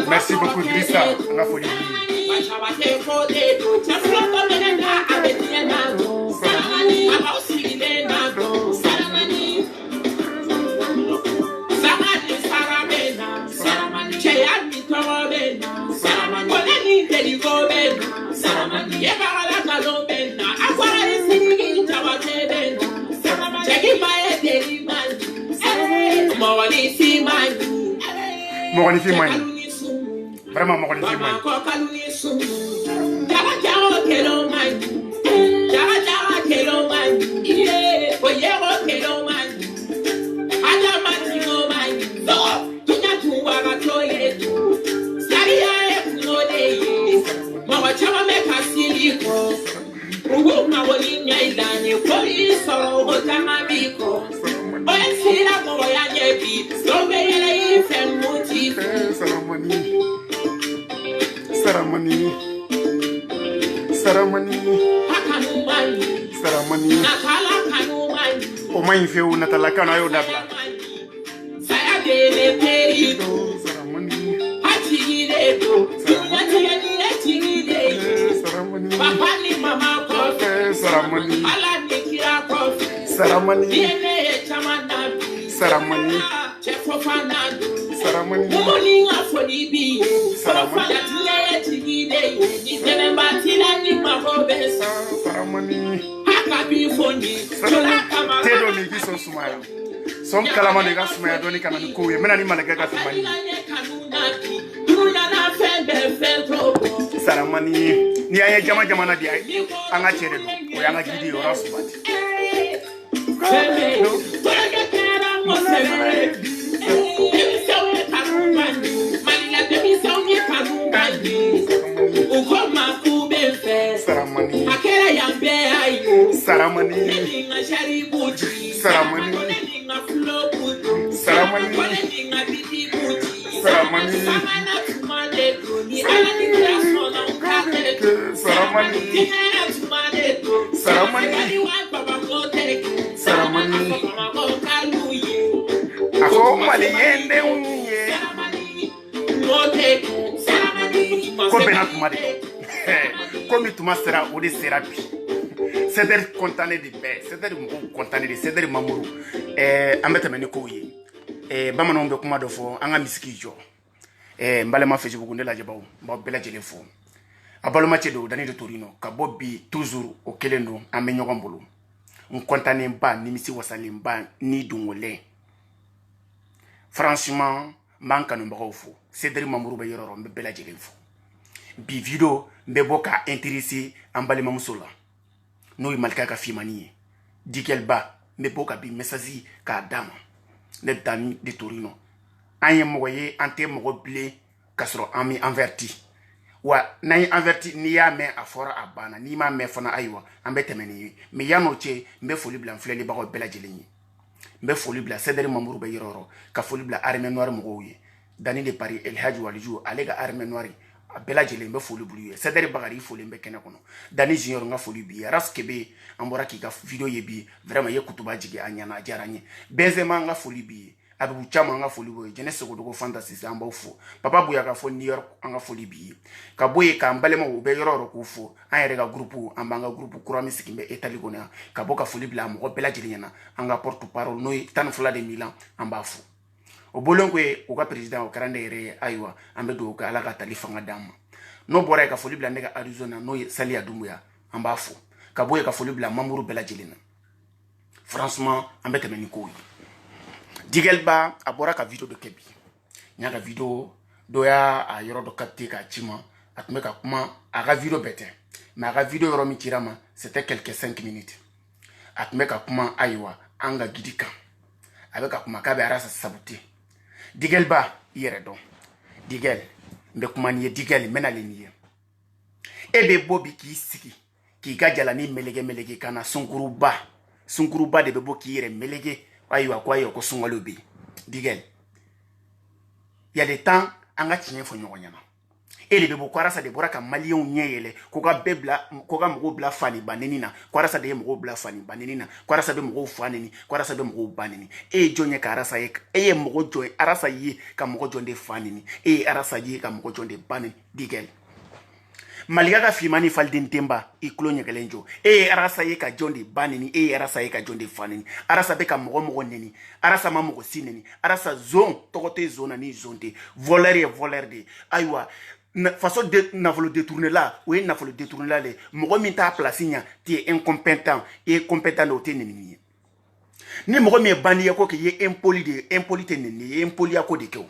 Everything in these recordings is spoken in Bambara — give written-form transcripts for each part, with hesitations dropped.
Merci beaucoup, Drissa. On a folie. Moronifi Mani. Vraiment Moronifi Mani. Saramani. O ma infe o natala kana yo dabla. Tedo ni giso sumaya. Som kalama ni gasumaya doni kana ni kuye. Mena ni malaga ka fimani. Saramani ni aya jama na dia. Anga chere do. O yanga gidi yo rasubati. Comme tu m'as sera ou de serapi. C'est-à-dire contané de paix, c'est-à-dire contané de c'est-à-dire mamourou. Ambeta meniko yi. Bamano mbe kuma do fo anga misiki jo. Mbale ma Facebook ndela jabaw, ba bela jele fo. Abalo match do Dani de Torino, ka bobbi toujours au kelendo amenyo ngambulu. On contané ba ni misi wasali ba ni dungole. Franchement, manka no mbako fo. C'est-à-dire mamourou ba yororo mbe bela jele fo. Bi video mbe boka intéressé ambale mamusola. No malika ka fimani dikel ba me boka bi message ka dama ne Dani de Torino anye moye ante mo blé kasro ami anverti wa nay anverti ni ya me afora abana ni ma me fona aywa ambe temeni me ya no che mbe foli bla flele ba ko bela jelenyi mbe foli bla cedere mamourou be yororo ka foli bla armée noire mo goye Dani de Paris El Hadji Waliju alega armée noire bela jele mbe foli bulu cedere bagari foli mbe kene kono Dani junior nga foli bi raskebe ambora ki ga video yebi vraiment ye kutuba jige anyana jaranye Benzema nga foli bi abu chama nga foli boy jene segodo ko fantasy amba ufo papa buya ka fo New York nga foli bi ka boye ka mbalema wo be yororo ko fo ayere ga groupe ambanga groupe kurami sikimbe etali kona ka boka foli bla mo bela jele nyana anga porte parole no tan fula de Milan amba fo o bolonko o ka president o karande ere aywa ambe do ka ala ka talifa nga dama no bora ka foli bla ndega Arizona no sali ya dumbuya amba fo ka boye ka foli bla mamourou bela jelena franchement ambe temeni ko Digelba a bɔra ka vidéo de kɛ bi n y'a ka vidéo dɔ y'a a yɔrɔ dɔ capté k'a ci ma a tun bɛ ka kuma a ka vidéo bɛɛ tɛ mais a ka vidéo yɔrɔ min cira ma c'était quelques 5 minutes a tun bɛ ka kuma ayiwa an ka gidi kan a bɛ ka kuma k'a bɛ arasa sabute Digelba i yɛrɛ dɔn Digel n bɛ kuma nin ye Digel n bɛna le nin ye e bɛ bɔ bi k'i sigi k'i ka jalani melege melege ka na sunkuruba de bɛ bɔ k'i yɛrɛ melege ayiwa ko ayiwa ko sunkalo bɛ yen Digel il y a des temps an ka tiɲɛ fɔ ɲɔgɔn ɲɛna e de bɛ bɔ ko arasa de bɔra ka maliyɛnw ɲɛ yɛlɛ ko ka mɔgɔw bila fani baneni na ko arasa de ye mɔgɔw bila fani baneni na ko arasa bɛ mɔgɔw fa neni ko arasa bɛ mɔgɔw ba neni e ye jɔn ye ka arasa ye e ye mɔgɔ jɔn ye arasa ye ka mɔgɔ jɔn de fa neni e ye arasa ye ka mɔgɔ jɔn de ba neni Digel malika ka fimani falden temba i kulo ɲɛgɛlen jɔ e ye arasa ye ka jɔn de ba neni e ye arasa ye ka jɔn de fa neni arasa bɛ ka mɔgɔ neni arasa ma mɔgɔ si neni arasa zon tɔgɔ tɛ zon na ni zon tɛ voleur ye voleur de ayiwa façon de nafolo détourné la o ye nafolo détourné la le mɔgɔ min t'a place ɲa tu es incompétent i ye compétent de o tɛ neni ye ni mɔgɔ min ye bandiya ko kɛ i ye impoli de ye impoli tɛ neni ye i ye impoliya ko de kɛ o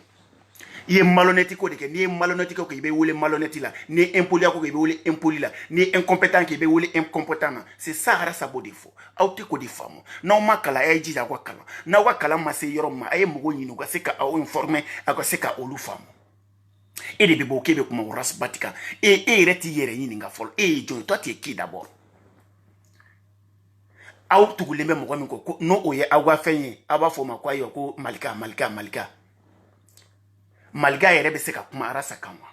i ye malhonnête ko de kɛ n'i ye malhonnête ko kɛ i bɛ wele malhonnête la n'i ye impoliya ko kɛ i bɛ wele impoli la n'i ye incompétent kɛ i bɛ wele incompétent na c'est ça arasa b'o de fɔ aw tɛ ko de faamu n'aw ma kalan a ye jija aw ka kalan n'aw ka kalan ma se yɔrɔ min ma a ye mɔgɔw ɲini u ka se ka aw informer a ka se ka olu faamu e de bɛ bɔ k'e bɛ kuma o race bati kan e yɛrɛ t'i yɛrɛ ɲininka fɔlɔ e ye jɔn ye toi tu es qui d'abord aw tugulen bɛ mɔgɔ min kɔ ko n'o o ye aw ka fɛn ye aw b'a fɔ o ma ko ayiwa ko malika yɛrɛ bɛ se ka kuma arasa kan wa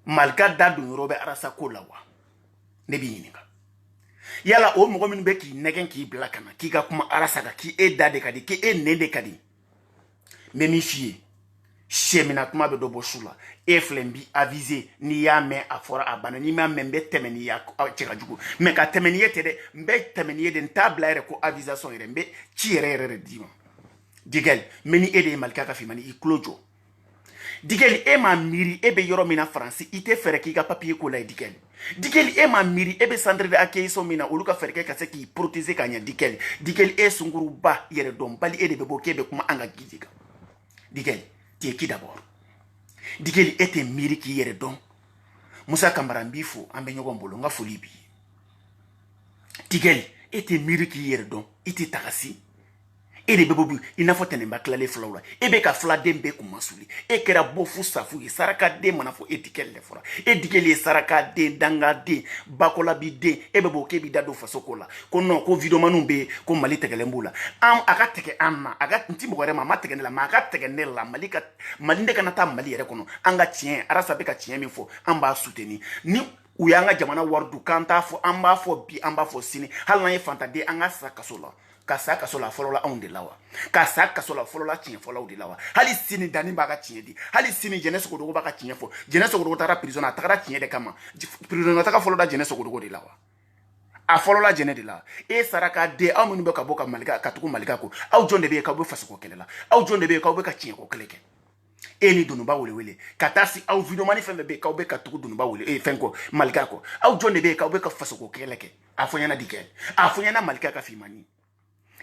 malika da don yɔrɔ bɛ arasa ko la wa ne b'i ɲininka yala o mɔgɔ minnu bɛ k'i nɛgɛn k'i bila ka na k'i ka kuma arasa kan k'e da de ka di k'e nɛn de ka di n bɛ min f'i ye sɛmina kuma bɛ dɔ bɔ su la e filɛ n bi aviser n'i y'a mɛn a fɔra a banna n'i m'a mɛn n bɛ tɛmɛ n'i y'a cɛ ka jugu mɛ ka tɛmɛ n'i ye tɛ dɛ n bɛ tɛmɛ n'i ye de n t'a bila yɛrɛ ko avisation yɛrɛ n bɛ ci yɛrɛ de d'i ma Digel mɛ ni e de ye malika ka fimani i tulo jɔ Digel e m'a miiri e bɛ yɔrɔ min na faransi i tɛ fɛɛrɛ k'i ka papier ko la ye Digel e m'a miiri e bɛ centre d'accueil min na olu ka fɛɛrɛ kɛ ka se k'i protéger ka ɲɛ Digel e sunkuruba yɛrɛ dɔn bali e de bɛ bɔ k'e bɛ kuma an ka gidi kan Digel tu es qui d'abord Digel e tɛ miiri k'i yɛrɛ dɔn Musa Kamara n b'i fo an bɛ ɲɔgɔn bolo n ka foli b'i ye Digel e tɛ miiri k'i yɛrɛ dɔn i tɛ tagasi e de bɛ bɔ i n'a fɔ tɛnɛnba tilalen filaw la e bɛ ka filaden bɛɛ kun masuli e kɛra bofu safu ye sarakaden mana fɔ e Digel de fɔra e Digel ye sarakaden dangaden bakolabiden e bɛ bɔ k'e b'i da don faso ko la ko non ko videomaninw bɛ yen ko Mali tɛgɛlen b'u la a ka tɛgɛ an na a ka n ti mɔgɔ wɛrɛ ma a ma tɛgɛ ne la mɛ a ka tɛgɛ ne la Mali de kana taa Mali yɛrɛ kɔnɔ an ka tiɲɛ arasa bɛ ka tiɲɛ min fɔ an b'a soutenir ni u y'an ka jamana wari dun k'an t'a fɔ an b'a fɔ bi an b'a fɔ sini hali n'an ye fantaden an ka sa kaso la ka sa kaso la fɔlɔ la anw de la wa ka sa kaso la fɔlɔ la tiɲɛ fɔlaw de la wa hali sini dani b'a ka tiɲɛ di hali sini Jɛnɛ Sogodogo b'a ka tiɲɛ fɔ Jɛnɛ Sogodogo taara prison a tagara tiɲɛ de kama prison na taga fɔlɔ da Jɛnɛ Sogodogo de la wa a fɔlɔ la Jɛnɛ de la e saraka den aw minnu bɛ ka bɔ ka malika ka tugu malika ko aw jɔn de bɛ yen k'aw bɛ fasoko kɛlɛ la aw jɔn de bɛ yen k'aw bɛ ka tiɲɛko kɛlɛ kɛ e ni Dununba wele ka taa si aw videomani fɛn fɛn bɛ yen k'aw bɛ ka tugu Dununba wele fɛn kɔ malika kɔ aw jɔn de bɛ yen k'aw bɛ ka fasoko kɛlɛ kɛ a fɔ ɲɛna Digel a fɔ ɲɛna malika ka fimani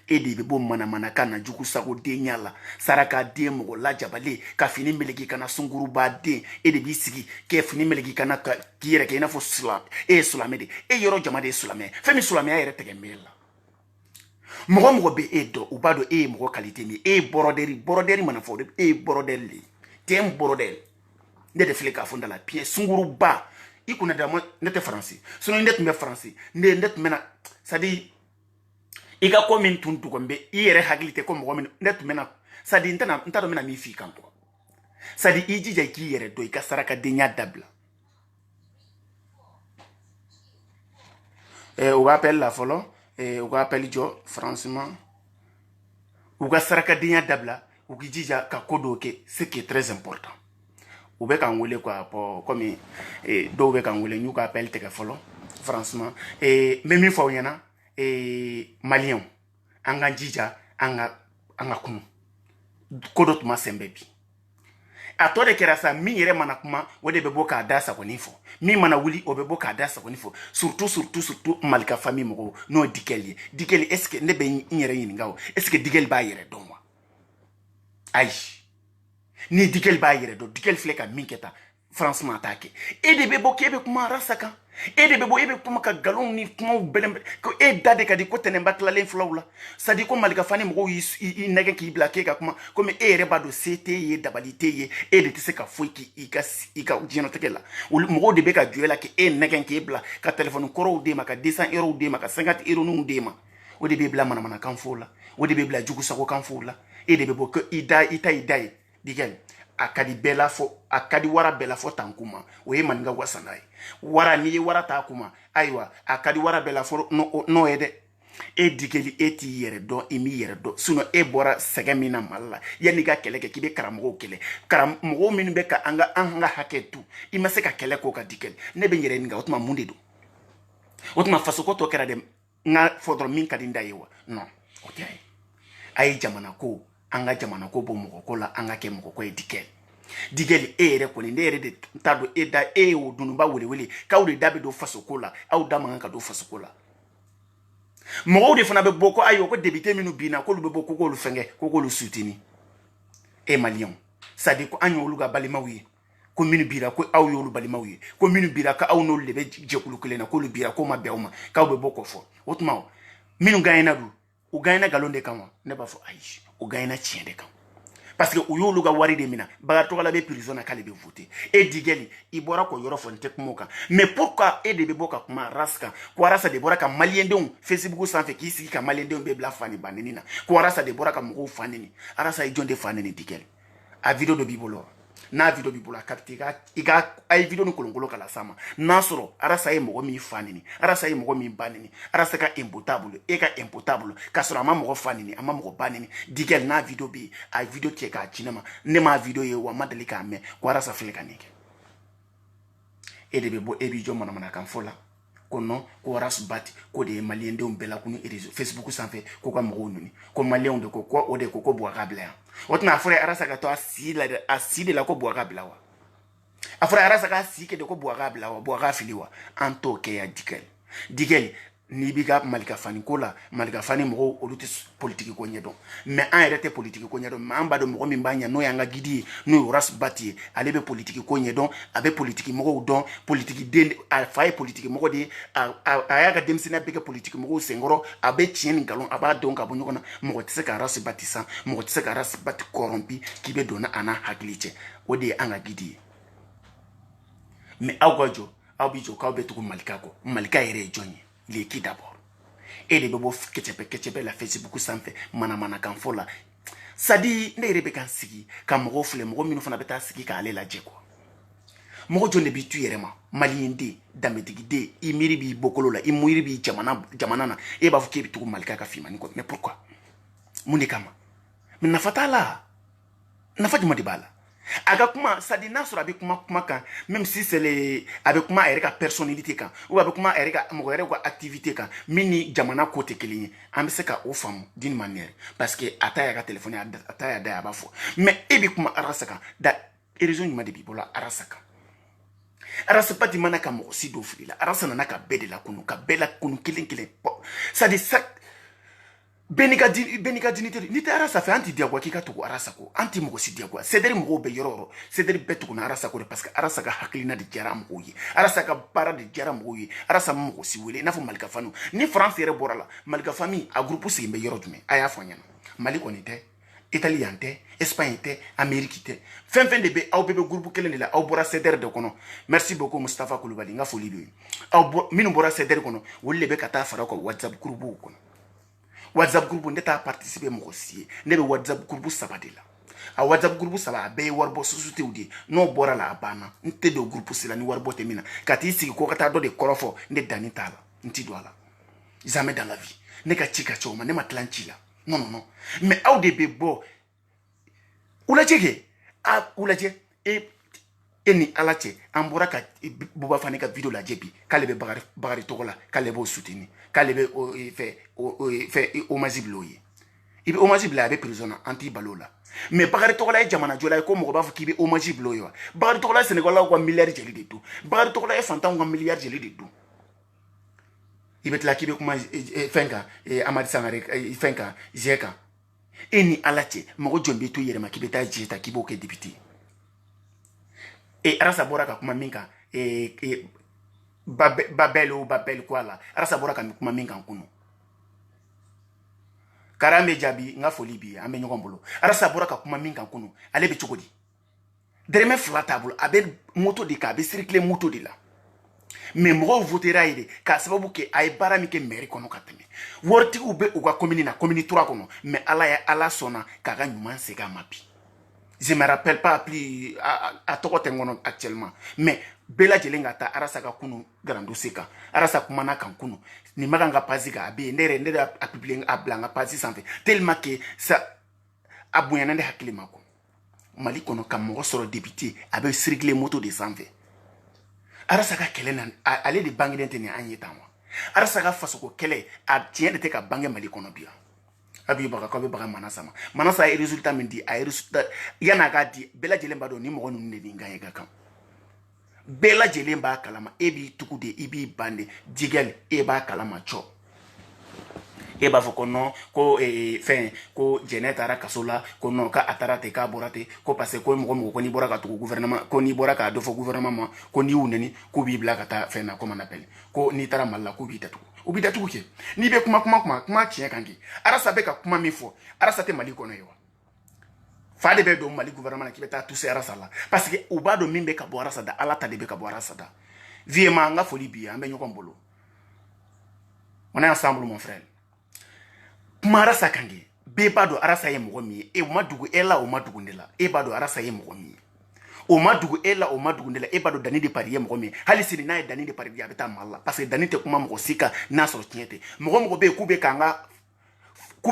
e de bɛ bɔ manamanakan na jugu sago den ɲa la saraka den mɔgɔ lajabalen ka fini meleki ka na sunkuruba den e de b'i sigi kɛ fini meleki ka na k'i yɛrɛ kɛ i n'a fɔ e ye silamɛ de e yɔrɔ jama de ye silamɛ fɛn min silamɛya yɛrɛ tɛgɛ mɛn la mɔgɔ bɛ e dɔn u b'a dɔn e ye mɔgɔ qualité min e ye bɔrɔdɛri mana fɔ e ye bɔrɔdɛri de t'es un bordel ne de filɛ k'a fɔ n da la pied sunkuruba i kunna da ne tɛ faransi sinon ne tun bɛ faransi ne tun bɛ na c'est à dire i ka ko min tun dogo n bɛ i yɛrɛ hakili tɛ ko mɔgɔ min ne tun bɛ na c'est à dire n t'a dɔn n bɛna min f'i kan quoi c'est à dire i jija i k'i yɛrɛ dɔn i ka sarakadenya dabila u ka appel la fɔlɔ u ka appel jɔ franchement u ka sarakadenya dabila u k'i jija ka ko dɔw kɛ ce qui est très important u bɛ k'an wele quoi comme dɔw bɛ k'an wele n y'u ka appel tigɛ fɔlɔ franchement n bɛ min fɔ aw ɲɛna maliyɛnw an ka jija an ka kunu ko dɔ tun ma sɛn bɛɛ bi a tɔ de kɛra sa min yɛrɛ mana kuma o de bɛ bɔ k'a da sagonin fɔ min mana wuli o bɛ bɔ k'a da sagonin fɔ surtout malika famille mɔgɔw n'o Digel ye Digel est ce que ne bɛ n yɛrɛ ɲininka o est ce que Digel b'a yɛrɛ dɔn wa ayi ni Dikel b'a yɛrɛ dɔn Dikel filɛ ka min kɛ tan franchement t'a kɛ e de bɛ bɔ k'e bɛ kuma Arasa kan e de bɛ bɔ e bɛ kuma ka nkalonw ni kumaw bɛlɛn ko e da de ka di ko tɛnɛnba tilalen filaw la c'est à dire ko malikafani mɔgɔw y'i nɛgɛ k'i bila k'e ka kuma komi e yɛrɛ b'a dɔn se t'e ye dabali t'e ye e de tɛ se ka foyi k'i ka diɲɛnatigɛ la mɔgɔw de bɛ ka jɔ e la k'e nɛgɛ k'e bila ka telefɔni kɔrɔw d'e ma ka 200 euros d'e ma ka 50 euros d'e ma o de bɛ bila manamanakan fɔw la o de bɛ bila jugusagokan fɔw la e de bɛ bɔ ko i ta i da ye Dikel a ka di bɛɛ la fɔ a ka di wara bɛɛ la fɔ tan kuma o ye maninka wasana ye wara n'i ye wara t'a kuma ayiwa a ka di wara bɛɛ la fɔ n'o ye dɛ e Dikel e t'i yɛrɛ dɔn i m'i yɛrɛ dɔn sinon e bɔra sɛgɛn min na Mali la yanni i ka kɛlɛ kɛ k'i bɛ karamɔgɔw kɛlɛ karamɔgɔw minnu bɛ ka an ka hakɛ to i ma se ka kɛlɛ k'o ka Dikel ne bɛ n yɛrɛ ɲininka o tuma mun de don o tuma fasoko tɔ kɛra dɛ n ka fɔ dɔrɔn min ka di n da ye wa non o tɛ a ye jamana ko an ka jamana ko bɔ mɔgɔ ko la an ka kɛ mɔgɔ ko ye Dikel e yɛrɛ kɔni ne yɛrɛ de t'a dɔn e da e y'o dununba wele k'aw de da bɛ don fasoko la aw da man kan ka don fasoko la mɔgɔw de fana bɛ bɔ ko ayiwa ko député minnu binna k'olu bɛ bɔ ko k'olu fɛngɛ ko k'olu soutenu e maliyɛnw c'est à dire ko an y'olu ka balimaw ye ko minnu bira ko aw y'olu balimaw ye ko minnu bira ko aw n'olu de bɛ jɛkulu kelen na k'olu bira k'o ma bɛn aw ma k'aw bɛ bɔ kɔ fɔ o tuma minnu gagnena don u gagnena nkalon de kan wa ne b'a fɔ ayi u gagnena tiɲɛ de kan parce que u y'olu ka wari de minɛ Bakari bɛ prison na k'ale bɛ voter e Dikel i bɔra k'o yɔrɔ fɔ n tɛ kuma o kan mais pourquoi e de bɛ bɔ ka kuma Arasa kan ko Arasa de bɔra ka maliyɛndenw Facebook sanfɛ k'i sigi ka maliyɛndenw bɛɛ bila fani baneni na ko Arasa de bɔra ka mɔgɔw fa neni Arasa ye jɔn de fa neni Dikel a video dɔ b'i bolo n'a video b'i bolo a capte a ye video ni kolonkolon k'a las'a ma n'a sɔrɔ Arasa ye mɔgɔ min fa neni Arasa ye mɔgɔ min ba neni Arasa ka impôt t'a bolo e ka impôt t'a bolo k'a sɔrɔ a ma mɔgɔ fa neni a ma mɔgɔ ba neni Dikel n'a video bɛ yen a ye video cɛ k'a ci ne ma ne m'a video ye wa n ma deli k'a mɛn ko Arasa filɛ ka nin kɛ e de bɛ bɔ e b'i jɔ manamanakan fɔ la ko non ko Arasa Bati ko de ye maliyɛndenw bɛɛ lakunu réseau Facebook sanfɛ ko ka mɔgɔw neni ko maliyɛnw de ko o de ko Buwa k'a bila yan o tɛna a fɔra Arasa ka to a si de la ko Buwa k'a bila wa a fɔra Arasa k'a si kɛ de ko Buwa k'a bila wa Buwa k'a fili wa an t'o kɛ ya Dikel n'i b'i ka malikafani ko la malikafani mɔgɔw olu tɛ politiki ko ɲɛdɔn mais an yɛrɛ tɛ politiki ko ɲɛdɔn mais an b'a dɔn mɔgɔ min b'a ɲɛ n'o y'an ka guide ye n'o ye Arasa Bati ye ale bɛ politiki ko ɲɛdɔn a bɛ politiki mɔgɔw dɔn politiki den a fa ye politiki mɔgɔ de ye a y'a ka denmisɛnniya bɛɛ kɛ politiki mɔgɔw senkɔrɔ a bɛ tiɲɛ ni nkalon a b'a dɔn ka bɔ ɲɔgɔn na mɔgɔ tɛ se ka Arasa Bati san mɔgɔ tɛ se ka Arasa Bati corrompu k'i bɛ don a n'a hakili cɛ o de ye an ka guide ye mais aw ka jɔ aw bɛ jɔ k'aw bɛ tugu malika kɔ malika yɛrɛ ye jɔn ye il est qui d'abord e de bɛ bɔ kɛcɛbɛ la Facebook sanfɛ manamanakan fɔ la c'est à dire ne yɛrɛ bɛ ka n sigi ka mɔgɔw filɛ mɔgɔ minnu fana bɛ taa sigi k'ale lajɛ quoi mɔgɔ jɔn de b'i tu yɛrɛ ma maliyɛnden danbetigiden i miiri b'i bɔkolo la i miiri b'i jamana na e b'a fɔ k'e bɛ tugu malika ka fimani kɔ mais pourquoi mun de kama mais nafa t'a la nafa jumɛn de b'a la a ka kuma c'est à dire n'a sɔrɔ a bɛ kuma kan même si c'est a bɛ kuma a yɛrɛ ka personnalité kan ou a bɛ kuma a yɛrɛ ka mɔgɔ yɛrɛ ka activité kan min ni jamana ko tɛ kelen ye an bɛ se ka o faamu d'une manière parce que a t'a y'a ka téléphone a t'a y'a da ye a b'a fɔ mais e bɛ kuma Arasa kan da raison jumɛn de b'i bolo Arasa kan Arasa Bati mana ka mɔgɔ si dɔ fili la Arasa nana ka bɛɛ de lakunu ka bɛɛ lakunu kelen c'est à dire bɛɛ n'i ka dignité n'i tɛ Arasa fɛ an t'i diyagoya k'i ka tugu Arasa kɔ an t'i mɔgɔ si diyagoya Cédric mɔgɔw bɛ yɔrɔ o yɔrɔ Cédric bɛɛ tuguna Arasa kɔ de parce que Arasa ka hakilina de diyara mɔgɔw ye Arasa ka baara de diyara mɔgɔw ye Arasa ma mɔgɔ si wele i n'a fɔ malikafaniw ni France yɛrɛ bɔra la malikafani a groupe sigin bɛ yɔrɔ jumɛn a y'a fɔ an ɲɛna Mali kɔni tɛ Italie yan tɛ Espagne tɛ Amérique tɛ fɛn fɛn de bɛ aw bɛɛ bɛ groupe kelen de la aw bɔra Cédric de kɔnɔ merci beaucoup Mustafa Kulubali n ka foli bɛ yen minnu bɔra Cédric kɔnɔ olu de bɛ ka taa fara aw ka WhatsApp groupe kɔnɔ WhatsApp groupe ne t'a participer mɔgɔ si ye ne bɛ WhatsApp groupe 3 de la a WhatsApp groupe 3 a bɛɛ ye waribɔ société de ye n'o bɔra la a banna n tɛ don groupe si la ni waribɔ tɛ min na ka t'i sigi ko ka taa dɔ de kɔrɔfɔ ne danni t'a la n ti don a la jamais dans la vie ne ka ci ka ca o ma ne ma tila n ci la non mais aw de bɛ bɔ u lajɛ kɛ u lajɛ e ni Ala cɛ an bɔra ka Buba Fane ka video lajɛ bi k'ale bɛ Bakari tɔgɔ la k'ale b'o soutenir k'ale bɛ fɛ hommage bila o ye i bɛ hommage bila a bɛ prison na an t'i balo la mais Bakari tɔgɔla ye jamana jɔla ye ko mɔgɔ b'a fɔ k'i bɛ hommage bila o ye wa Bakari tɔgɔla ye Sénégalaw ka miliyari jeli de dun Bakari tɔgɔla ye fantanw ka miliyari jeli de dun i bɛ tila k'i bɛ kuma fɛn kan Amadi Sangare fɛn kan Zé kan e ni ala cɛ mɔgɔ jɔn bɛ to yɛrɛma k'i bɛ taa ji ta k'i b'o kɛ député e arasa bɔra ka kuma min kan babɛl ko a la arasa bɔra ka kuma min kan kunu kara an bɛ jaabi n ka foli bi an bɛ ɲɔgɔn bolo arasa bɔra ka kuma min kan kunu ale bɛ cogo di dɛrɛmɛ fila t'a bolo a bɛ moto de kan a bɛ circuler moto de la mais mɔgɔw votera ye de k'a sababu kɛ a ye baara min kɛ mairie kɔnɔ ka tɛmɛ waritigiw bɛ u ka commune na commune 3 kɔnɔ mais ala sɔnna k'a ka ɲuman segin a ma bi je me rappelle pas plus a tɔgɔ tɛ n kɔnɔ actuellement mais bɛɛ lajɛlen ka taa arasa ka kunu grand dossier kan arasa kumana kan kunu nin ma kan ka page kan a bɛ yen ne yɛrɛ a publier a bila n ka page sanfɛ tellement que ça a bonyana ne hakili ma ko Mali kɔnɔ ka mɔgɔ sɔrɔ député a bɛ circuler moto de sanfɛ arasa ka kɛlɛ na ale de bangelen tɛ nin an ye tan wa arasa ka fasoko kɛlɛ a tiɲɛ de tɛ ka bange Mali kɔnɔ bi a b'i baga k'aw bɛ baga Manasa ma Manasa a ye résultat min di a ye résultat yan'a k'a di bɛɛ lajɛlen b'a dɔn ni mɔgɔ ninnu de nin kan ye ka kan bɛɛ lajɛlen b'a kalama e b'i tugu de i b'i ban de Jigɛl e b'a kalama cɔ e b'a fɔ ko non ko fɛn ko jɛnɛ taara kaso la ko non k'a taara ten k'a bɔra ten ko parce que ko mɔgɔ ko n'i bɔra ka tugu gouvernement ko n'i bɔra k'a dɔ fɔ gouvernement ma ko n'i y'u neni k'u b'i bila ka taa fɛn na comment on appelle ko n'i taara Mali la k'u b'i datugu u b'i datugu kɛ n'i bɛ kuma tiɲɛ kan kɛ arasa bɛ ka kuma min fɔ arasa tɛ Mali kɔnɔ ye wa fa de bɛ don Mali gouvernement na k'i bɛ taa tousser arasa la parce que u b'a dɔn min bɛ ka bɔ arasa da ala ta de bɛ ka bɔ arasa da viema an ka foli bi an bɛ ɲɔgɔn bolo on est ensemble mon frère kuma arasa kan kɛ bɛɛ b'a dɔn arasa ye mɔgɔ min ye e ma dugu e la o ma dugu ne la e b'a dɔn arasa ye mɔgɔ min ye o ma dugu e la o ma dugu ne la e b'a dɔn Dani de Paris ye mɔgɔ min ye hali sini n'a ye Dani de Paris di a bɛ taa Mali la parce que Dani tɛ kuma mɔgɔ si kan n'a sɔrɔ tiɲɛ tɛ mɔgɔ bɛ yen k'u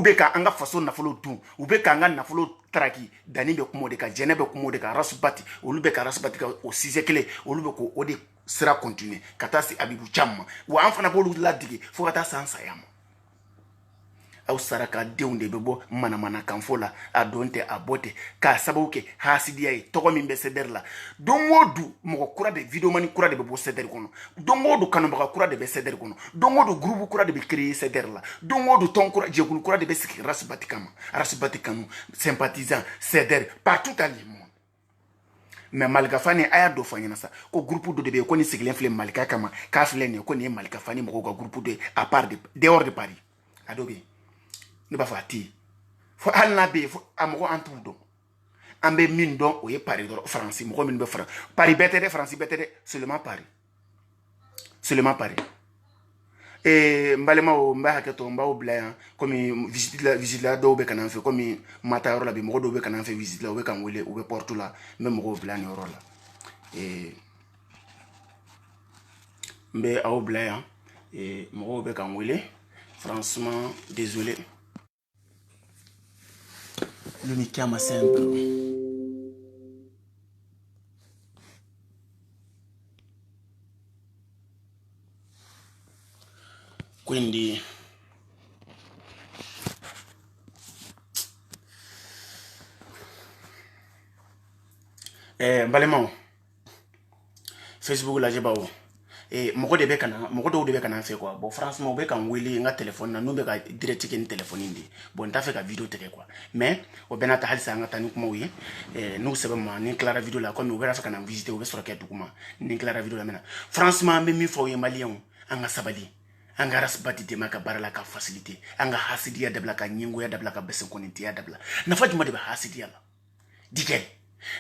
bɛ k'an ka faso nafolo dun u bɛ k'an ka nafolo taraki Dani bɛ kuma o de kan jɛnɛ bɛ kuma o de kan Arasubati olu bɛ ka Arasubati ka o sujet kelen olu bɛ k'o de sira continuer ka taa se Abibu Cam ma wa an fana b'olu ladege fo ka taa se an saya ma aw sarakadenw de bɛ bɔ manamanakanfo la a don tɛ a bɔ tɛ k'a sababu kɛ hasidiya ye tɔgɔ min bɛ CDR la don o don mɔgɔ kura de videomani kura de bɛ bɔ CDR kɔnɔ don o don kanubaga kura de bɛ CDR kɔnɔ don o don groupe kura de bɛ créer CDR la don o don tɔn kura jɛkulu kura de bɛ sigi Arasubati kama Arasubati kanu sympathisant CDR partout dans le monde mais Malika Fani a y'a dɔ fɔ an ɲɛna sa ko groupe dɔ de bɛ yen ko nin sigilen filɛ Malika kama k'a filɛ nin ye ko nin ye Malika Fani mɔgɔw ka groupe dɔ ye à part dehors de Paris a dɔ bɛ yen ne b'a fɔ a tɛ yen fo hali n'a bɛ yen fo a mɔgɔ an t'u dɔn an bɛ min dɔn o ye Paris dɔrɔn Faransi mɔgɔ minnu bɛ Faransi Paris bɛɛ tɛ dɛ Faransi bɛɛ tɛ dɛ seulement Paris n balimaw n bɛ hakɛ to n b'aw bila yan komi visite la dɔw bɛ ka na an fɛ komi n ma taa yɔrɔ la bi mɔgɔ dɔw bɛ ka na an fɛ visite la u bɛ ka n wele u bɛ porte la n bɛ mɔgɔw bila nin yɔrɔ la n bɛ aw bila yan mɔgɔw bɛ ka n wele franchement désolé. Lui mi chiama sempre. Quindi balimaw Facebook lajɛ bawo mɔgɔ de bɛ ka na mɔgɔ dɔw de bɛ ka na an fɛ quoi bon franchement u bɛ ka n wele n ka téléphone na n'u bɛ ka direct kɛ ni téléphone de bon n t'a fɛ ka vidéo tigɛ quoi mais o bɛɛ n'a ta halisa an ka taa ni kumaw ye n'u sɛbɛn ma ni n tilara vidéo la komi u bɛ fɛ ka na n visiter u bɛ sɔrɔ kɛ dugu ma ni n tilara vidéo la mɛna franchement an bɛ min fɔ aw ye maliyɛnw an ka sabali an ka Arasubati dɛmɛ ka baara la ka facilité an ka hasidiya dabila ka ɲɛngoya dabila ka bɛsɛnkɔnitiya dabila nafa jumɛn de bɛ hasidiya la Jigɛl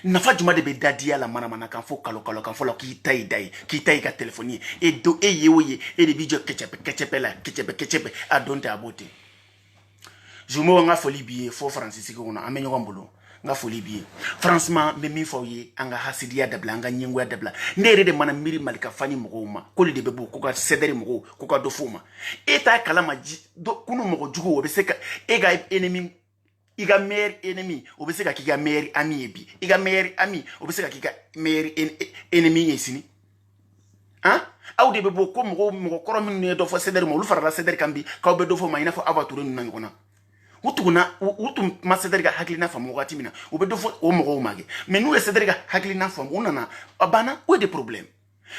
nafa juma de bɛ dadiya la manamana kan fo kalo kan fɔ la k'i ta ye da ye k'i ta ye ka téléphone ye e ye o ye e de b'i jɔ kɛcɛpɛ la kɛcɛpɛ a don tɛ a b'o ten jumeau n ka foli b'i ye fo Faransi sigi kɔnɔ an bɛ ɲɔgɔn bolo n ka foli b'i ye franchement n bɛ min fɔ aw ye an ka hasidiya dabila an ka ɲɛngoya dabila ne yɛrɛ de mana miiri Malika Fani mɔgɔw ma k'olu de bɛ bɔ k'u ka CDR mɔgɔw k'u ka dɔ f'u ma e t'a kalama kunu mɔgɔ jugu o bɛ se ka e ka ennemi i ka meilleur ennemi o bɛ se ka k'i ka meilleur ami ye bi i ka meilleur ami o bɛ se ka k'i ka meilleur ennemi ye sini aw de bɛ bɔ ko mɔgɔ kɔrɔ minnu ye dɔ fɔ CDR ma olu farala CDR kan bi k'aw bɛ dɔ fɔ ma i n'a fɔ Aba Ture ninnu na ɲɔgɔn na u tun ma CDR ka hakilina faamu wagati min na u bɛ dɔ fɔ o mɔgɔw ma kɛ mais n'u ye CDR ka hakilina faamu u nana a banna o de problème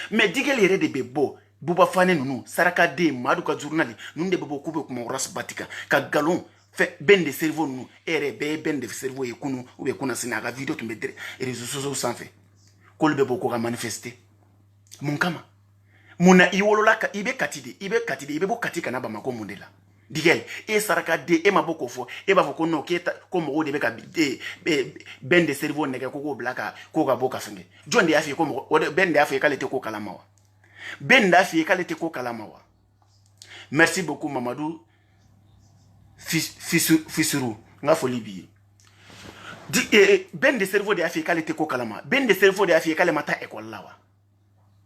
mais Jigɛl yɛrɛ de bɛ bɔ Buba Fane ninnu sarakaden Madu ka journal ninnu de bɛ bɔ k'u bɛ kuma Arasubati kan ka galon fait ben de cerveau nous ere ben de cerveau et kunu ou be kuna sina ga vidéo tumbe réseaux sociaux sans fait kol be boko ga manifester mun kama muna iwolola ka ibe katide ibe bo katika na ba mako mundela digel e saraka de e maboko fo e ba fo ko no keta ko mo de be ka ben de cerveau nege ko blaka ko ga boka fenge jonde afi ko mo ben de afi kalete ko kalamawa ben de afi kalete ko kalamawa. Merci beaucoup Mamadou Fissuru nga foli bi ben de cerveau de afi kalete ko kalama ben de cerveau de afi kalema ta école lawa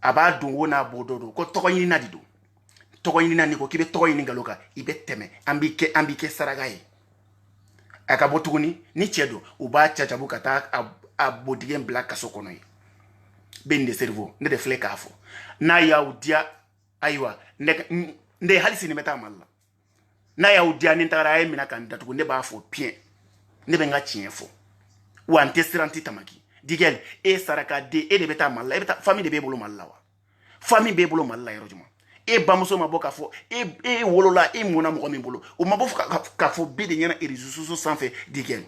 aba dongo na bododo ko toko yini na dido toko yini na niko kibe toko yini ngaloka ibe teme ambike saragaye aka botuguni ni chedo uba chachabu kata abodigen black kasokono yi ben de cerveau ne de fleka afo na yaudia aywa nde halisi ni meta malla na yaudia ni ntara ay mina kan datugo ne ba fo pien ne be nga chien fo wa antesiranti tamaki digel e saraka de e de beta malla e beta famille de bebolo malla wa famille bebolo malla yero juma e bamuso maboka fo e wolola e mona mo mi bolo o mabo ka fo be de nyana e rizusu sans fait digel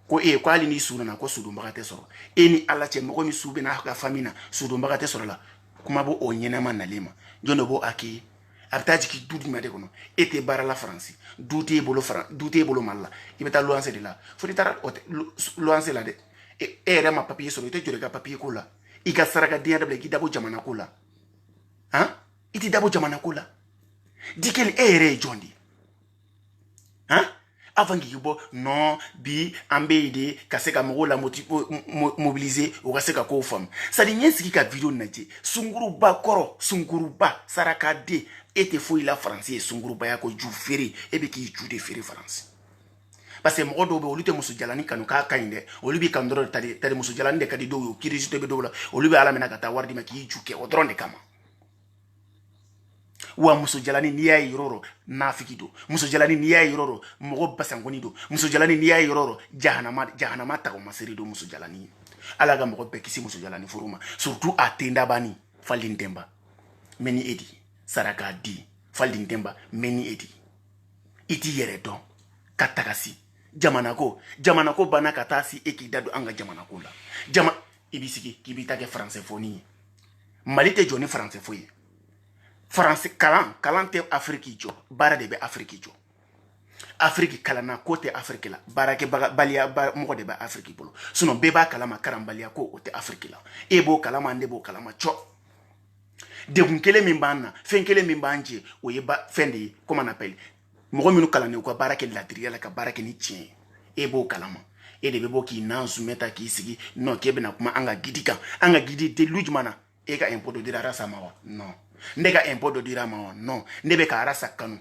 ko e ko ali ni suna na ko sudu mbakate soro e ni ala che mo mi sube na ka famille na sudu mbakate soro la kuma bo o nyena man na lema jono bo aki abtaji ki dudu ma de kono ete bara la France douté bolo malla ibeta luanse de la foti tara luanse la de e ma papier soro ite jore ka papier ko la iga saraka dia de ki dabo jamana ko la hein iti dabo jamana ko la dikel ere jondi hein avant qu'il bo non bi ambede kaseka mo la mobiliser o kaseka ko fam ça dit nyensi ka vidéo naje sunguruba koro sunguruba saraka de ete foi la français sunguruba ya ko ju feri e be ki ju de feri france parce que mo do be olute musu jalani kanu ka kainde olubi kandoro tadi musu jalani de kadi do kiri jute be do la olubi ala mena kata wardi ma ki ju ke o dronde kama wa muso jalani ni yayi roro nafiki do muso jalani ni yayi roro mogo basangoni do muso jalani ni yayi roro jahannama ta ko masiri do muso jalani ala ga mogo bekisi muso jalani furuma surtout atenda bani falindemba meni edi saraka di falindemba meni edi iti yere don katakasi jamana ko bana katasi ekidado anga jamana ko la jama ibisiki kibita ke français foni malite joni français foyi français kalan te Afrique jo bara de be Afrique jo Afrique kalana côté Afrique la bara ke balia mo de be Afrique bolo sinon beba kalama karambalia ko côté Afrique la ebo kalama ndebo kalama cho de bunkele mimbana fenkele mimbanje oyeba fendi comment on appelle mo minu kalane ko bara ke ladriya la ka bara ke ni tien ebo kalama e de bebo ki nanzu meta ki sigi no kebe na kuma anga gidi de lujmana e ka impôt de dira rasa mawa non ndeka impôt de dira mawa non ndebe ka rasa kanu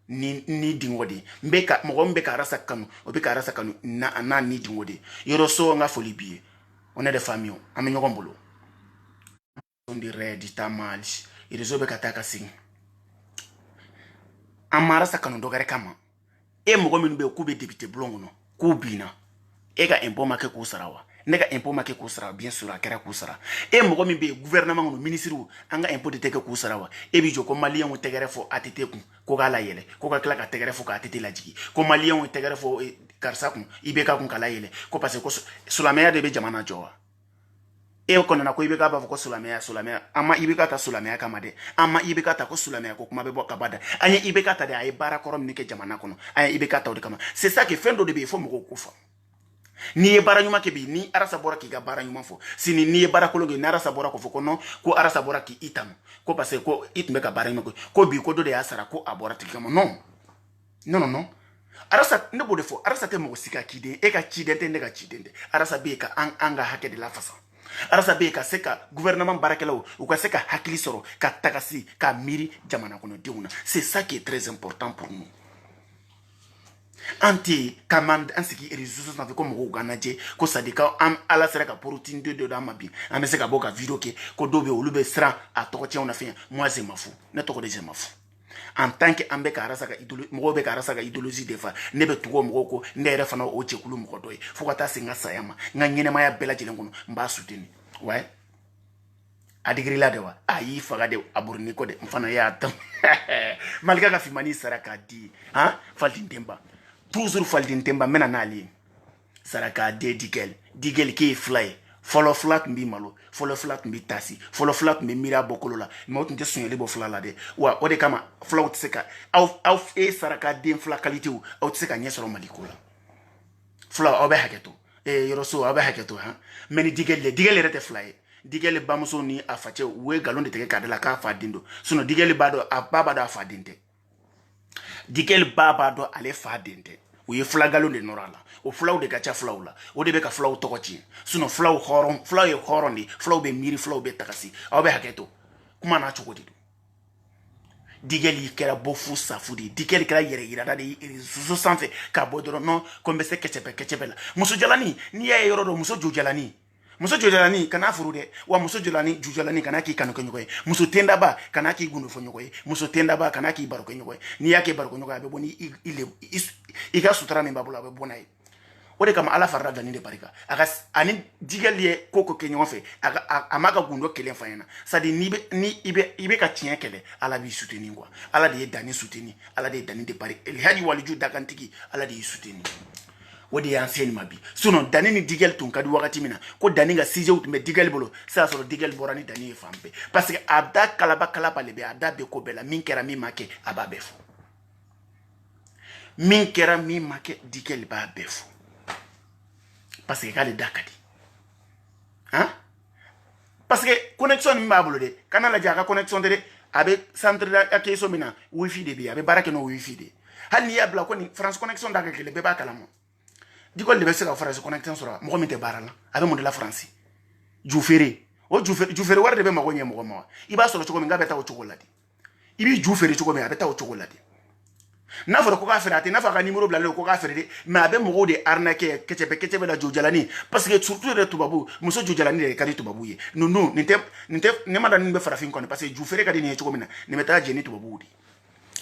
ni dingodi mbeka mo mbeka rasa kanu obeka rasa kanu na ni dingodi yoro so nga folibie on est des familles amenyo kombolo on dirait du tamal il rezobe kataka sing amara sakanu dogare kama e mo minu be ku be député blongo ku bina e ka impôt make ku sarawa nega impôt make ku sarawa bien sûr akera ku sara e mo mi be gouvernement no ministre anga impôt de teke ku sarawa e bi joko malien o tegere fo atete ku ko gala yele ko ka kla ka tegere fo ka atete la jigi ko malien o tegere fo karsa ku ibe ka ku kala yele ko parce que sulamea de be jamana jowa e ko na ko ibe ka ba ko sulamea ama ibe ka ta sulamea kama de ama ibe ka ta ko sulamea ko kuma be bo kabada anya ibe ka ta de ay bara korom ni ke jamana kono anya ibe ka ta de kama c'est ça que fendo de be fo mo ko fa ni e bara nyuma ke bi ni arasa bora ki ga bara nyuma fo sini ni e bara kolonge ni arasa bora ko fo ko no ko arasa bora ki itamo ko parce que ko itme ka bara nyuma ko bi ko do de asara ko abora tikama non arasa ne bo de fo arasa te mo sika kide e ka kidente ne ka kidente arasa be ka anga hake de la façon arasa be ka seka gouvernement barakelaw ou ka seka hakili soro ka takasi ka miri jamana kono deuna c'est ça qui est très important pour nous anti commande ansiki réseaux na comme oganaje ko sadika am ala sera ka protein de damabi am seka boka video ke ko dobe olube sra a to tia on a fait moi c'est mafu na to ko de mafu en tant que ambe ka arasa ka idéologie mo be ka arasa ka idéologie defa ne be tugo mo ko ndere fana o chekulu mo doy fo ka ta singa sayama nga nyene ma ya bela jele ngono mba suteni ouais a digrila de wa a y'i faga de a buruni ko de n fana y'a tam malika ka fimani sara k'a di han falidin tɛnba toujours falidin tɛnba n bɛna n'ale ye sara k'a di digɛl k'e ye fila ye fɔlɔ fila tun b'i malo fɔlɔ fila tun b'i tasi fɔlɔ fila tun bɛ miiri a bɔkolo la mɛ o tun tɛ sonyɛli bɔ fila la dɛ wa o de kama filaw tɛ se ka aw e saraka den fila kalitew aw tɛ se ka ɲɛ sɔrɔ maliko la filaw aw bɛ hakɛ to yɔrɔso aw bɛ hakɛ to han mɛ ni digɛli yɛrɛ tɛ fila ye digɛli bamuso ni a facɛ u ye nkalon de tigɛ k'a da la k'a fa den don sinon digɛli b'a dɔn a ba b'a dɔn a fa den tɛ digɛli ba b'a dɔn ale fa den tɛ u ye fila nkalon de nɔrɔ a la o fulaw de ka ca fulaw la o de bɛ ka fulaw tɔgɔ tiɲɛ sinon fulaw ye hɔrɔn de fulaw bɛ miiri fulaw bɛ tagasi aw bɛ hakɛ to kuma n'a cogo de don digɛli kɛra bɔ fu safu de ye digɛli kɛra yɛrɛ yirada de ye soso sanfɛ k'a bɔ dɔrɔn non ko n bɛ se kɛcɛbɛ la muso jalani n'i y'a ye yɔrɔ dɔ muso jojalani muso jojalani kana furu dɛ wa muso jujalani kana k'i kanu kɛ ɲɔgɔn ye muso tendaba kana k'i gundo fɔ ɲɔgɔn ye muso tendaba kana k'i baro kɛ ɲɔgɔn ye n'i y'a kɛ baro kɛ ɲɔgɔn ye a bɛ bɔ ni i ka sutura min b'a bolo a bɛ bɔ n'a ye o de kama ala farala dani de barika ani digɛli ye ko kɛ ɲɔgɔn fɛ a m'a ka gundo kelen fa ɲɛna sadi i bɛ ka tiɲɛ kɛlɛ ala b'i soutenir quoi ala de ye dani soutenir ala de ye dani de bari hali waliju dakantigi ala de y'i soutenir o de y'an se nin ma bi sinon dani ni digɛli tun ka di wagati min na ko dani ka sijew tun bɛ digɛli bolo sisan sɔrɔ digɛli bɔra ni dani ye fan bɛɛ parce que a da kalaba le bɛ a da bɛ ko bɛɛ la min kɛra min ma kɛ a b'a bɛɛ fɔ min kɛra min ma kɛ digɛli b'a bɛɛ fɔ parce que k'ale da ka di han parce que connexion min b'a bolo de kana lajɛ a ka connexion tɛ dɛ a bɛ centre la keso min na wifi de bɛ yen a bɛ baara kɛ n'o wifi de ye hali n'i y'a bila ko nin France connexion da ka gɛlɛn bɛɛ b'a kalama digɔli de bɛ se ka France connexion sɔrɔ mɔgɔ min tɛ baara la a bɛ mun de la France ju feere o ju feere wari de bɛ mago ɲɛ mɔgɔ ma wa i b'a sɔrɔ cogo min k'a bɛ taa o cogo la de i b'i ju feere cogo min a bɛ taa o cogo la de n'a fɔra ko k'a feere a tɛ n'a fɔ a ka numéro bilalen ko k'a feere de mais a bɛ mɔgɔw de arnaquer kɛcɛbɛ la jojalani parce que surtout yɛrɛ tubabu muso jojalani de ka di tubabu ye ninnu nin tɛ ne ma da nin bɛ farafin kɔni parce que ju feere ka di nin ye cogo min na nin bɛ taa jɛ ni tubabuw de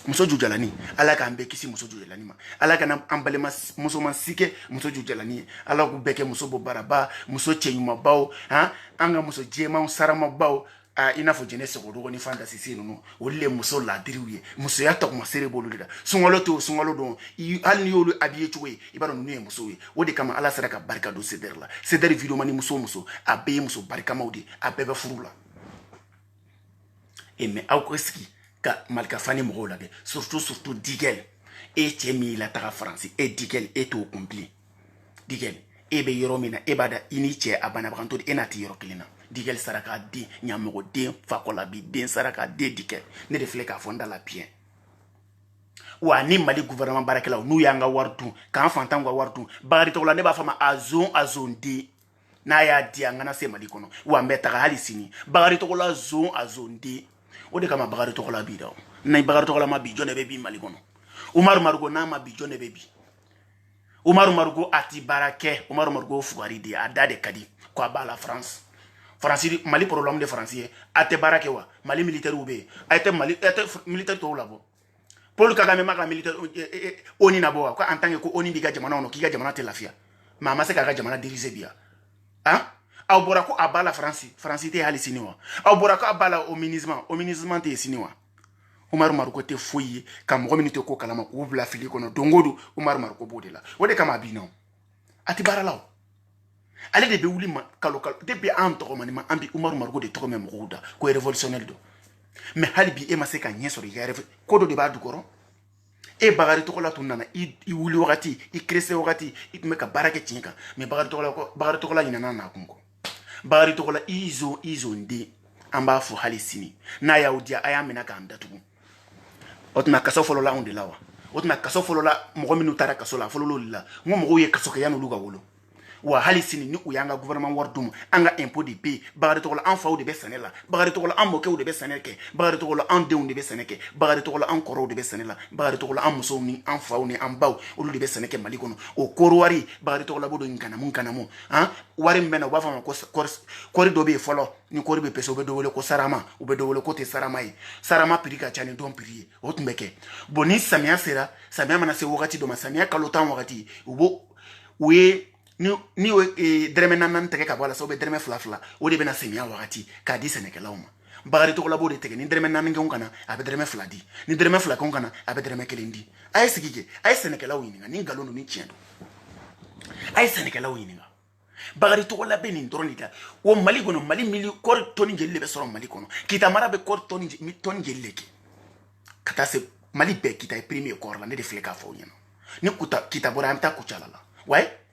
muso jojalani ala k'an bɛɛ kisi muso jojalani ma ala kana an balima musoman si kɛ muso jojalani ye ala k'u bɛɛ kɛ muso bɔ baraba muso cɛɲumanbaw han an ka muso jɛmanw saramabaw i n'a fɔ jɛnɛ sɛgɛn dɔgɔnin fan da sisi ninnu olu de muso ladiriw ye musoya tɔgɔma seere b'olu de la sunkalo to sunkalo don hali n'i y'olu habillé cogo ye i b'a dɔn ninnu ye musow ye o de kama ala sera ka barika don sedɛri la sedɛri vidéo ni muso muso a bɛɛ ye muso barikamaw de a bɛɛ bɛ furu la mais aw ko sigi ka malika fani mɔgɔw lajɛ surtout digɛli e cɛ min y'i lataga faransi e digɛli e t'o kun bilen digɛli e bɛ yɔrɔ min na e b'a da i ni cɛ a banabagatɔ de e n'a tɛ yɔrɔ kelen na digɛli sara k'a den ɲamɔgɔ den fakɔla bi den sara k'a den digɛli ne de filɛ k'a fɔ n da la biɲɛ wa ni mali gouvernement baarakɛlaw n'u y'an ka wari dun k'an fantanw ka wari dun bakari tɔgɔ la ne b'a fɔ a ma a zon den n'a y'a di an kana se mali kɔnɔ wa n bɛ taga hali sini bakari tɔgɔ la zon den o de kama bakari tɔgɔ la bi da n'a bakari tɔgɔ la ma bi jɔn de bɛ bi mali kɔnɔ umaru marugo n'a ma bi jɔn de bɛ bi umaru marugo a ti baara kɛ umaru marugo fugari de a da de ka di ko a b'a la France mali problème de France ye a tɛ baara kɛ wa mali militaire bɛ yen a tɛ militaire tɔw labɔ Paul Kagame ma ka militaire oni na bɔ wa ko en tant que ko oni b'i ka jamana kɔnɔ k'i ka jamana tɛ lafiya mais a ma se k'a ka jamana diriger bi yan han aw bɔra ko a b'a la France tɛ hali sini wa aw bɔra ko a b'a la au MINUSMA tɛ sini wa umaru marugo tɛ foyi ye ka mɔgɔ min tɛ ko kalama k'u bila fili kɔnɔ don o don umaru marugo b'o de la o de kama a b'i nɔ a tɛ baara la o ale de bɛ wuli kalo depuis an tɔgɔmani ma an bi umaru marugo de tɔgɔ mɛn mɔgɔw da ko révolutionnaire don mais hali bi e ma se ka ɲɛ sɔrɔ i ka ko dɔ de b'a dukɔrɔ e bakari tɔgɔ la tun nana i wuli wagati i krese wagati i tun bɛ ka baara kɛ tiɲɛ kan mais bakari tɔgɔ la ɲinana n'a kun kɔ bakari tɔgɔ la izon den an b'a fɔ hali sini n'a y'aw diya a y'a minɛ k'an datugu o tuma kaso fɔlɔ la anw de la wa o tuma kaso fɔlɔ la mɔgɔ minnu taara kaso la a fɔlɔ l'olu la n ko mɔgɔw ye kaso kɛ yan'olu ka wolo wa hali sini ni u y'an ka gouvernement wari d'u ma an ka impôt de bɛ yen bakari tɔgɔ la an faw de bɛ sɛnɛ la bakari tɔgɔ la an mɔkɛw de bɛ sɛnɛ kɛ bakari tɔgɔ la an denw de bɛ sɛnɛ kɛ bakari tɔgɔ la an kɔrɔw de bɛ sɛnɛ la bakari tɔgɔ la an musow ni an faw ni an baw olu de bɛ sɛnɛ kɛ mali kɔnɔ o kɔɔri wari bakari tɔgɔ la b'o don nkanamu han wari min bɛ na u b'a fɔ a ma ko kɔɔri dɔ bɛ yen fɔlɔ ni kɔɔri bɛ pese u bɛ dɔ wele ko sarama u bɛ dɔ wele ko tɛ sarama ye sarama prix ka ca ni dɔn prix ye o tun bɛ kɛ bon ni samiya sera samiya mana se wagati dɔ ma samiya kalo 10 wagati u ye ni o dreme nan tege ka bala so be dreme fla fla o de bena semia wakati ka di senekela uma bagari to la bo de tege ni dreme nan ngi kana abe dreme fla di ni dreme fla kon kana abe dreme kelendi ay sigike ay senekela wininga ni ngalono ni tiendo ay senekela wininga bagari to la be ni ndronita o mali gono mali mili kor toni jelle be soro mali kono kita mara be kor toni jelle ki kata se mali be kita e premier kor la ne de fleka fo nyano ni kuta kita bora amta kuchala la ouais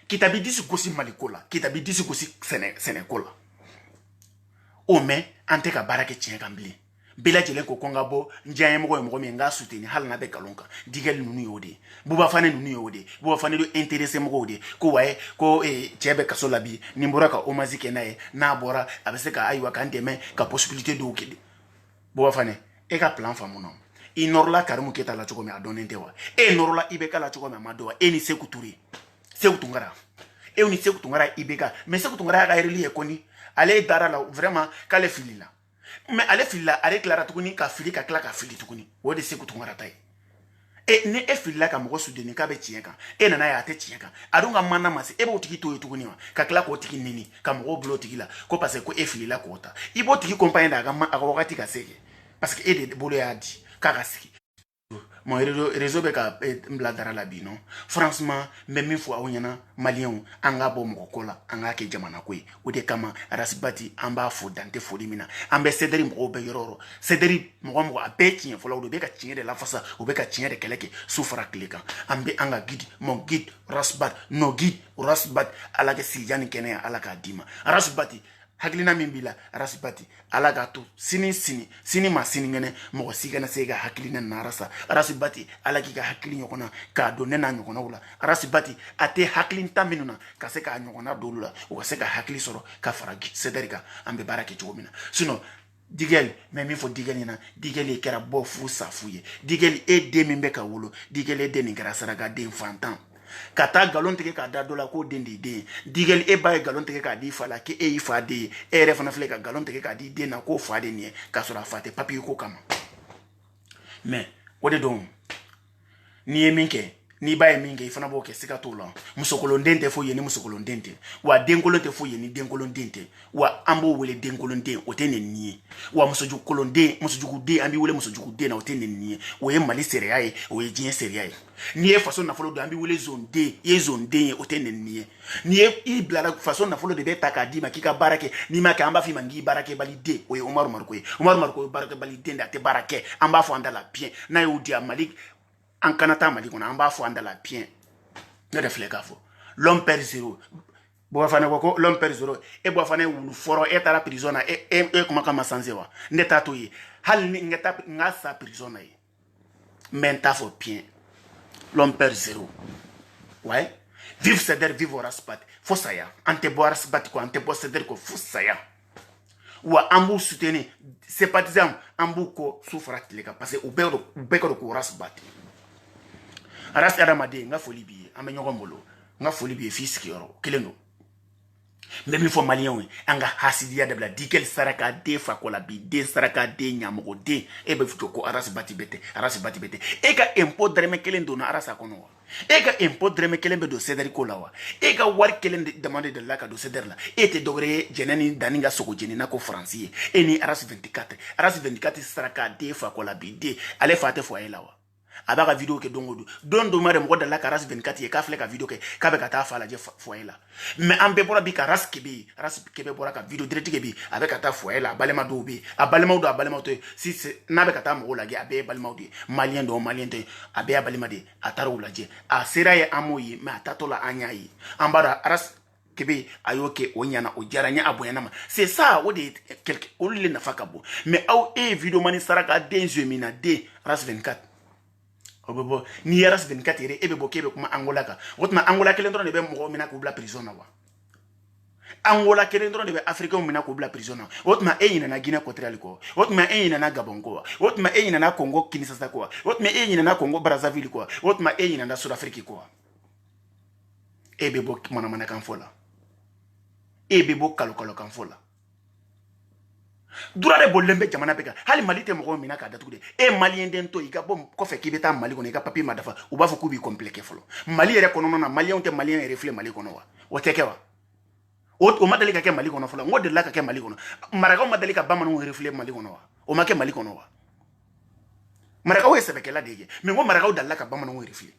kita bi disi gosi malikola kita bi disi gosi senekola o me ante ka barake tien kambli bila jelen ko konga bo njaye mo mi nga soutenir hal na be kalonka digel nunu yode buba fane nunu yode buba fane do intéressé mo yode ko waye ko tiebe kasola bi nimbora ka o mazike nae na bora abeseka aywa ka ndeme ka possibilité do kede buba fane e ka plan famuno inorla karimu keta la choko me adonente wa e norla ibeka la choko me madowa e ni sekuturi sekutungara e uni sekutungara ibeka mais sekutungara ka ereli ekoni ale dara la vraiment kale filila mais ale filila ale clara tukuni ka fili ka kla ka fili tukuni wo de sekutungara tai e ne e filila ka mo sudeni ka be tienka e nana ya te tienka adunga manna masi e bo tiki to tukuni wa ka kla ko tiki nini ka mo blo tiki la ko parce que e filila ko ta ibo tiki compagnie da ga wakati ka sege parce que e de bolo ya di kaka siki mon réseau be ka mbla dara la bi non franchement même une fois onyana malien anga bo mokola anga ke jamana kwe o de kama rasbati amba fo dante fo limina ambe cedri mo be yororo cedri mo abe tien fo la do be ka tien de la fasa o be ka tien de keleke soufra klika ambe anga guide mon guide rasbat no guide rasbat ala ke siljani kene ala ka dima rasbati haklina mimbila rasibati alaga to sini ma sini ngene mo sigana sega haklina narasa rasibati alagi ga hakli nyokona ka do nena nyokona wala rasibati ate haklin taminuna ka se ka nyokona dolula o se ka hakli soro ka faragi sederika ambe barake chomina sino digel memi fo digel ina digel e kera bo fu safuye digel e de mimbe ka wolo digel e de ni grasa raga de fantan kata galon teke ka da dola ko dendi de digel e baye galon teke ka di fala ke e ifa de e refana fle ka galon teke ka di de na ko fa de ni ka sura fate papi ko kama mais o de don ni eminke ni baye minge ifana bo ke sika to la musokolo ndente fo yeni musokolo ndente wa denkolo te fo yeni denkolo ndente wa ambo wele denkolo ndente o te ni wa musoju kolonde musoju de ambi wele musoju de na o te ni o ye mali sere yae o ye jien sere yae ni e façon na folo do ambi wele zone D ye zone D o te ni e i blara façon na folo de beta ka di makika barake ni maka amba fi mangi barake bali D o ye Omar Marko barake bali D nda te barake amba fo andala bien na yo dia Malik en Canada mali kona amba fo andala bien ne refleka fo l'homme perd zéro bo fane ko l'homme perd zéro e bo fane wulu foro e tara prisona e kuma kama sanzewa ndeta to yi hal ni ngeta ngasa prisona yi menta fo bien l'homme perd zéro ouais vive ceder vive raspat fo saya ante bo raspat ko ante bo ceder ko fo saya wa ambu soutenir sympathisant ambu ko souffrat les parce que ube ko raspat aras aramade nga foli bi amenyo ngolo nga foli bi fiski yoro kelendo ndemi fo malien anga hasidia de bla dikel saraka de fa ko la bi de saraka de nyamoko de e be futo ko aras bati bete e ka impôt dreme kelendo na arasa kono e ka impôt dreme kelembe do cedri ko lawa e ka war kelende demander de la ka do cedri la e te dogre jeneni daninga soko jenina ko français e ni aras 24 saraka de fa ko la bi de ale fate fo elawa abaka video ke dongodu do mare mo dalla ka ras 24 ye ka fle ka video ke ka be ka ta fala je foela mais ambe bora bi ka ras kebe bora ka video direct ke bi abe ka ta foela balema do bi abalema to si na be ka ta mo la ge abe balema do malien to abe abalema de ataro la je a seraye amoyi ma tatola anyai ambara ras kebe ayoke onyana o jaranya aboyana ma c'est ça o de quelque o le na fakabo mais au video mani saraka denzemina de ras 24 obobo ni yaras 24 ere ebe bokebe kuma Angola ka wotma Angola kelen dron be mo mina ko bla prison na wa Angola kelen dron be Afrique mina ko bla prison na wotma eyina na Guinea Equatorial ko wotma eyina na Gabon ko wotma eyina na Congo Kinshasa ko wotma eyina na Congo Brazzaville ko wotma eyina na South Africa ko ebe bok mana kan fola ebe bok kalo kan fola durare bollembe jamana beka hali mali te mogo mina ka datude e malien den to iga bom ko fe kibeta mali kono iga papier madafa u ba fo ku bi compliqué folo mali ere kono na malien te malien ere refle mali kono wa o teke wa o madali ka ke mali kono folo ngode la ka ke mali kono maraka madali ka bamanu refle mali kono wa o make mali kono wa maraka we sebe ke la dege me ngo maraka dalla ka bamanu refle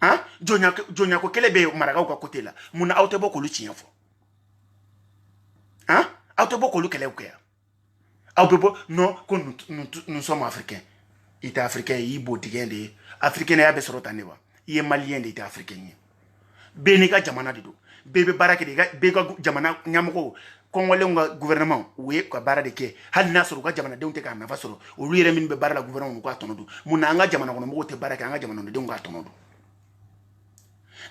hein jonya ko kele be maraka ko côté la muna auto boko lu chienfo hein auto boko lu kele ko ya non, nous sommes africains. Il est africain, il est beau, africain, il est africain, il est malien, il est africain. Benika jamana dido. Bebe barake de bega jamana nyamoko. Congolais nga gouvernement oui ko bara de ke hal nasuru ka jamana de ka na fasoro o lire min be bara la gouvernement ko atonodu munanga jamana ko mo te barake anga jamana de nga atonodu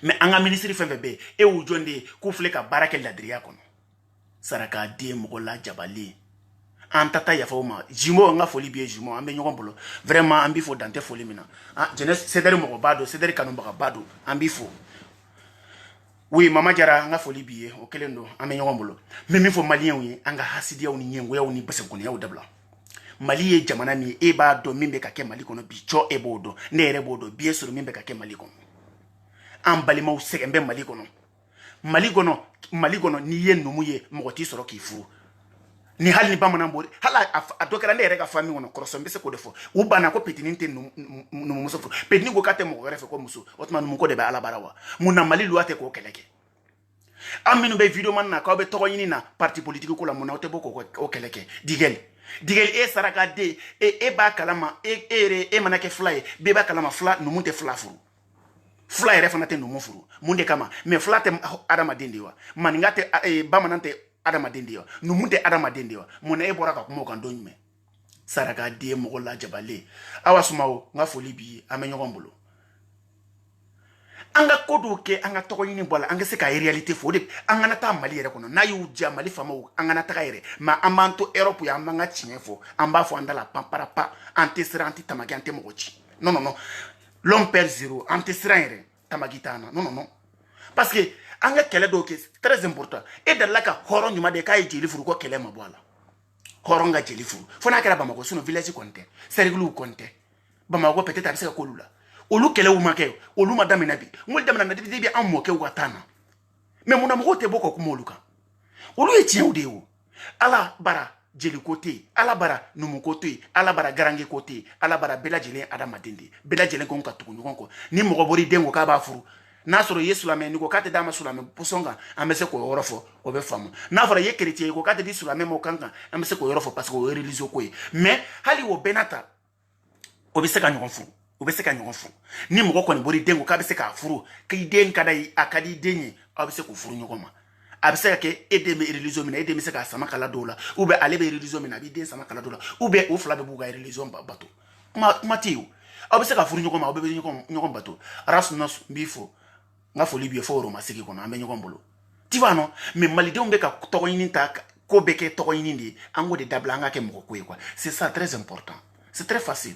mais anga ministre fe be e o jonde ku fle ka barake la dria kono saraka de mo la jabali antata ya foma jimo nga foli bien jimo ambe nyoko bolo vraiment ambi fo dante foli mina ah jeunesse cedere mo bado cedere kanomba bado ambi fo oui mama jara nga foli bien o kelendo ambe nyoko bolo memi fo malien wi anga hasidia uni nyengo ya uni base kono ya udabla mali ye jamana mi e ba do mimbe ka ke mali kono bi cho e bodo ne ere bodo bien sur mimbe ka ke mali kono ambali ma usekembe mali kono ni ye numu ye mo ti soro ki furu ni hali ni bamana mbori hala adokera ne rega fami wono kroso mbese ko defo u bana ko petini nte no muso petini go kate mo refe ko muso otman mu ko de ba ala barawa muna mali luate ko keleke aminu be video man na ka be to yini na parti politique ko la muna ote boko ko keleke digel e saraka de e ba kalama e manake fly be ba kalama fla no munte fla furu fly refa na te no mu furu munde kama me fla te adama dendiwa maningate bamanante adama dendiwa numunte adama dendiwa mona e bora ka kuma kan donme saraka de mo la jabale awa sumawo nga foli bi amenyo gombolo anga kodo ke anga to yini bola anga se ka reality fo de anga na ta mali yere kono na yu ja mali fama anga na ta yere ma amanto europe ya manga chiefo amba fo andala pampara pa antisra anti tamagi ante mochi non l'homme perd zéro antisra yere tamagitana non parce que anga kele do ke très important et de la ka horon juma de kay jeli furu ko kele ma bola horon ga jeli furu fona kala bamako suno village konte seriglu konte bamako peut-être abse ko lula olu kele wu make olu madame nabi ngol dem na nabi bi am moke watana mais muna mo te boko ko moluka olu e tien udewo ala bara jeli côté ala bara numu côté ala bara garange côté ala bara bela jeli adama dende bela jeli ko ka tukunu ko ni mo bori dengo ka ba furu na soro yesu la men ko kate dama sula men pusonga amese ko yorofo o be famu na fara ye chrétien ko kate di sula men mo kanka amese ko yorofo parce que o religion ko mais hali wo benata o be se ka nyon fu ni mo ko ni bori dengo ka be se ka furu ki den kada akadi denye o be se ko furu nyoma abse ke edeme religion mina edeme se ka sama kala dola ou be ale be religion mina bi den sama kala dola ou be o fla be buga religion bato matiu o be se ka furu nyoma o be nyoma bato ras nos bifo nga foli bi fo roma siki kono ambe nyoko mbolo tu vois non mais malide umbe ka to yini ta ko beke to yini ndi ango de dabla nga ke moko quoi c'est ça très important c'est très facile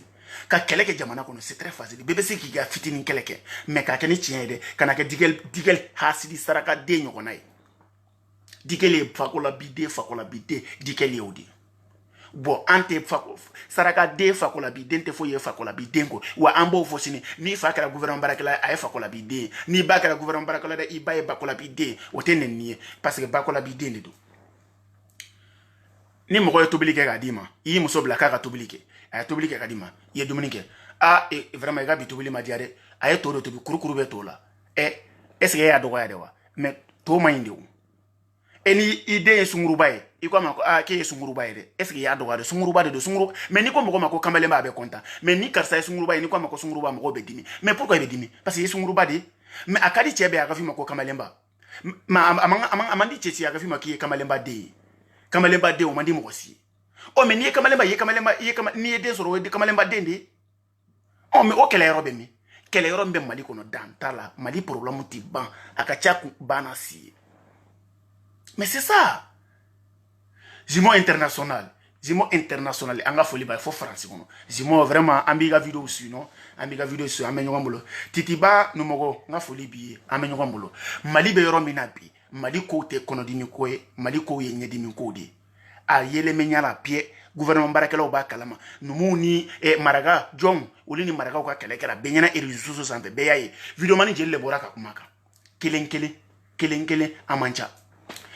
ka keleke jamana kono c'est très facile bebe siki ga fitini keleke mais ka keni tiende kana ke digel hasidi saraka de nyoko nay digel fakola bide digel yodi bo ante fako saraka de fakola bidente fo ye fakola bidengo wa ambo fo sini ni fakara gouvernement barakala ay fakola bide ni bakara gouvernement barakala da ibaye bakola bide o teneni parce que bakola bide ndido ni mo ko tobilike ga dima yi muso blaka ga tobilike ay tobilike ga dima ye dominike et vraiment ga bi tobili ma diare ay to do to bi kurukuru be to la est-ce que ya dogo ya dewa mais to mayinde o eni ide sungurubaye iko ma ke sungurubaye de est-ce que ya dogo de sunguruba de sunguru mais ni ko mo ko kamale ma be content mais ni karsa sungurubaye ni ko ma ko sunguruba mo be dimi mais pourquoi be dimi parce que sunguruba de mais akadi chebe akafi ma ko kamalemba ma amandi chechi akafi ma ki kamalemba de o mandi mo si o mais ni kamalemba ni de soro de kamalemba de ndi o mais o kele robe mi kele robe mali kono dantala mali problème ti ban akacha ku bana si. Mais c'est ça. Zimo international, anga foli ba fo France kono. Zimo vraiment ambiga vidéo aussi non, ambiga vidéo sur amenyo ngambolo. Titiba no mogo nga foli bi amenyo ngambolo. Mali be yoro minabi, mali ko te kono dimi ko e, mali ko ye nyedi min ko de. a yele menyala pied gouvernement barakelaw ba kalama numu ni maraga jom oli ni maraga ka kelekera benyana e réseaux sociaux santé be yaye video mani jelle bora ka kumaka kelen amancha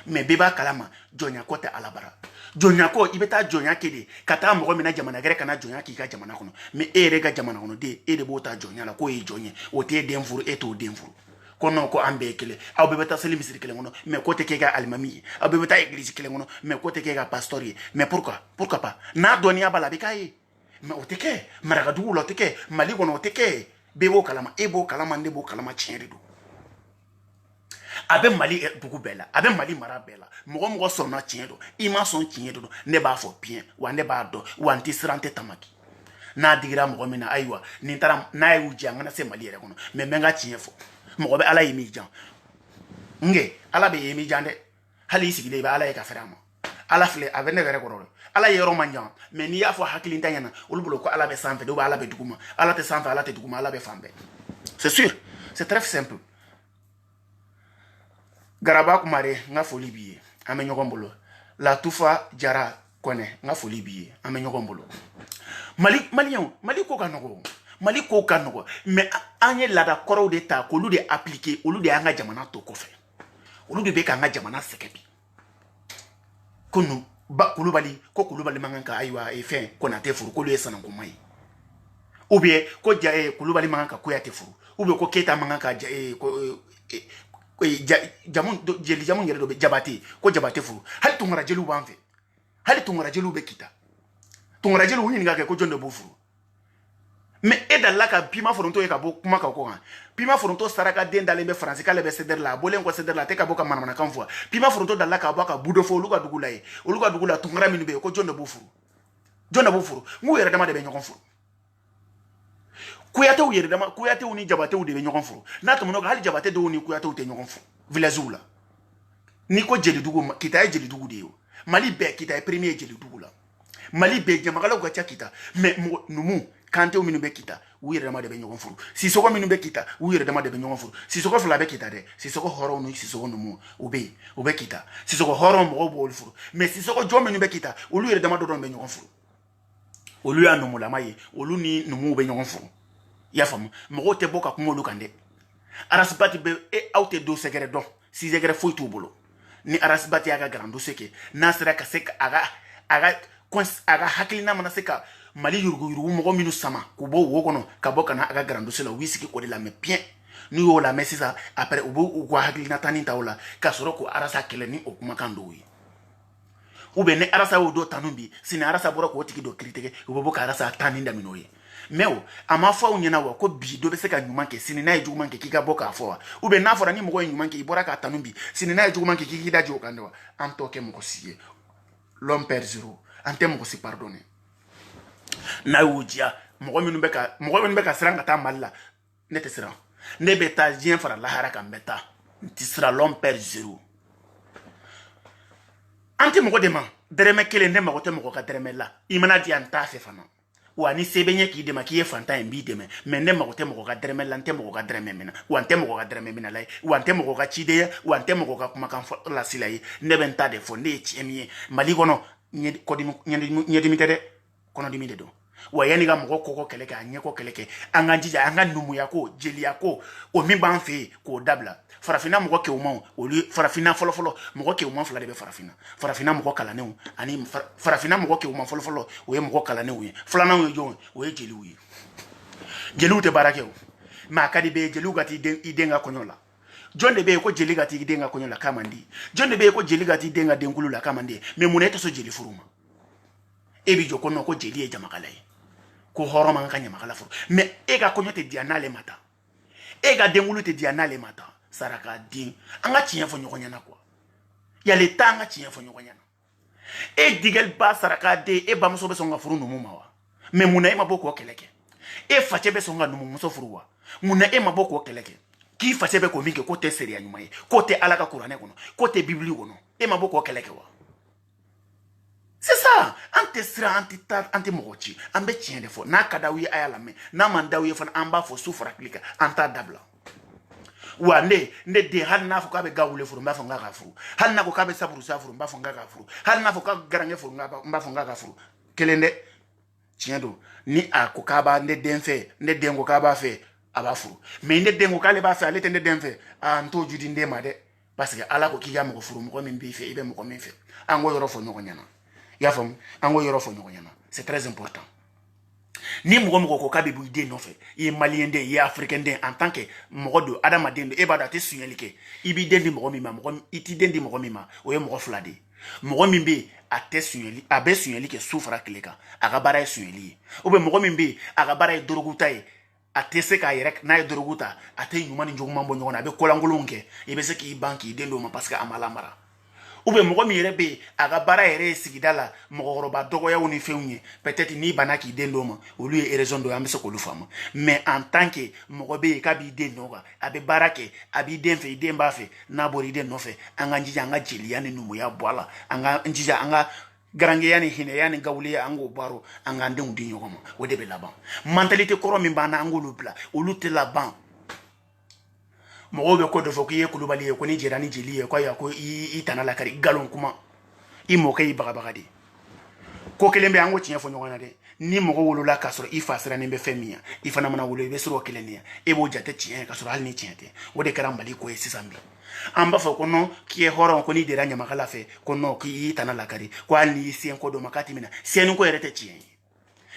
mais beba kalama jonya ko te alabara jonya ko ibeta jonya kede kata mo mina jamana gere kana jonya ki ka jamana kono mais ere ga jamana kono de e de bota jonya la ko e jonye o te denfuru e to denfuru kono ko ambe kele aw bebeta selim misiri kele ngono mais ko te kega almami aw bebeta église kele ngono mais ko te kega pastori mais pourquoi pas na donia bala bikaye mais o te ke maraga du lo te ke mali kono o te ke bebo kalama ebo kalama ndebo kalama chenri do abe mali dugu bela abe mali mara bela mogo sonna chenro ima son chenro ne ba fo bien wa ne ba do wa nti srante tamaki na digira mogo mina aywa ni tara na yu janga se mali re kono me menga chenfo mogo be ala yimi jan nge ala be yimi jande hali sigile ba ala e ka ferama ala fle ave ne gere kororo ala yero manjan me ni ya fo hakili ntanyana ulubulo ko ala be sanfe do ba ala be duguma ala te sanfe ala te duguma ala be fambe c'est sûr c'est très simple. Garaba kumare nga foli biye ame nyogombolo la tufa jara kone nga foli biye ame nyogombolo mali ko kanogo mais anye la da koro de ta ko lu de appliquer olu de anga jamana to ko fe olu de be ka anga jamana sekebi kunu ba kulubali manganka aywa e fin kona te furu ko lu esana ko mai ou bien ko kulubali manganka ko ya te furu ou bien ko keta manganka jeli jamun yere do be jabate ko jabate furu hali tungara jelu banfe hali tungara jelu be kita tungara jelu wuni ngake ko jonde bo furu mais edalla ka pima foronto e ka bo kuma ka ko han pima foronto saraka den dalen be français ka le be ceder la bolen ko ceder la te ka bo ka manamana kan fo pima foronto dalla ka bo ka budo fo luga dugula tungara minu be ko jonde bo furu ngu yere dama de be nyokon furu kuyate u yere dama kuyate u ni jabate u de be nyokon furu na to mono hali jabate do ni kuyate u te nyokon furu village ula ni ko jeli dugu kita e jeli dugu de yo mali be kita e premier jeli dugu la mali be jamagala ko cha kita mais numu kante u minu be kita u yere dama de be nyokon furu si soko minu be kita u yere dama de be nyokon furu si soko fla be kita de si soko horo no si soko numu u be kita si soko horo mo bo furu mais si soko jo minu be kita u yere dama do don be nyokon furu olu ya numu la maye olu ni numu be nyokon furu ya famu mogo te boka kumolu kande arasibati be aute do segere don si segere foi tu bolo ni arasibati aga grando seke nasra ka seka aga hakilina mana seka mali yurgu mogo minu sama kubo wokono kaboka na aga grando sela wisiki ko de la me bien ni yo la mesisa après ubo ko hakilina tani taola ka soro ko arasa keleni okuma kando wi ube ne arasa wo do tanumbi sine arasa bora ko tiki do critique ubo ka arasa tani ndaminoye mais ama fa unyena wa ko bi do be se ka nyuma ke sini na ejugu manke kika boka afo ou be na fora ni mo nyuma ke ibora ka tanumbi sini na ejugu manke kiki da jo kandewa antoke mo ko siye l'homme perd zéro ante mo ko si pardonner na ujia mo minu be ka sranga ta malla ne te sra ne beta jien fara la haraka mbeta ti sra l'homme perd zéro ante mo ko dema dereme kele ne mo ko te mo ko ka dereme la imana di anta fe fana wani sebenye ki dema ki fanta mbi deme mende mako te mako ka dreme lante mako ka dreme mina wante mako ka dreme mina lai wante mako ka chide wante mako ka kuma kan la silai nebenta de fonde chiemie mali kono nyedi mitede kono dimide do wayani ga mako koko keleke anyeko keleke anga jija anga numu yako jeli yako o mi banfe ko dabla farafina mako ke umon oli farafina folo mako ke umon fla de be farafina mako kala ne ani farafina mako ke umon folo o ye mako kala ne o fla na o jo o ye jeli wi jeli te barake o ma kadi be jeli gati idenga konyola jonde be ko jeli gati idenga konyola kamandi jonde be ko jeli gati idenga denkulu la kamandi me muneta so jeli furuma ebi joko no ko jeli e jamakalai ko horoma nganya makala furu mais ega konyo te diana le mata ega dengulu te diana le mata saraka din anga chien fo nyokonyana kwa ya le tanga chien fo nyokonyana e digel ba saraka de e ba muso be songa furu no mumawa mais muna e maboko keleke e fache be songa no muso furuwa muna e maboko keleke ki fache be ko minke ko te seri anyuma e ko te alaka qur'ane kono ko te bibli kono e maboko keleke wa. C'est ça, ante sira anti mochi, ambe chien de fo, na kadawi ayalame, na mandawi fon amba fo soufra klika, anta dabla. wa ne de hal na fo ka be gawule furu mba fo nga ka furu hal na ko ka be saburu sa furu mba fo nga ka furu hal na fo ka garange furu mba fo nga ka furu kelende tiendo ni a ko ka ba ne den fe ne den ko ka ba fe aba furu mais ne den ko ka le ba fe ale te ne den fe a nto judi ndema de parce que ala ko ki ya mo furu mo min bi fe ibe mo min fe ango yoro fo nyoko nyana ya fam ango yoro fo nyoko nyana c'est très important ni mogo mogo ko kabe bu ide no fe ye malien de ye africain de en tant que mogo do adama de e ba da te sunyeli ke ibi de ndi mogo mima mogo iti de ndi mogo mima o ye mogo flade mogo mimbe a te sunyeli a be sunyeli ke soufra kleka aga bara sunyeli o be mogo mimbe aga bara doroguta e a te se ka yere na doroguta a te nyumani njoguma mbo nyona be kolangolonke e be se ki banki de ndo ma parce que amala mara ube mogo mi yere be aga bara yere sigida la mogo roba dogo ya woni feunye peut-être ni bana ki dendo ma olu e raison do amse ko lu fama mais en tant que mogo be ka bi den noga abe barake abi den fe den ba fe na bori den no fe anga njija anga jeli yani numu ya boala anga njija anga garange yani hine yani gawli ya ango baro anga ndeng di nyoko ma wode be laban mentalité koro mi bana ango lu bla olu te laban mogo be ko do fo ki kulubali ko ni jerani jeli ko ya ko i tanala kari galon kuma i moke i baga di ko kelembe ango tinya fo nyona de ni mogo wolo la kasoro i fasira ne be femia i fana mana wolo be suro kelenia e bo jate tinya kasoro hal ni tinyate o de karambali ko e sisambi amba fo ko no ki e horon ko ni de ranya makala fe ko no ki i tanala kari ko al ni sien ko do makati mina sien ko erete tinya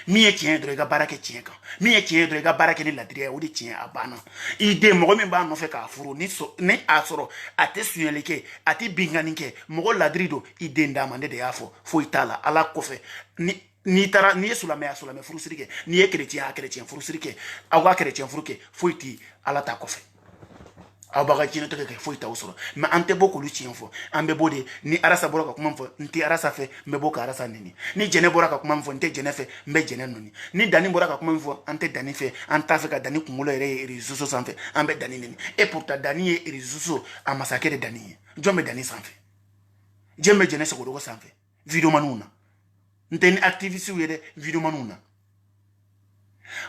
mi e tien droga barake tien kan mi e tien droga barake ni ladria o di tien abana ide mogo mi ba no fe ka furu ni so ni asoro ate sunyeleke ate binganike mogo ladrido ide ndamande de afo fo itala ala kofe ni tara ni sulame furu sirike ni e chrétien furu sirike awa chrétien furu ke fo iti ala ta kofe abaga kino to ke fo ita usoro ma ante boko lu tien fo ambe bode ni arasa bora ka kuma fo nti arasa fe mbe boka arasa nini ni jene bora ka kuma fo nte jene fe mbe jene noni ni dani bora ka kuma fo ante dani fe anta fe ka dani kumulo ere rizuso sanfe ambe dani nini et pourtant dani e rizuso a massacrer dani jombe dani sanfe jembe jene se ko sanfe video manuna nte ni activiste wede video manuna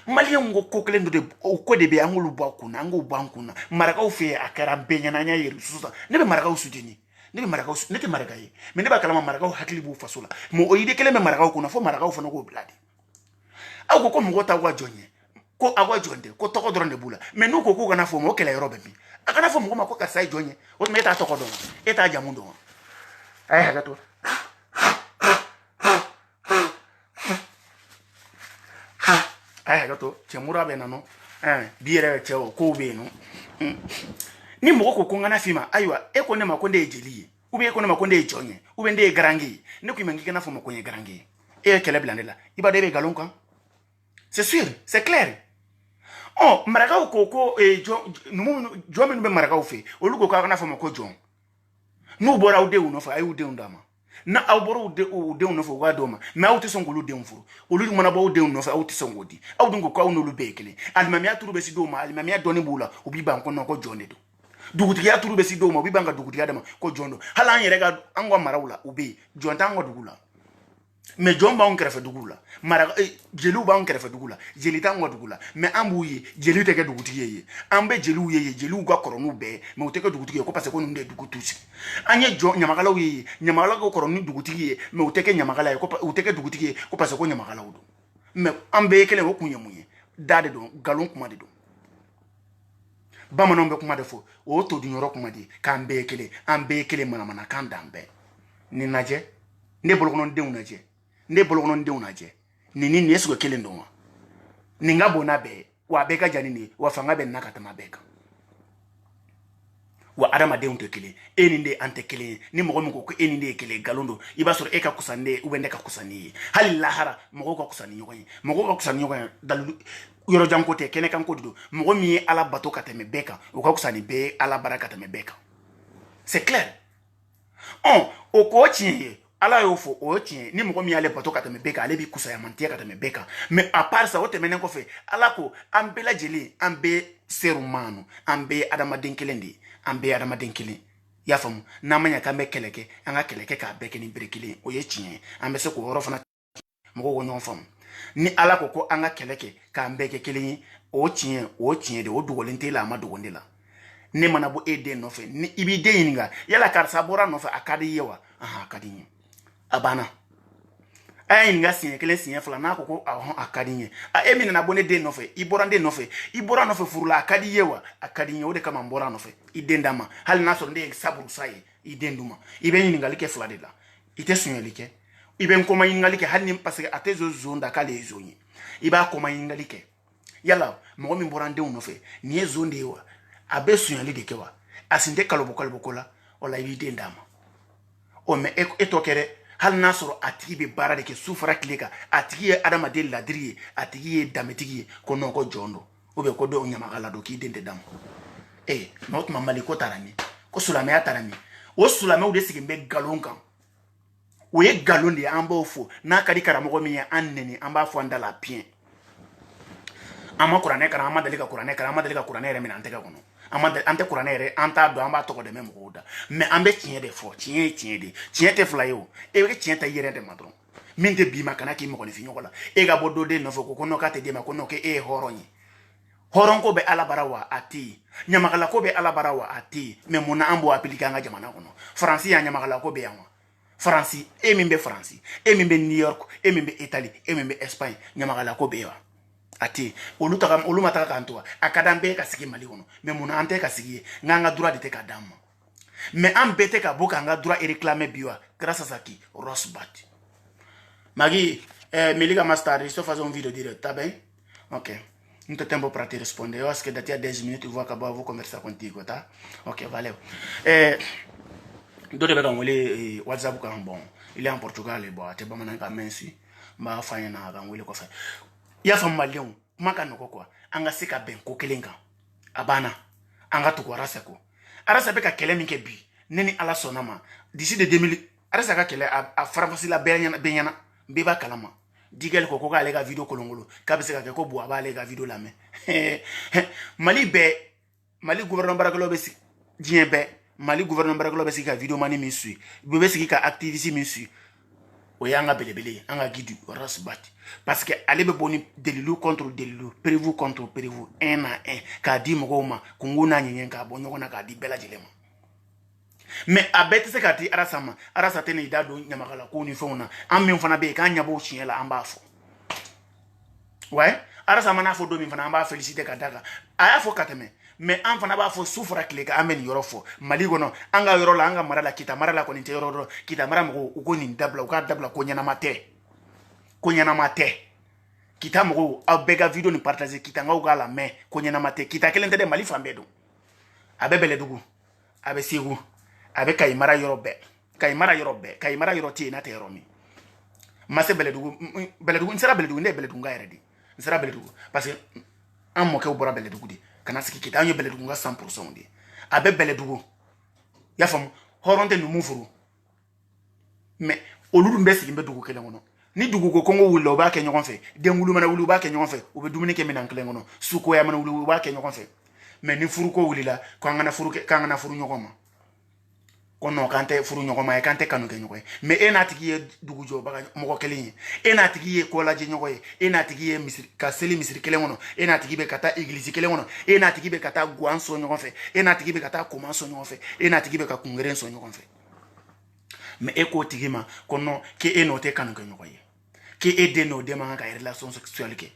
malien ngo koklendo de ko de be angulu bakuna angu bankuna maraka ufe akara benya na nya yeri susa ne be maraka usudini ne be maraka ne te maraka yi me ne ba kala maraka hakili bu fasola mo oyide kele me maraka kuna fo maraka ufana ko bladi aw ko mo ta wa jonye ko awa jonde ko toko dronde bula me no ko kana fo mo kele robe mi akana fo mo ko ka sai jonye o me ta toko don eta jamundo ay haga to ay gato chemura be nano biere cheo ko be no ni mo ko ngana fima aywa e ko ne makonde ejeli ube ko ne makonde ejonye ube nde garangi ne ku mengi kana fo makonye garangi e kele blandela iba de be galon kan c'est sûr c'est clair oh maraka ko e jo me no be maraka fe olugo ka kana fo mako jon no bora ude uno fa ay ude undama na awboro ude uno fo wadoma ma awti songolu de unfuru olu mana bo ude uno fa awti songodi awdungo ko awno lu bekele almami aturu be si doma almami adoni bula obi ban ko no ko jonde do duguti ya turu be si doma obi banga duguti ya dama ko jondo hala an yere ga angwa marawula obi jonta angwa dugula me jomba on krefe dugula mara jelu ba on krefe dugula jelita ngwa dugula me ambuyi jelu teke duguti yeye ambe jelu yeye jelu gwa koronu be me uteke duguti yeye ko parce ko nunde dugutusi anye jo nyamakala yeye nyamakala ko koronu duguti yeye me uteke nyamakala ko uteke duguti yeye ko parce ko nyamakala udo me ambe kele wo kunye munye dade do galon kuma de do bamanon be kuma de fo o to dinyoro kuma di kambe kele ambe kele mana kan dambe ni naje ne bolgonon de unaje ne bolgonon de unaje ni esugo kele ndonwa ni ngabo na be wa beka janini wa fanga be nakata mabeka wa adama de unte kele eni nde ante kele ni mogo mko ko eni nde kele galondo iba soro eka kusande ubende ka kusani hal lahara mogo ka kusani yokoyi mogo ka kusani yokoyi dalu yoro jankote kene kan kodo mogo mi ala bato kateme beka o ka kusani be ala baraka teme beka c'est clair o ko chie ala yo fo o chie ni mogo mi ale bato kateme beka ale bi kusaya mantia kateme beka mais à part ça o te menen ko fe ala ko ambela jeli ambe serumano ambe adama denkelendi ambe adama denkele ya famu na manya kambe keleke anga keleke ka beke ni brekile o ye chie ambe se ko horo fana mogo wo nyon famu ni ala ko anga keleke ka mbeke kele o chie de o dugolente la ma dugondela ne mana bo e den nɔfɛ ni i b'i den ɲininka yala karisa bɔra nɔfɛ a ka di i ye wa a ka di n ye a banna a ye ɲininka siɲɛ kelen siɲɛ fila n'a ko ko a ka di n ye e min nana bɔ ne den nɔfɛ i bɔra n den nɔfɛ i bɔra nɔfɛ furu la a ka di i ye wa a ka di n ye o de kama n bɔra nɔfɛ i den d'a ma hali n'a sɔrɔ ne ye saburu sa ye i den d'u ma i bɛ ɲininkali kɛ fila de la i tɛ suɲɛli kɛ i bɛ n kɔma ɲininkali kɛ hali ni parce que a tɛ zon da k'ale ye zon ye i b'a kɔma ɲininkali kɛ yala mɔgɔ min bɔra n denw nɔfɛ nin ye zon de ye wa a bɛ suɲɛli de kɛ wa a sin tɛ kalobɔ ko la o la i b'i den d'a ma o mɛ e tɔ kɛ dɛ hali n'a sɔrɔ a tigi bɛ baara de kɛ su fara tile kan a tigi ye adamaden ladiri ye a tigi ye danbetigi ye ko non ko jɔn don ou bien ko dɔw ɲamaga la don k'i den tɛ d'a ma mɛ o tuma mali ko taara min ko silamɛya taara min o silamɛw de sigilen bɛ nkalon kan o ye nkalon de ye an b'o fɔ n'a ka di karamɔgɔ min ye an nɛni an b'a fɔ an da la piyɛn an ma kuranɛ kalan an ma deli ka kuranɛ kalan an ma deli ka kuranɛ yɛrɛ minɛ an tɛgɛ kɔnɔ an tɛ kuranɛ yɛrɛ an t'a dɔn an b'a tɔgɔ dɛmɛ mɔgɔw da mɛ an bɛ tiɲɛ de fɔ tiɲɛ ye tiɲɛ de tiɲɛ tɛ fila ye o e bɛ tiɲɛ ta i yɛrɛ de ma dɔrɔn min tɛ b'i ma kana k'i mɔgɔninfin ɲɔgɔn la e ka bɔ dɔ den nɔfɛ ko n'o k'a tɛ d'e ma ko n'o k'e ye hɔrɔn ye hɔrɔnko bɛ ala bara wa a tɛ yen ɲamakalako bɛ ala bara wa a tɛ yen mɛ mun na an b'o appliquer an ka jamana kɔnɔ faransi y'a ɲamakalako bɛ yan wa faransi e min bɛ faransi e min bɛ new york e min bɛ italie e min bɛ espagne ɲamakalako bɛ yen wa a tɛ olu ma taga k'an to a ka d'an bɛɛ ka sigi mali kɔnɔ mɛ mun na an tɛ ka sigi ye n'an ka droit de tɛ ka d'an ma mɛ an bɛɛ tɛ ka bɔ k'an ka droit réclamer bi wa grâce à qui Rosbat Magui me liga mais tarde estou fazendo um vídeo direto tá bem ok não tem tempo para te responder eu acho que daqui a 10 minutos eu vou acabar eu vou conversar contigo tá ok valeu do de bɛ ka wele whatsapp kan bon il est en Portugal bon a tɛ bamanankan mɛn si n b'a f'a ɲɛna a ka n wele kɔfɛ i y'a faamu malidenw kuma ka nɔgɔ quoi an ka se ka bɛn ko kelen kan a banna an ka tugu arasa ko arasa bɛ ka kɛlɛ min kɛ bi ne ni ala sɔnna ma d'ici de 2000 arasa ka kɛlɛ a farafasila bɛɛ ɲɛna bɛɛ b'a kalama digɛl ko k'ale ka video kolonkolon k'a bɛ se ka kɛ ko bon a b'ale ka video lamɛn mali bɛɛ mali gouvernement baarakɛlaw bɛ sigi diɲɛ bɛɛ mali gouvernement baarakɛlaw bɛ sigi ka video mani min suit u bɛ sigi ka activiste min suit o y'an ka belebele ye an ka guide Rosbat parce que ale bɛ bɔ ni delilu contre delilu prévu contre prévu un à un k'a di mɔgɔw ma kungo n'a ɲɛɲɛ k'a bɔ ɲɔgɔn na k'a di bɛɛ lajɛlen ma mais a bɛɛ tɛ se k'a di arasa ma arasa tɛ n'i da don ɲamakala ko ni fɛnw na an min fana bɛ yen k'an ɲɛ b'o tiɲɛ la an b'a fɔ ouais arasa ma n'a fɔ don min fana an b'a féliciter ka da kan a y'a fɔ ka tɛmɛ mais an fana b'a fɔ su fara tile kan an bɛ nin yɔrɔ fɔ mali kɔnɔ an ka yɔrɔ la an ka mara la kita mara la kɔni tɛ yɔrɔ dɔn kita mara mɔgɔw u ko nin dabila u k'a dabila ko ɲɛnama tɛ kita mɔgɔw aw bɛɛ ka video ni partager kita ngaw k'a lamɛn ko ɲɛnama tɛ kita kelen tɛ dɛ mali fan bɛɛ don a bɛ bɛlɛdugu a bɛ segu a bɛ kayi mara yɔrɔ bɛɛ kayi mara yɔrɔ tɛ yen n'a tɛ yɔrɔ min ma se bɛlɛdugu n sera bɛlɛdugu ne ye bɛlɛduguka yɛrɛ de n sera bɛlɛdugu parce que an mɔkɛw bɔra bɛlɛdugu de kana sigi kita an ye bɛlɛdugu ka 100% de a bɛ bɛlɛdugu y'a faamu hɔrɔn tɛ numu furu mais olu dun bɛɛ sigi bɛ dugu kelen kɔnɔ ni dugu ko kɔngɔ wulila u b'a kɛ ɲɔgɔn fɛ denwulu mana wuli u b'a kɛ ɲɔgɔn fɛ u bɛ dumuni kɛ minɛn kelen kɔnɔ sukoya mana wuli u b'a kɛ ɲɔgɔn fɛ mais ni furuko wulila k'an kana furu ɲɔgɔn ma ko non k'an tɛ furu ɲɔgɔn ma ye k'an tɛ kanu kɛ ɲɔgɔn ye mais e n'a tigi ye dugu jɔbaga mɔgɔ kelen ye e n'a tigi ye ko lajɛ ɲɔgɔn ye e n'a tigi ye ka seli misiri kelen kɔnɔ e n'a tigi bɛ ka taa église kelen kɔnɔ e n'a tigi bɛ ka taa guwan sɔn ɲɔgɔn fɛ e n'a tigi bɛ ka taa koman sɔn ɲɔgɔn fɛ e n'a tigi bɛ ka kungeren sɔn ɲɔgɔn fɛ mais e k'o tigi ma ko non k'e n'o tɛ kanu kɛ ɲɔgɔn ye k'e den n'o den man kan ka relation sexuelle kɛ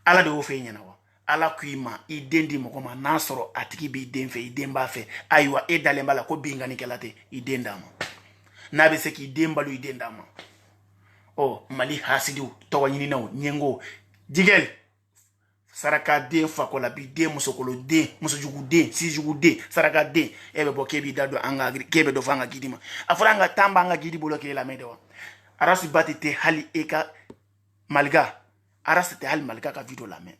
ala de y'o fɛ e ɲɛna wa ala k'i ma i den di mɔgɔ ma n'a sɔrɔ a tigi b'i den fɛ i den b'a fɛ ayiwa e dalen b'a la ko binganikɛla tɛ i den d'a ma n'a bɛ se k'i den balo i den d'a ma mali hasidiw tɔgɔ ɲininaw ɲɛngo jigɛl sarakaden fakola bi den musokoloden musojuguden sijuguden sarakaden e bɛ bɔ k'e b'i da don an ka k'e bɛ dɔ fɔ an ka gidi ma a fɔra an ka tan b'an ka gidi bolo k'e lamɛn de wa Rosbat tɛ hali e ka malika arasa tɛ hali malika ka video lamɛn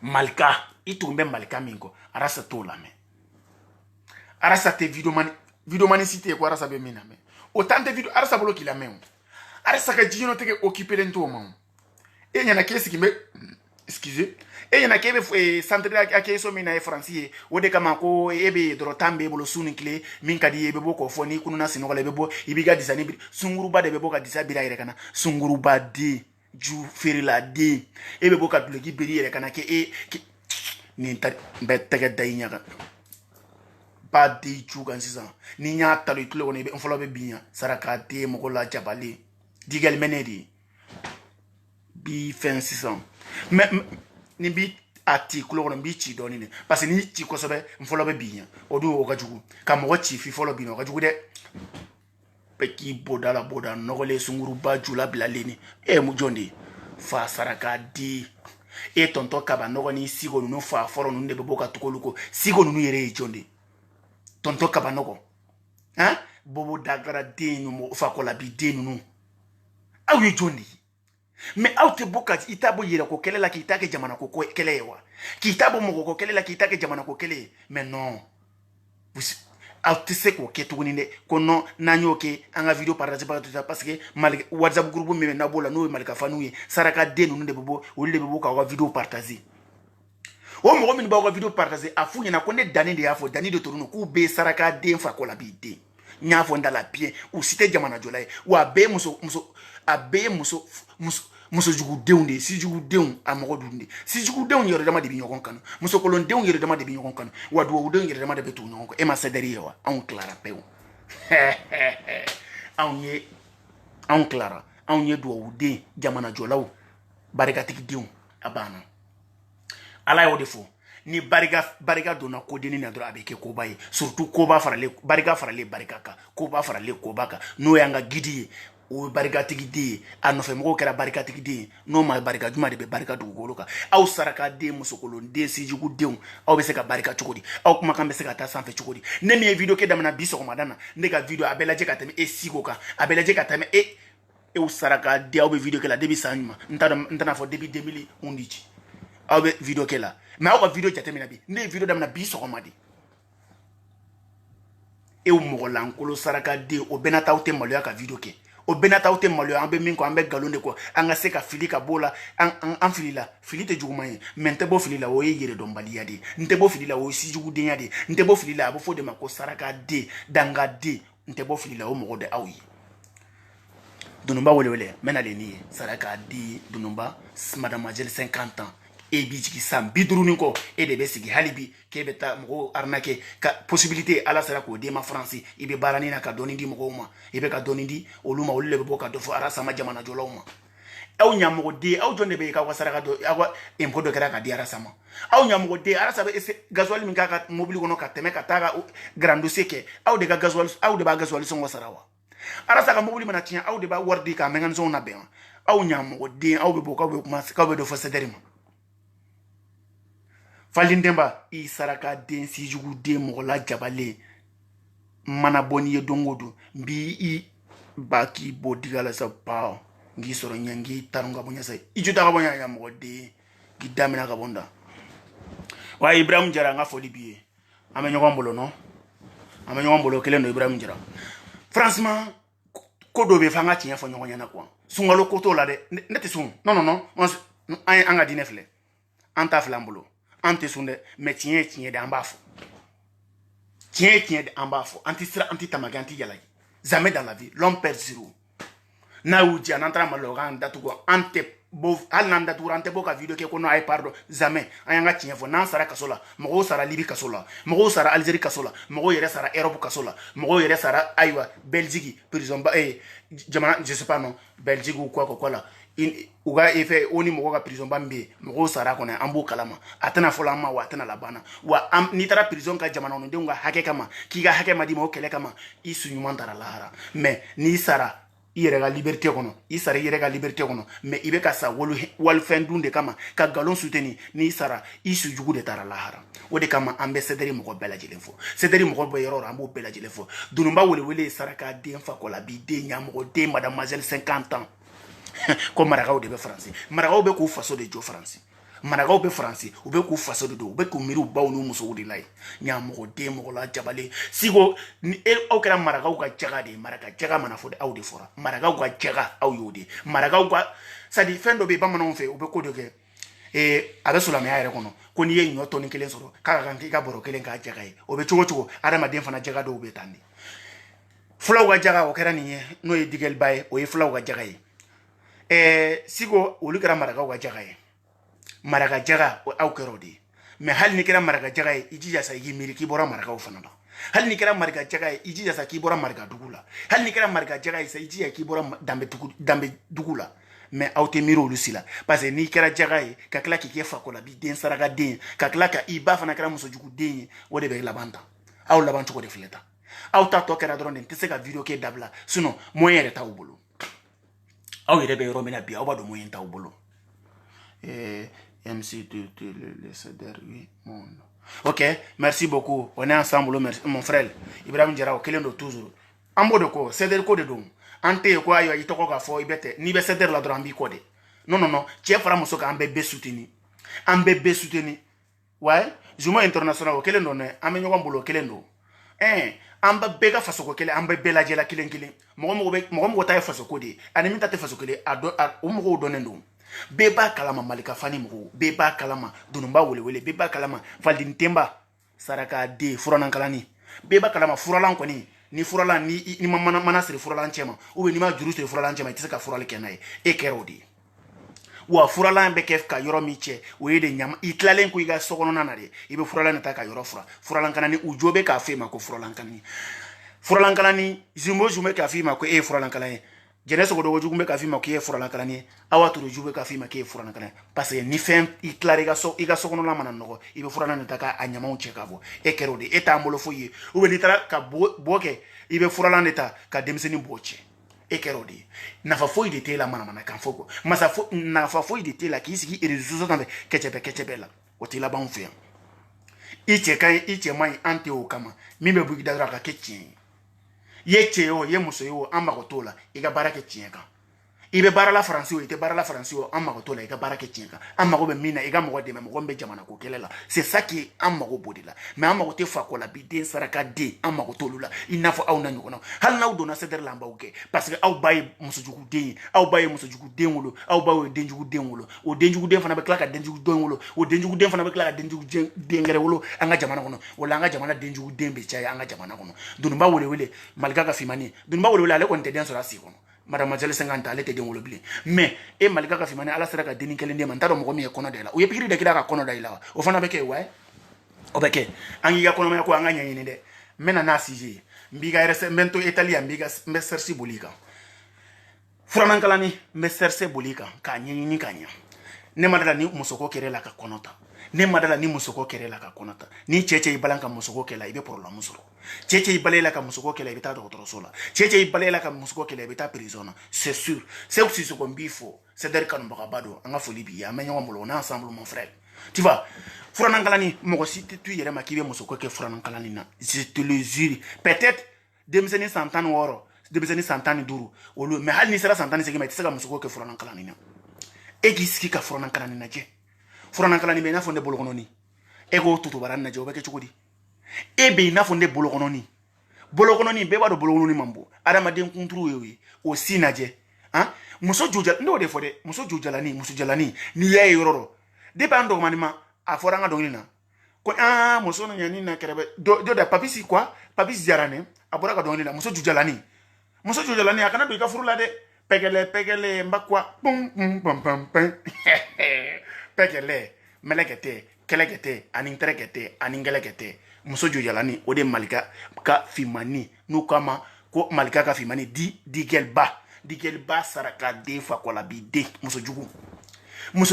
malika i tun bɛ malika min kɔ arasa t'o lamɛn arasa tɛ video mani si tɛ ko arasa bɛ min lamɛn o tan tɛ video arasa bolo k'i lamɛn o arasa ka diɲɛnatigɛ occupé len t'o ma o e ɲɛna k'e sigi bɛ excusez e ɲɛna k'e bɛ centre d'accueil min na ye faransi ye o de kama ko e bɛ dɔrɔn tan b'e bolo su ni tile min ka di ye i bɛ bɔ k'o fɔ n'i kununa sinɔgɔ la i bɛ bɔ i b'i ka disani biri sunguruba de bɛ bɔ ka disa biri a yɛrɛ kana sunguruba den ju feerela den e bɛ bɔ ka duloki biri yɛrɛ kana kɛ ni ta be tege da yinya ba de chu kan sisan ni nya talo itulo woni be folo be binya saraka de mo la jabali digel menedi bi fen sisan ni bi ati kulo woni bi chi doni ne parce que ni chi ko so be folo be binya odu o gajugu ka mo chi fi folo bi no gajugu de peki boda nogole sunguru ba jula bilaleni mu jondi fa saraka di tonto kaba nogo ni sigo nunu fa foro nunu de boka tukoluko sigo nunu yere jondi tonto kaba nogo bobo dagara de numo fa kola bi de nunu awi jondi me aute boka itabo yere ko kelela ki itake jamana ko kelewa ki itabo mo ko kelela ki itake jamana ko kele mais non autise ko ketuguni de kono nanyo ke anga video partage parce que mal WhatsApp groupe me na bola no malika fanuye saraka de nunu de bobo wuli de bobo ka wa video partage o mo min ba wa video partage afunya na konde dani de afo dani de toruno ku be saraka de fa ko la bi de nyafo ndala bien ou cité jamana jolay wa be muso jugu deunde si jugu deun amogo dunde si jugu deun yoro dama de binyokon kanu muso kolon deun yoro dama de binyokon kanu wa do deun yoro dama de betu nyokon e ma sederi wa on clara peu on clara on ye do de jamana jolaw barika tiki deun abana ala yo defo ni barika dona ko deni na dro abeke ko baye surtout ko ba farale barika barika ka ko ba farale ko baka no yanga gidi o barika tigi de anofe mo kera barika tigi de no ma barika juma de be barika dugolo ka aw saraka de musokolon de si jugu de aw be se ka barika chukodi aw kuma kan be se ka ta sanfe chukodi ne mi video ke damana biso ko madana ne ka video abela je ka teme e siko ka abela je ka teme e o saraka de aw be video ke la debi sanima ntana fo debi 2000 undici aw be video ke la mais aw ka video jateme na bi ne video damana biso ko madi e o mo lankolo saraka de o benata o te malo ka video ke o benata ute malo ambe minko ambe galonde ko anga seka filika bola an filila filite jugumaye mente bo filila o yere dombali yadi nte bo filila o si jugu de yadi nte bo filila abo fo de mako saraka de danga de nte bo filila o mo de awi dunumba wele mena leni saraka de dunumba madame Majel 50 ans e bijiki sam bidruni ko e de besigi halibi ke beta mo arnake ka possibilité ala sara ko de ma france ibe barani na ka doni di mo ma ibe ka doni di oluma olule be boka do fo ara sama jamana joloma aw nyamo de aw jonde be ka wasara ka do awa impo do kera ka di ara sama aw nyamo de ara sabe gasoil min ka mobile kono ka teme ka taga grand dossier ke aw de ga gasoil aw de ba gasoil son wasarawa ara saka mobile mana tinya aw de ba wardi ka mengan son na be aw nyamo de aw be boka be ma ka be do fo sederima Falindemba i saraka den si jugu den mogola jabale mana boni ye dongodo bi i baki bodigala sa pao ngi soro nyangi tarunga bonya sa ijuta ka bonya ya mogode gidamina ka bonda wa Ibrahim Jara nga foli biye amenyo ngambolo no amenyo ngambolo kele no Ibrahim Jara franchement ko do be fanga tinya fo nyonya na kwa sungalo ko to la de nete sun non anga dinefle anta flambolo ante sunde mais tien de ambafo tien de ambafo anti tamaganti yalai jamais dans la vie l'homme perd zéro na uji anantra malogan datugo ante bo al nanda durante boka video ke kono ay pardo jamais ayanga tien fo nan sara kasola mo sara libi kasola mo sara algérie kasola mo yere sara europe kasola mo yere sara aywa belgique prison ba jamana je sais pas non belgique ou quoi là uga efe oni mo ga prison bambe mo sara kona ambo kalama atana folama wa atana labana wa ni tara prison ka jamana no ndenga hake kama kiga hake madi mo kele kama isu nyumandara lahara mais ni sara ire ga liberté kono isara ire ga liberté kono mais ibe ka sa wal fendunde kama ka galon souteni ni sara isu jugu de tara lahara wode kama ambe sederi mo bela jilenfo sederi mo bo yoro ambo bela jilenfo dunumba wele sara ka de fa ko la bi de nyamo de madame Majel 50 ans comme maragaw de be français maragaw be ko faso de jo français maragaw be français ou be ko faso de do be ko miru baw no muso de lay nyamo de mo la jabale sigo ni o kera maragaw ka jaga de maraga jaga mana fo de aw de fora maragaw ka jaga aw yode maragaw ka sadi fendo be bamana on fe ou be ko de ke abe sula me ayre kono ko ni ye nyoto ni kelen soro kaka kan ki ka boro kelen ka jaga e o be chogo ara ma den fana jaga do be tandi fulaw ka jaga o kera ni no e digel baye o e fulaw ka jaga e sigo olu kɛra marakaw ka jaga ye maraka jaga aw kɛra o de ye mais hali ni kɛra maraka jaga ye i jija sa i k'i miiri k'i bɔra marakaw fana la hali ni kɛra maraka jaga ye i jija sa k'i bɔra maraka dugu la hali ni kɛra maraka jaga ye sa i jija k'i bɔra danbe dugu la mais aw tɛ miiri olu si la parce que n'i kɛra jaga ye ka tila k'i kɛ fakola bi den saraka den ka tila ka i ba fana kɛra musojugu den ye o de bɛ laban ta aw laban cogo de filɛ ta aw ta tɔ kɛra dɔrɔn de n tɛ se ka video kɛ dabila sinon moyen yɛrɛ t'aw bolo aw yɛrɛ bɛ yɔrɔ min na bi aw b'a dɔn moyen t'aw bolo MC le CDR, oui, mon. Ok, merci beaucoup. On est ensemble, merci, mon frère. Ibrahim Jara, au Kelen de toujours. En mode de quoi, CDR code de don. Ante quoi, il te quoi fo, ibete. Ni be CDR la drambi code. Non, non, non. Tiens, fera mon soka, un bébé soutenu. Un bébé soutenu. Ouais, Juma international, au Kelen donne. Amenyo boulot, Kelen do. Amba bega faso ko kele amba bela jela kilen kilen. Mo ta faso ko de. Ani min ta te faso kele ado o mo donen do. Beba kalama malika fani mko beba kalama dunumba wele beba kalama faldin temba saraka de furanan kalani beba kalama furalan ko ni furalan ni mana siri furalan chema ou ni ma juru siri furalan chema itse ka furale kenai e kerodi wa furalan be kef ka yoro miche o yede nyama itlalen ko iga sokono nanade ibe furalan ta ka yoro furalan kanani ujobe ka fema ko furalan kanani zimbo jume ka fema ko e furalan kalani jeunesse ko dogo jugumbe ka fima ko ye furala kalani awa turu jube ka fima ke furala kalani parce que ni fem i clare ga so kono la manan no ibe furala ne taka anyama unche kabo e kerode e ta mbolo foye ou be litara ka boke ibe furala neta ka demseni boche e kerode na fa foye de tela mana kan foko masa fo na fa foye de tela ki sigi e rezuzo tambe kechebe la o tela ba unfe iche mai ante o kama mimbe bugi dadra ka kechi ye cheo ye muso yo amagotola iga barake chienka ibe barala français o ite barala français o amagotola iga barake chienka amago be mina iga mo de mo gombe jamana ko kelela c'est ça qui amago bodila mais amago te fakola bi den saraka de amagotolula inafo au na nyoko na hal na udona ceder lamba oke parce que au baye musojugu de au baye musojugu de ngolo au baye denjugu de ngolo o denjugu de fana be klaka denjugu de ngolo o denjugu de fana be klaka denjugu de ngere wolo anga jamana kono wala anga jamana denjugu de be chaya anga jamana kono dunumba wele malika ka fimani dunumba wele ale kon te den sora si kono madame Majele 50 ale te den wolo bile mais e malika ka fimani ala sera ka deni kele ndema ntaro mo mi e kono de la o ye pikiri de kila ka kono da ila o fana be ke wa o be ke angi ga kono ma ko anga nyanyini de mena na sije mbiga rese mento italia mbiga messersi bolika furanan kalani messerse bolika ka nyanyini kanya ne madala ni musoko kere la ka konota ne madala ni musoko kere la ka konota ni cheche ibalanka musoko kela ibe problème musoro cheche ibalela ka musoko kela ibe ta docteur sola cheche ibalela ka musoko kela ibe ta prison c'est sûr c'est aussi ce qu'on bifo c'est der kan bado anga foli bi ya menyo mo na ensemble mon frère tu vois furanan kalani mo si tu yere makibe musoko ke furanan kalani na je te le jure peut-être demseni santane woro demseni santane duru olu mais hal ni sera santane segi mais tsaka musoko ke furanan kalani na e giski ka furanan kalani na je furanan kalani be na fonde bologononi e go tutu baran na je obeke chukudi e be na fonde bologononi be ba do bologononi mambo adama den kunturu yewi o sinaje hein muso jujal ndo de fode muso jalani ni ye yororo de bando manima aforanga dongina ko muso no nyani na kerebe do da papisi quoi papisi jarane abora ka dongina muso jujalani akana do ka furula de pegele mbakwa pum pum pum pum pegele melekete kelekete aninterekete aningelekete muso jujalani ode malika ka fimani no kama ko malika ka fimani digelba saraka de fa ko la bi de muso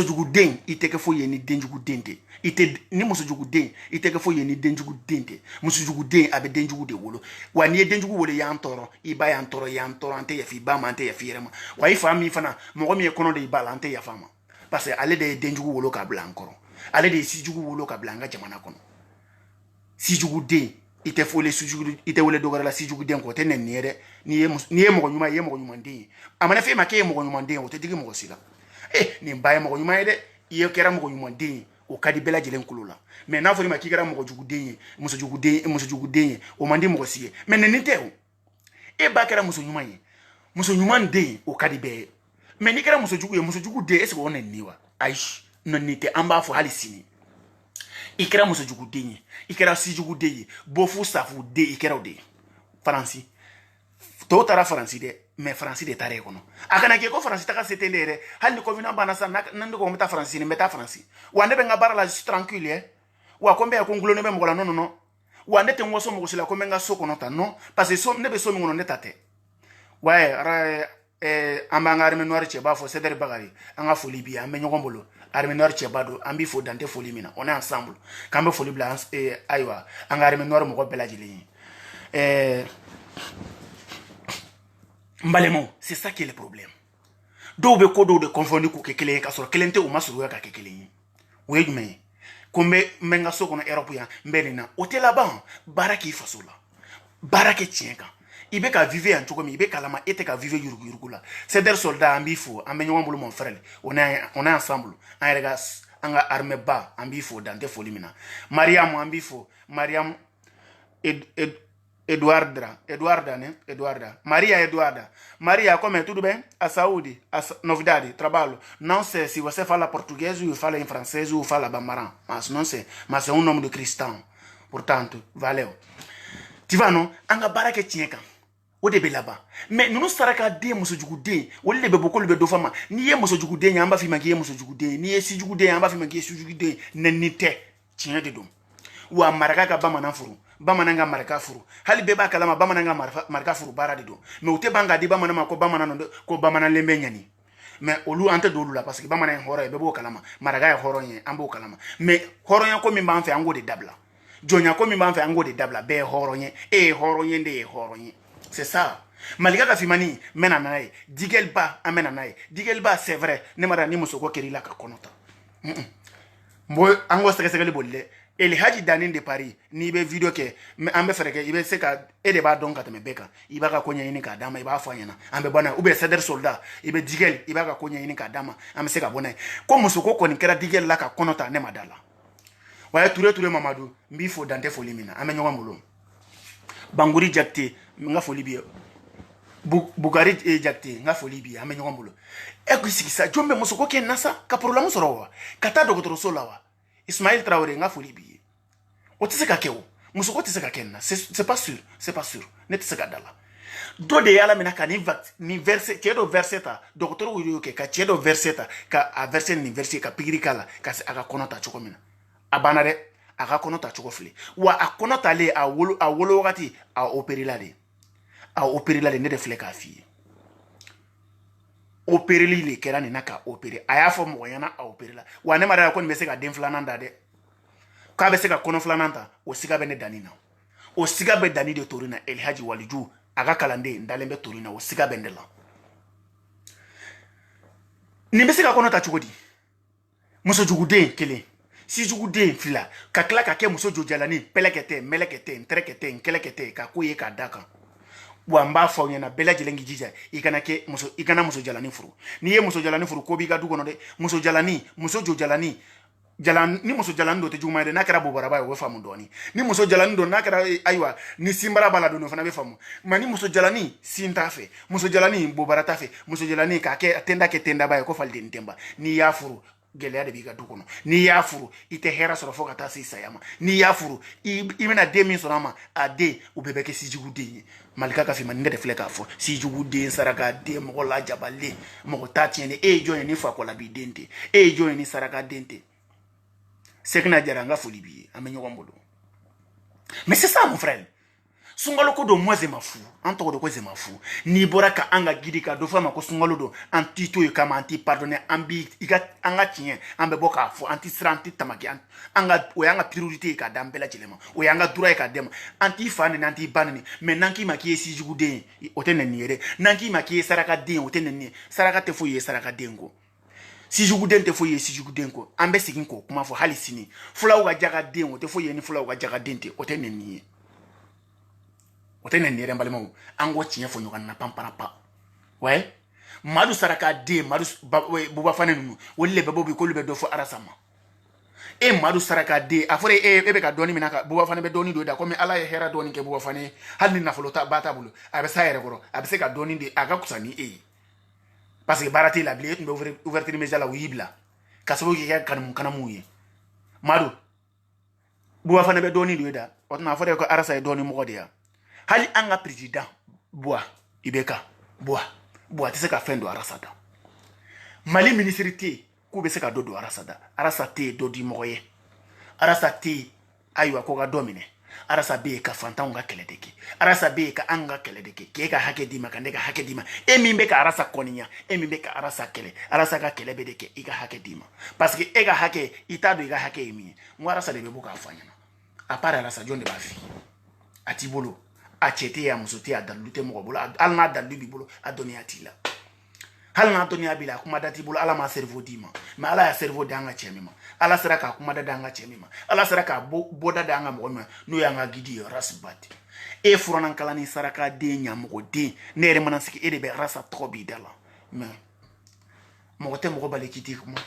jugu den iteke fo yeni denjugu dente ite ni muso jugu den iteke fo yeni denjugu dente muso jugu den abe denjugu de wolo wa ni denjugu wolo ya ntoro iba ya ntoro ante ya fi ba ma ante ya fi rema wa ifa mi fana mo mi kono de iba ante ya fama parce que ale de denjugu wolo ka blankoro ale de sijugu wolo ka blanga jamana kono sijugu den ite fo le sijugu ite wole dogara la sijugu den ko tenen niere ni ye mo nyuma den amana fe make mo nyuma den o te digi mo sila ni mbaye mo nyuma ide iyo kera mo nyuma den o kadi bela jelen kulula mais na fori ma kigara mo jugu den muso jugu den o mandi mo siye mais ne niteo e ba kera muso nyuma den o kadi be mais ni kera muso jugu den ese ko niwa aish non nite amba fo halisini ikera muso jugu den ikera si jugu den bofu safu de ikera de faransi to tara faransi de mais faransi de tare kono akana ke ko faransi taka setelere hal ni ko vina bana sa nan ko meta faransi ni meta faransi wande be ngabara la tranquille wa ko mbe ko ngulo ne be mo la non non wa ne te ngoso mo sila ko menga so kono ta non parce que so ne be so mi ngono ne tate ouais ara amba nga arme noir che ba fo ceder bagari anga foli bi ambe nyogombo arme noir che ba do ambi fo dante foli mina on est ensemble kambe foli bla aywa anga arme noir mo ko belajili mbalemo c'est ça qui est le problème do be ko do de confondre ku kekele ka so kelente o masuru ka kekele oui mais comme menga so kono Europe ya mbelina hôtel là-bas baraki fasola baraki tienka ibe ka vivre en chokomi ibe kalama ete ka vivre yurugula c'est des soldats ambifo ambenyo mbulu mon frère on est ensemble en rega anga armée ba ambifo dante folimina Mariam ambifo Mariam Eduarda Maria come tudo bem a saúde a novidade trabalho não sei se você fala português ou fala em francês ou fala bambara mas não sei mas é um nome de cristão portanto valeu tivano anga baraka tienka o de be là-bas mais nous saraka de muso jugude o le be bokolo be do fama ni ye muso jugude nyamba fi mangi ye muso jugude ni ye si jugude nyamba fi mangi ye si jugude nenite tien de dom wa maraka ka bama na furu bama nanga maraka furu hali be ba kalama bama nanga maraka furu bara de do mais o te banga di bama na ko bama na ko bama na lembe nyani mais olu ante dolu la parce que bama na horo e be bo kalama maraka ya horo yen ambo kalama mais horo yen ko mi ban fe ango de dabla jonya ko mi ban fe ango de dabla be horo yen horo yen de horo yen c'est ça malika ka fimani mena nae digel ba amena nae digel ba c'est vrai ne mara ni musoko kerila ka konota mbo ango seke bolle el haji danin de Paris ni be video ke ambe fereke ibe seka ede ba don ka teme beka iba ka konya yini ka dama iba afanya na ambe bana ube ceder soldat ibe digel iba ka konya yini ka dama ambe seka bona ko musoko ko ni kera digel la ka konota ne madala waya ture Mamadou mbi fo dante fo limina ame nyonga mulo banguri jakte nga fo libia Bugari jakte nga fo libia ame nyonga mulo e ko sikisa jombe musoko ke nasa ka problème sorowa kata dokotoro solawa Ismaël Traoré nga foli biye o tise ka kewo musoko tise ka kenna c'est pas sûr ne tise ka dala do de yala mina ka ni verset kedo verseta docteur wuri ke ka kedo verseta ka a verset ni verset ka pigiri kala ka aka konota choko mina abana de aka konota choko fle wa akonota le a wolo wakati a opérer la de ne de fle ka fi opérer li kera ni naka opérer aya fo mo yana a opérer la wa ne mara ko ni be se ka den flananda de ka be se ka kono flananda o siga be ne danina o siga be dani de torina El Hadji Waliju aga kalande ndalembe torina o siga be ndela ni be se ka kono ta chugodi muso jugude kele si jugude fila ka kla ka ke muso jojalani pelekete melekete ntrekete nkelekete ka kuye ka daka wamba fa nyana bela jelengi jija ikana muso jalani furu ni ye muso jalani furu ko bi ga dugono de muso jojalani ni muso jalani do te juma de nakara bobaraba we famu doni ni muso jalani do nakara aywa ni simbara bala do no fana be famu mani muso jalani sintafe muso jalani bobarata fe muso jalani ka ke tenda ba ko falde ntemba ni ya furu gele de bi ga dugono ni ya furu ite hera soro foka ta sisa yama ni ya furu imena 2000 sonama a de ubebe ke si jugude malika ka fi man de fleka fo si jugude saraka de mo la jabale mo ta tiene join ni fa ko la bi dente join ni saraka dente sekna jaranga fo libi amenyo kombolo mais c'est ça mon frère sungalo ko do moise mafu anto do ko ze mafu ni boraka anga gidika do fama ko sungalo do anti to kama anti pardonner ambi iga anga tien ambe boka fo anti sranti tamaki anga o yanga priorité ka dambela chilema o yanga dura ka dem anti fan ni anti banni mais nanki maki si jugude o teneni yere nanki maki saraka den o teneni saraka te fo ye saraka dengo si jugude te fo ye si jugude ko ambe sigin ko kuma fo halisini fula o ga jaga den o te fo ye ni fula o ga jaga dente o teneni otene nere mbalimo ango tiye fo nyoka na pampara pa ouais madu saraka de madu buba fane nunu wolle bebo bi ko lube do fo arasama madu saraka de afore ebe ka doni minaka buba fane be doni do da ko mi ala hera doni ke buba fane halni na folota bata bulu abe sayere goro abe se ka doni de aga kusani parce que barati la bliet mbe ouverture meja la wibla kasabo ki kana muye madu buba fane be doni do da otna afore ko arasa doni mo godia hali anga président bois ibeka bois te se ka fendo arasada mali ministrité ku be se ka dodo arasada arasate dodi moye arasa te ayiwa ko ka domine arasa be ka fantanw ka kɛlɛ de kɛ arasa be ka an ka kɛlɛ de kɛ k'e ka hakɛ d'i ma ka ne ka hakɛ d'i ma e min bɛ ka arasa kɔniya e min bɛ ka arasa kɛlɛ arasa ka kɛlɛ bɛ de kɛ i ka hakɛ d'i ma parce que e ka hakɛ i t'a dɔn i ka hakɛ ye min ye n ko arasa de bɛ bɔ k'a fɔ a ɲɛna a part arasa jɔn de b'a f'i ye a t'i bolo a cɛ tɛ ye a muso tɛ ye a dalilu tɛ mɔgɔ bolo hali n'a dalilu b'i bolo a dɔnniya t'i la hali n'a dɔnniya b'i la a kuma da t'i bolo ala ma cerveau d'i ma mais ala y'a cerveau di an ka cɛ min ma ala sera k'a kuma da an ka cɛ min ma ala sera k'a bɔda da an ka mɔgɔ min ma n'o y'an ka gidi ye rasibati e furanankalani sarakaden ɲamɔgɔden ne yɛrɛ mana sigi e de bɛ rasa tɔgɔ b'i da la mais mɔgɔ tɛ mɔgɔ bali k'i t'i kuma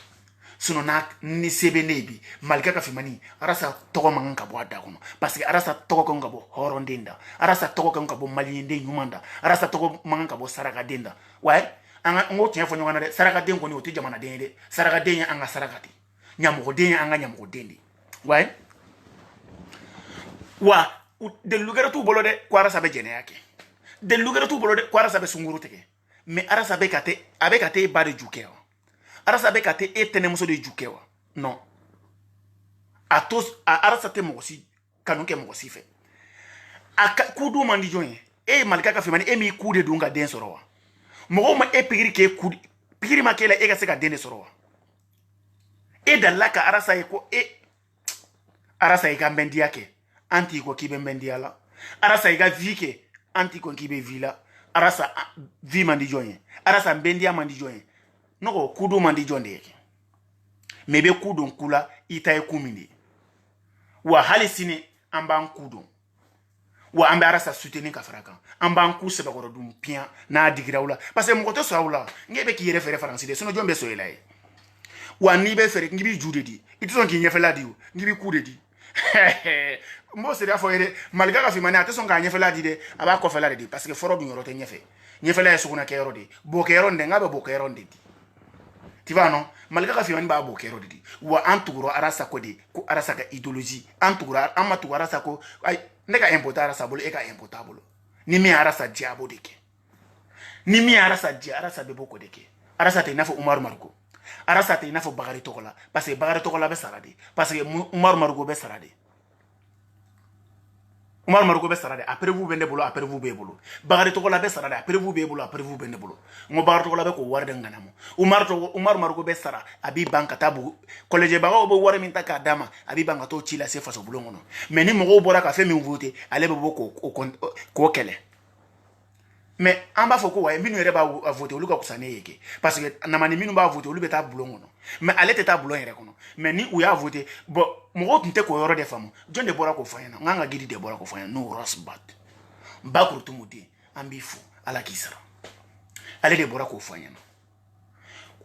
sinon ni se bɛ ne ye bi malikɛ ka fimani arasa tɔgɔ man kan ka bɔ a da kɔnɔ parce que arasa tɔgɔ kan ka bɔ hɔrɔnden da arasa tɔgɔ kan ka bɔ maliyɛnden ɲuman da arasa tɔgɔ man kan ka bɔ sarakaden da wa an ko tiɲɛ fɔ ɲɔgɔn na dɛ sarakaden kɔni o tɛ jamanaden ye dɛ sarakaden ye an ka saraka de ɲamɔgɔden ye an ka ɲamɔgɔden de wa dalilu gɛrɛ t'u bolo dɛ ko arasa bɛ jɛnɛya kɛ dalilu gɛrɛ t'u bolo dɛ ko arasa bɛ sunkuru tigɛ mais arasa bɛ ka tɛ a bɛ ka tɛ e ba de ju kɛ wa arasa bɛ ka tɛ e tɛnɛmuso de ju kɛ wa non a to arasa tɛ mɔgɔ si kanu kɛ mɔgɔ si fɛ a ku dun man di jɔn ye e ye malikɛ ka fimani e m'i ku de dun ka den sɔrɔ wa mɔgɔw ma e pikiri k'e ku pikiri ma k'e la e ka se ka den de sɔrɔ wa e dalila ka arasa ye ko arasa i ka mbɛndiya kɛ an t'i ko k'i bɛ mbɛndiya la arasa i ka vi kɛ an t'i ko k'i bɛ vi la arasa vi man di jɔn ye arasa mbɛndiya man di jɔn ye ne ko ku dun man di jɔn de ye mais i bɛ ku don ku la i ta ye ku min de ye wa hali sini an b'an ku don wa an bɛ arasa soutenir ka fara kan an b'an ku sɛbɛkɔrɔ dun piyan n'a digira aw la parce que mɔgɔ tɛ sɔn aw la n'e bɛ k'i yɛrɛ fɛrɛ faransi de sinon jɔn bɛ sɔn e la ye wa n'i bɛ fɛrɛ n'i b'i ju de di i tɛ sɔn k'i ɲɛfɛla di o n'i b'i ku de di n b'o seereya fɔ ye dɛ malikɛ ka fimani a tɛ sɔn k'a ɲɛfɛla di dɛ a b'a kɔfɛla de di parce que fɔlɔ dun yɔrɔ tɛ ɲɛfɛ ɲɛfɛla ye sugunɛkɛyɔrɔ de ye bɔkɛyɔrɔ nin dɛ n k'a bɛ bɔkɛyɔrɔ de di tu vois non malikɛ ka fimani b'a bɔkɛyɔrɔ de di wa an tugura arasa ko de ko arasa ka idéologie an tugura an ma tugu arasa ko ayi ne ka impôt arasa bolo e ka impôt t'a bolo ni min arasa diya a b'o de kɛ ni min arasa diya arasa bɛ b'o ko de kɛ arasa tɛ i n'a fɔ umaru mariko arasa tɛ i n'a fɔ bakari tɔgɔla parce que bakari tɔgɔla bɛ sara de parce que umaru mariko bɛ sara de umaru mariko bɛ sara de a prévu bɛ ne bolo a prévu b'e bolo bakari tɔgɔla bɛ sara de a prévu b'e bolo a prévu bɛ ne bolo n ko bakari tɔgɔla bɛ k'o wari de ŋanamu umaru mariko bɛ sara a b'i ban ka taa bugu kɔlɛjɛbagaw bɛ wari min ta k'a d'a ma a b'i ban ka t'o ci lase fasobulon kɔnɔ mais ni mɔgɔw bɔra ka fɛn min voté ale bɛ bɔ k'o kɛlɛ mais an b'a fɔ ko wa minnu yɛrɛ b'a voté olu ka kusa ne ye kɛ parce que namani minnu b'a voté olu bɛ taa bulon kɔnɔ mais ale tɛ taa bulon yɛrɛ kɔnɔ mais ni u y'a voté bon mɔgɔw tun tɛ k'o yɔrɔ de faamu jɔn de bɔra k'o fɔ an ɲɛna n k'an ka gidi de bɔra k'o fɔ an ɲɛna n'o Rosbat Bakuru den an b'i fo ala k'i sara ale de bɔra k'o fɔ an ɲɛna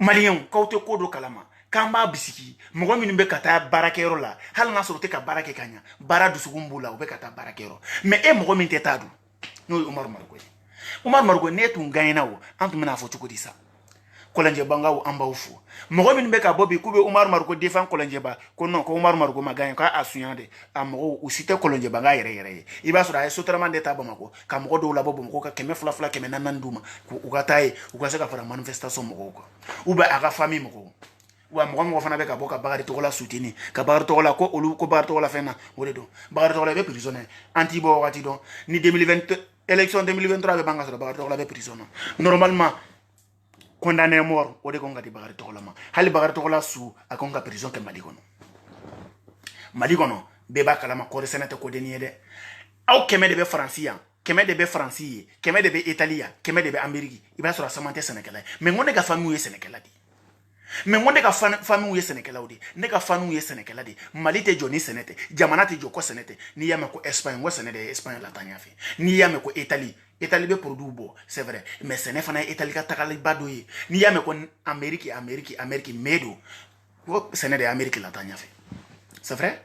maliyɛnw k'aw tɛ ko dɔ kalama k'an b'a bisigi mɔgɔ minnu bɛ ka taa baarakɛyɔrɔ la hali n'a sɔrɔ u tɛ ka baara kɛ ka ɲa baara dusukun b'u la u bɛ ka taa baarakɛyɔrɔ mais e mɔgɔ min tɛ taa dun n'o ye umaru mariko ye umaru mariko n'e tun gagnera o an tun bɛna fɔ cogo di sa kɔlɔnjɛbangaw an b'aw fo mɔgɔ minnu bɛ ka bɔ bi k'u bɛ umaru mariko défend kɔlɔnjɛba ko non ko umaru mariko ma gagné k'a suɲana de a mɔgɔw u si tɛ kɔlɔnjɛbanga yɛrɛ ye i b'a sɔrɔ a ye sotarama de ta Bamakɔ ka mɔgɔ dɔw labɔ Bamakɔ ka 200 200 d'u ma k'u ka taa ye u ka se ka fara manifestation mɔgɔw kan ou bien a ka famille mɔgɔw wa mɔgɔ fana bɛ ka bɔ ka Bakari Tɔgɔla soutenir ka Bakari Tɔgɔla ko olu ko Bakari Tɔgɔla fɛn na o de don Bakari Tɔgɔla bɛ prisonnier an t'i bɔ wagati dɔn ni 2020 élection 2023 bɛ ban ka sɔrɔ Bakari Tɔgɔla bɛ prison na normalement condamné mort o de kan ka di Bakari Tɔgɔla ma hali Bakari Tɔgɔla su a kan ka prison kɛ Mali kɔnɔ bɛɛ b'a kalama kɔɔri sɛnɛ tɛ kodenni ye dɛ aw 100 de bɛ Faransi yan 100 de bɛ Faransi ye 100 de bɛ Italie yan 100 de bɛ Amérique i b'a sɔrɔ a caman tɛ sɛnɛkɛla ye mais n ko ne ka famille ye sɛnɛkɛla de mais n ko ne ka famille ye sɛnɛkɛlaw de ne ka famille ye sɛnɛkɛla de Mali tɛ jɔ ni sɛnɛ tɛ jamana tɛ jɔ ko sɛnɛ tɛ n'i y'a mɛn ko Espagne ko sɛnɛ de ye Espagne la taa ɲɛfɛ n'i y'a mɛn ko Italie bɛ produit bɔ c'est vrai mais sɛnɛ fana ye Italie ka tagaliba dɔ ye n'i y'a mɛn ko Amérique mais don ko sɛnɛ de ye Amérique la taa ɲɛfɛ c'est vrai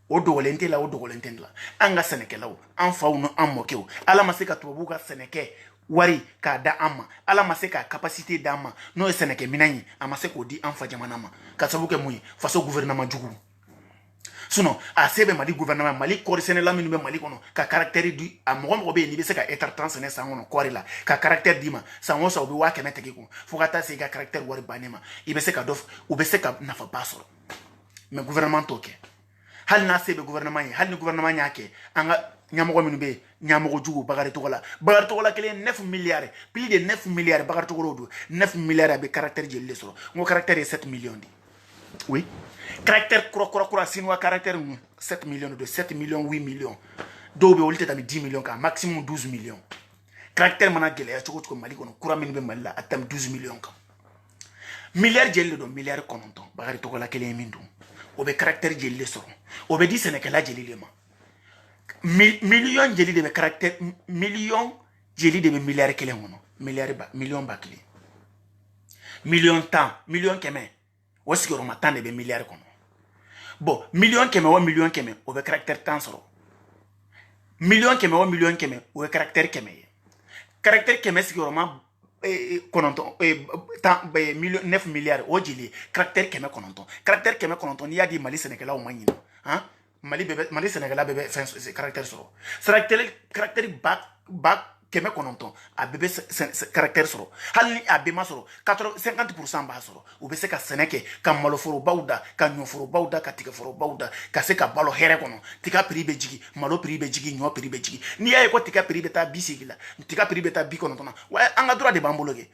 o dogolen tɛ la o dogolen tɛ la an ka sɛnɛkɛlaw an faw ni an mɔkɛw ala ma se ka tubabuw ka sɛnɛkɛ wari k'a da an ma ala ma se ka capacité d'an ma n'o ye sɛnɛkɛ minɛn ye a ma se k'o di an fa jamana ma ka sababu kɛ mun ye faso gouvernement jugu sinon a se bɛ Mali gouvernement Mali kɔɔri sɛnɛla minnu bɛ Mali kɔnɔ ka caractère di a mɔgɔ bɛ yen n'i bɛ se ka hectare 10 sɛnɛ san kɔnɔ kɔɔri la ka caractère d'i ma san o san u bɛ 100 tɛgɛ kun fo ka taa se i ka caractère wari bannen ma i bɛ se ka dɔ u bɛ se ka nafaba sɔrɔ mais gouvernement t'o kɛ hal na sebe gouvernement ye hal ni gouvernement yake anga nyamoko minube nyamoko jugu bagari togola kele 9 milliards plus de 9 milliards bagari togolo do 9 milliards avec caractère jelle soro ngo caractère 7 millions di oui caractère kro sinwa caractère 7 millions de 7 millions 8 millions dobe wolite tami 10 millions ka maximum 12 millions caractère mana gele ya choko mali kono kura minube malla atam 12 millions ka milliard jelle do milliard kononton bagari togola kele mindu obe caractère jelle soro obe di Sénégal jelle lema million jeli de be caractère million jeli de be milliard kelen ngono million bakli million temps million keme wasi ko matan de be milliard kono bon million keme o be caractère temps soro million keme o be caractère keme sigurement kononton temps be million 9 milliards o jeli caractère keme kononton ni ya di Mali Sénégal o manyina hein Mali Sénégal bébé fin caractère soro caractère bac keme kononton a bébé caractère soro hali a bema soro 50% ba soro ou be se ka seneke ka maloforo bauda ka nyoforo bauda ka tika foro bauda ka se ka balo here kono tika pribe jigi malo pribe jigi nyo pribe jigi ni ya ko tika pribe ta bisigila tika pribe ta bi kononton wa anga droit de bambologe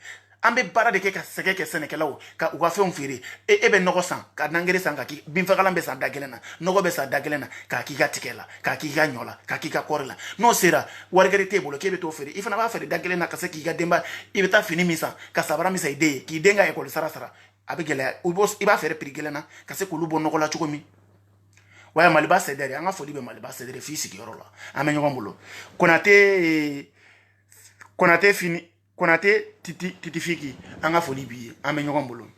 ambe bara de ke ka seke ke Sénégal ka u ka fe on fere e be nogo san ka nangere san ka ki bin fa kalambe san dagelena nogo be san dagelena ka ki ga tikela ka ki ga nyola ka ki ga korela no sera wargere table ke be to fere ifana ba fere dagelena ka se ki ga demba e be ta fini misa ka sabara misa ide ki denga école sara abigela u bos iba fere prigelena ka se ko lubo nogo la chukomi waya maliba sedere anga foli be maliba sedere fisiki yorola amenyo ngombulo konate fini Konate titi fiki anga foli biye ame nyogon bolo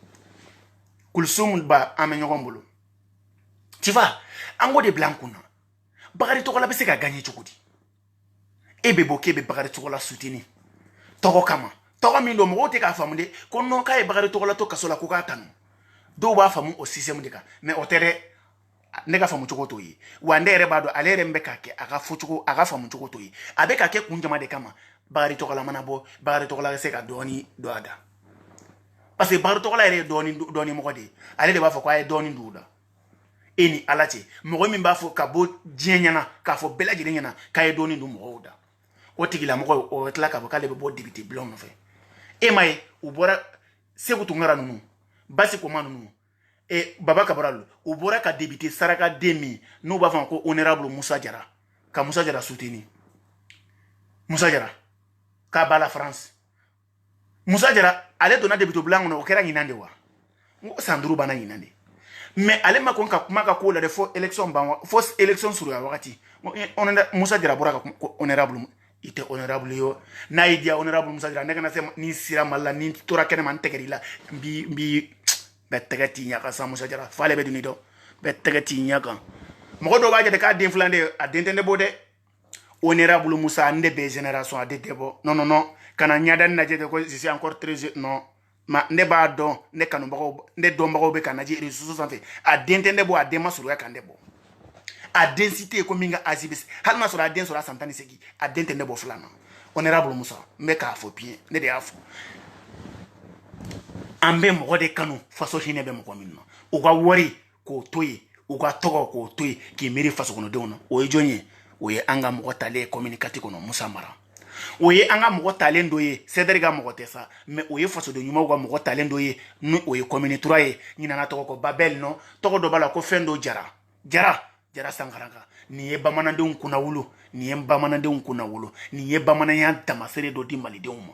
Kulsum ba ame nyogon bolo tu vois ango de blankuna bagari tokola bese ka gagner chukudi ebe boke be bagari tokola souteni toko kama toko mindo mo te ka famunde kono ka e bagari tokola to kasola ko ka tanu do ba famu o système de ka mais o tere ne ka famu chuko to yi wande ere bado alere mbeka ke aga fuchuko aga famu chuko to yi abeka ke kunjama de kama bagari tokola manabo bagari tokola se ka doni doada parce que bagari tokola ere doni mo de ale de ba fo kwa e doni nduda eni alache mo mi ba fo ka bo jenyana ka fo bela jenyana ka e doni ndu mo oda o tigila mo o tla ka bo kale bo député blond no fe e mai ubora se ko tungara nunu basi ko manu e baba Cabral ubora ka député saraka demi no ba fa ko honorable Moussa Diarra ka Moussa Diarra soutenu Moussa Diarra ka bala France Moussa Diarra ale dona député blanc no kera nyinande wa ngo sanduru bana nyinande mais ale ma kon ka kuma ka ko la de fo élection ba fausse élection sur ya wakati on Moussa Diarra bora ka honorable ite honorable yo na idia honorable Moussa Diarra nega na se ni sira malla ni tora kene man tegeri la bi bettegati nyaka sa Moussa Diarra fale be dunido bettegati nyaka mo do baje de ka d'inflande a dentende bode honorable Moussa ndebe génération a debo non kana nyada na je ko je suis encore très non ma ne ba don ne kanu bago ne don bago be kana je ressources en fait a dentende bo a dema suru ya kande bo a densité ko minga azibis hal ma sura a den sura santani segi a dentende bo flana honorable Moussa me ka fo bien ne de afo ambe mo de kanu faso hine be mo ko minno o ga wori ko toyi o ga togo ko toyi ki meri faso kono de wono o jonye o ye anga mo tale communicatif kono Moussa Mara o ye anga mo tale ndoye cedric ga mo tesa mais o ye faso de nyuma ga mo tale ndoye no o ye communicateur ye nyina na togo ko babel no togo do bala ko fendo jara sangaranga ni ye bamanande unkuna wulu ni ye bamanande unkuna wulu ni ye bamananya damasere do di malide umma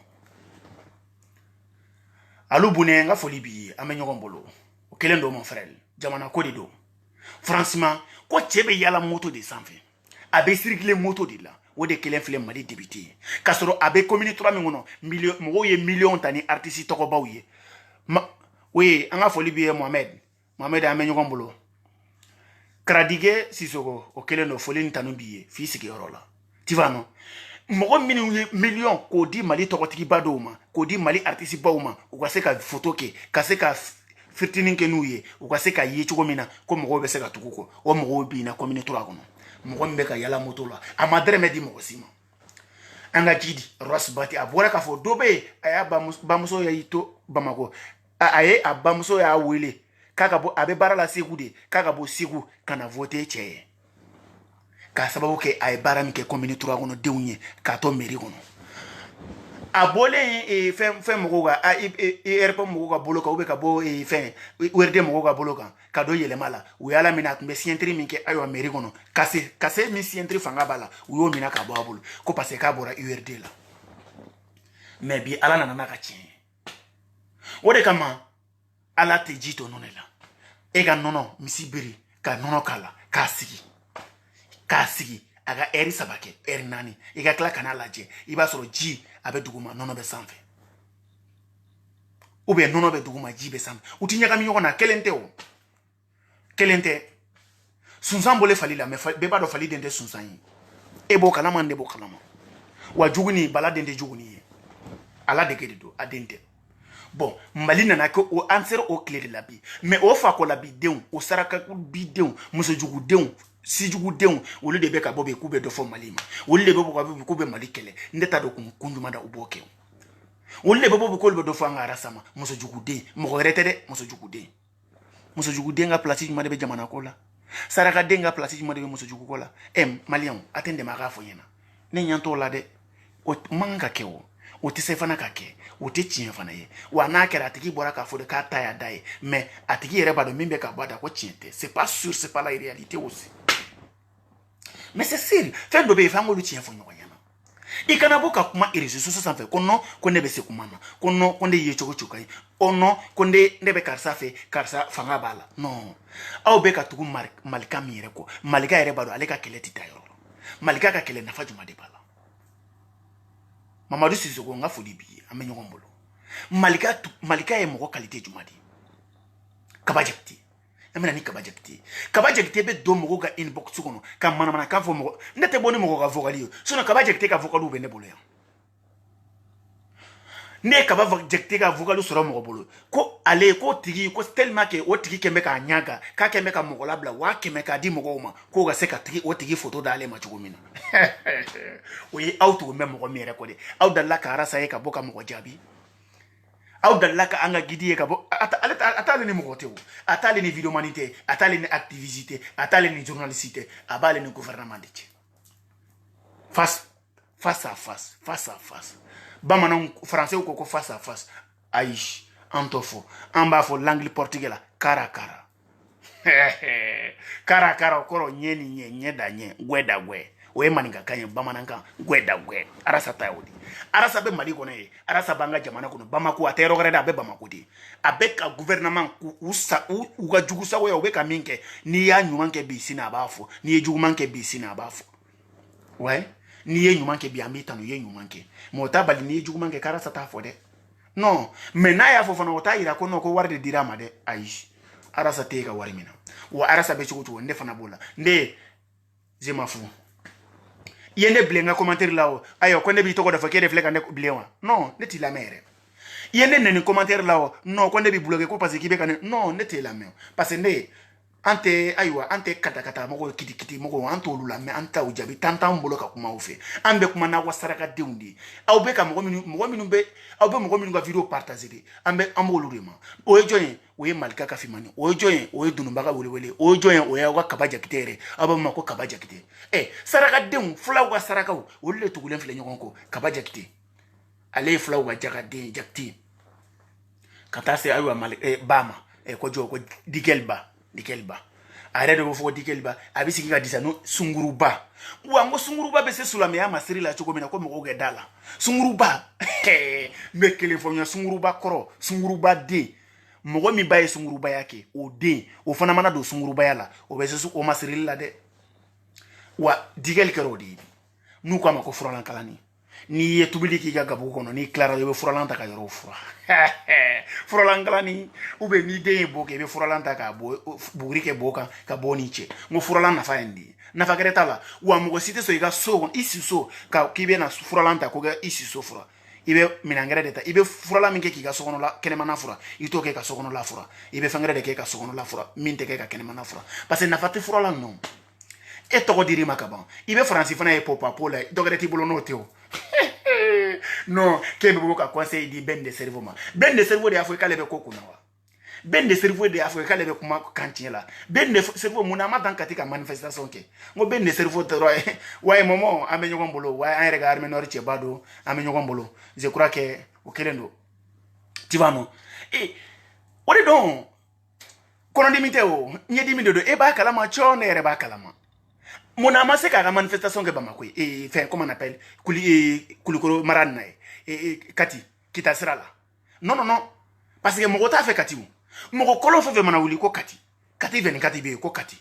alu bune nga foli bi amenyo gombolo o kelendo mon frère jamana ko de do franchement ko chebe yala moto de sanfe abe circuler moto de la o de kelen fle mali député kasoro abe commune 3 ngono million mo ye million tani artiste to ko bawye oui anga foli bi Mohamed amenyo gombolo kradige sisoko o kelendo foli ntanu biye fisiki yorola tu vois non mo million ko di mali to ko tiki badoma ko di mali artiste bawma o ka se ka photo ke ka se ka firtinin ke nuye o ka se ka yi chuko mina ko mo be se ka tukuko o mo bi na commune 3 kono mo mbe ka yala moto la amadre me di mo sima anga jidi ros bati abora ka fo dobe aya bamuso ya ito bamako aye abamuso ya wele k'a bo a bɛ baara la Segu de k'a ka bɔ Segu ka na voter cɛ ye k'a sababu kɛ a ye baara min kɛ commune 3 kɔnɔ denw ye k'a to mairie kɔnɔ a bɔlen fɛn mɔgɔw ka IRP mɔgɔw ka bolo kan ou bien ka bɔ fɛn URD mɔgɔw ka bolo kan ka don yɛlɛma la u y'a la minɛ a tun bɛ siɲɛtiri min kɛ ayiwa mairie kɔnɔ kase min siɲɛtiri fanga b'a la u y'o minɛ ka bɔ a bolo ko parce que k'a bɔra URD la mais bi ala nana n'a ka tiɲɛ ye o de kama ala tɛ ji to nɔnɔ la e ka nɔnɔ misi biri ka nɔnɔ k'a la k'a sigi a ka ɛri 3 kɛ ɛri 4 i ka tila ka n'a lajɛ i b'a sɔrɔ ji a bɛ duguma nɔnɔ bɛ sanfɛ ou bien nɔnɔ bɛ duguma ji bɛ sanfɛ u ti ɲagami ɲɔgɔn na kelen tɛ o kelen tɛ sunsan bɔlen fali la mais bɛɛ b'a dɔn fali den tɛ sunsan ye e b'o kalama ne b'o kalama wa juguni bala den tɛ juguni ye ala de de don a den tɛ bon mali nana kɛ o an sera o tile de la bi mais o fakola bi denw o saraka bi denw musojugudenw sijugudenw olu de bɛ ka bɔ bi k'u bɛ dɔ fɔ mali ma olu de bɛ bɔ ka bɔ k'u bɛ mali kɛlɛ ne t'a dɔn kun jumɛn da u b'o kɛ olu de bɛ bɔ k'olu bɛ dɔ fɔ an ka arasa ma musojuguden mɔgɔ wɛrɛ tɛ dɛ musojuguden ka place jumɛn de bɛ jamana ko la sarakaden ka place jumɛn de bɛ musojugu ko la maliyɛnw a tɛ n dɛmɛ a k'a fɔ ɲɛna ne ɲɛ t'o la dɛ o man ka kɛ o tɛ se fana ka kɛ o tɛ tiɲɛ fana ye wa n'a kɛra a tigi bɔra k'a fɔ de k'a ta y'a da ye mais a tigi yɛrɛ b'a dɔn min bɛ ka bɔ a da ko tiɲɛ tɛ c'est pas sûr c'est pas la réalité aussi mais c'est sûr fɛn dɔ bɛ yen f'an k'olu tiɲɛ fɔ ɲɔgɔn ɲɛna i kana bɔ ka kuma réseaux sociaux sanfɛ ko non ko ne bɛ se kuma na ko non ko ne ye cogo cogo ye o non ko ne bɛ karisa fɛ karisa fanga b'a la non aw bɛ ka tugu malika min yɛrɛ kɔ malika yɛrɛ b'a dɔn ale ka kɛlɛ tɛ taa yɔrɔ la malika ka kɛlɛ nafa jumɛn de b'a la Mamadou Sissoko n ka foli b'i ye an bɛ ɲɔgɔn bolo malika ye mɔgɔ qualité jumɛn de ye Kaba Jakite an bɛna ni Kaba Jakite bɛ don mɔgɔw ka inbox kɔnɔ ka manamanakan fɔ mɔgɔ ne tɛ bɔ ni mɔgɔ ka vocal ye sinon Kaba Jakite ka vocal bɛ ne bolo yan ne ye Kaba Jakite ka vocal sɔrɔ mɔgɔ bolo ko ale ko tigi ko tellement que o tigi kɛmɛ k'a ɲaga k'a kɛmɛ ka mɔgɔ labila 100 k'a di mɔgɔw ma k'o ka se ka o tigi photo d'ale ma cogo min na o ye aw tugu bɛ mɔgɔ min yɛrɛ kɔ de aw dalila ka arasa ye ka bɔ ka mɔgɔ jaabi aw dalila ka an ka guide ye ka bɔ a t'ale ni mɔgɔ tɛ o a t'ale ni vidéoman tɛ a t'ale ni activiste tɛ a t'ale ni journaliste tɛ a b'ale ni gouvernement de cɛ face à face bamananw français ko face à face ayi an t'o fɔ an b'a fɔ l'anglais portugais la cara a cara cara a cara o kɔrɔ ɲɛ ni ɲɛ da ɲɛ gwɛ da gwɛ o ye maninkakan ye bamanankan gwɛ da gwɛ arasa ta y'o de arasa bɛ mali kɔnɔ ye arasa b'an ka jamana kɔnɔ bamako a tɛ yɔrɔ wɛrɛ de a bɛ bamako de a bɛ ka gouvernement u ka jugu sago ye u bɛ ka min kɛ n'i y'a ɲuman kɛ bi sini a b'a fɔ n'i ye juguman kɛ bi sini a b'a fɔ ouais n'i ye ɲuman kɛ bi an b'i tanu i ye ɲuman kɛ mais o t'a bali n'i ye juguman kɛ k'arasa t'a fɔ dɛ non mais n'a y'a fɔ fana o t'a yira ko non ko wari de dira a ma dɛ ayi arasa t'e ka wari min na wa arasa bɛ cogo cogo ne fana b'o la ne je m'en fous i ye ne bilen n ka commentaire la o ayiwa ko ne b'i tɔgɔ dɔ fɔ k'e de filɛ ka ne bilen wa non ne t'i lamɛn yɛrɛ i ye ne nɛni commentaire la o non ko ne b'i bloqué ko parce que k'i bɛ ka ne non ne t'e lamɛn parce que ne an tɛ ayiwa an tɛ katakata mɔgɔw kitikiti mɔgɔw an t'olu lamɛn an t'aw jaabi tan t'an bolo ka kuma aw fɛ an bɛ kuma n'aw ka sarakadenw de ye aw bɛ ka mɔgɔ minnu bɛ aw bɛ mɔgɔ minnu ka video partager de an b'olu de ma o ye jɔn ye o ye malika ka fimani o ye jɔn ye o ye dununba ka welewele o ye jɔn ye o ye aw ka Kaba Jakite yɛrɛ aw b'a ma ko Kaba Jakite sarakadenw fulaw ka sarakaw olu de tugulen filɛ ɲɔgɔn kɔ Kaba Jakite ale ye fulaw ka jagaden Jakite ka taa se ayiwa ba ma ko jɔ ko Dikelba a yɛrɛ de bɛ fɔ ko Dikelba a bɛ sigi ka disa no sunguruba wa n ko sunguruba bɛ se silamɛya ma siri la cogo min na ko mɔgɔw kɛ da la sunguruba n bɛ kelen fɔ n ye sunguruba kɔrɔ sunguruba den mɔgɔ min ba ye sungurubaya kɛ o den o fana mana don sungurubaya la o bɛ se o ma sirili la dɛ wa Dikel kɛra o de ye n'u k'a ma ko furalankalani n'i ye tobili k'i ka gabugu kɔnɔ n'i tilara i bɛ furalan ta ka yɔrɔw fura furalankalani ou bien ni den ye bo kɛ i bɛ furalan ta ka buguri kɛ bo kan ka bɔ n'i cɛ n ko furalan nafa ye nin de ye nafa gɛrɛ t'a la wa mɔgɔ si tɛ sɔn i ka so kɔnɔ i si so k'i bɛ na furalan ta ko kɛ i si so fura i bɛ minɛn gɛrɛ de ta i bɛ furalan min kɛ k'i ka sokɔnɔla kɛnɛmana fura i t'o kɛ ka sokɔnɔla fura i bɛ fɛn gɛrɛ de kɛ ka sokɔnɔla fura min tɛ kɛ ka kɛnɛmana fura parce que nafa tɛ furalan ninnu e tɔgɔ dir'i ma ka ban i bɛ faransi fana ye pɔpapo la dɔ wɛrɛ t'i bolo n'o tɛ o non k'e bɛ bɔ ka conseil di Ben de cerveau ma Ben de cerveau de y'a fɔ k'ale bɛ ko kunna wa ben de cerveau de Afrique kale be kuma kantin la ben de cerveau muna ma dan katika manifestation ke ngo ben de cerveau de ouais momo ame nyogon bolo ouais un regard menor chebado ame nyogon bolo je crois que o kelendo tu vois non et on est donc kono dimite o nye dimide do e ba kala ma chone ere ba kala ma mona ma se ka manifestation ke ba makwe et enfin comment on appelle kulikoro marana kati kita sira la non non non parce que mogo ta fait kati mo mogo kolon fe mana wuli ko kati veni kati be ko kati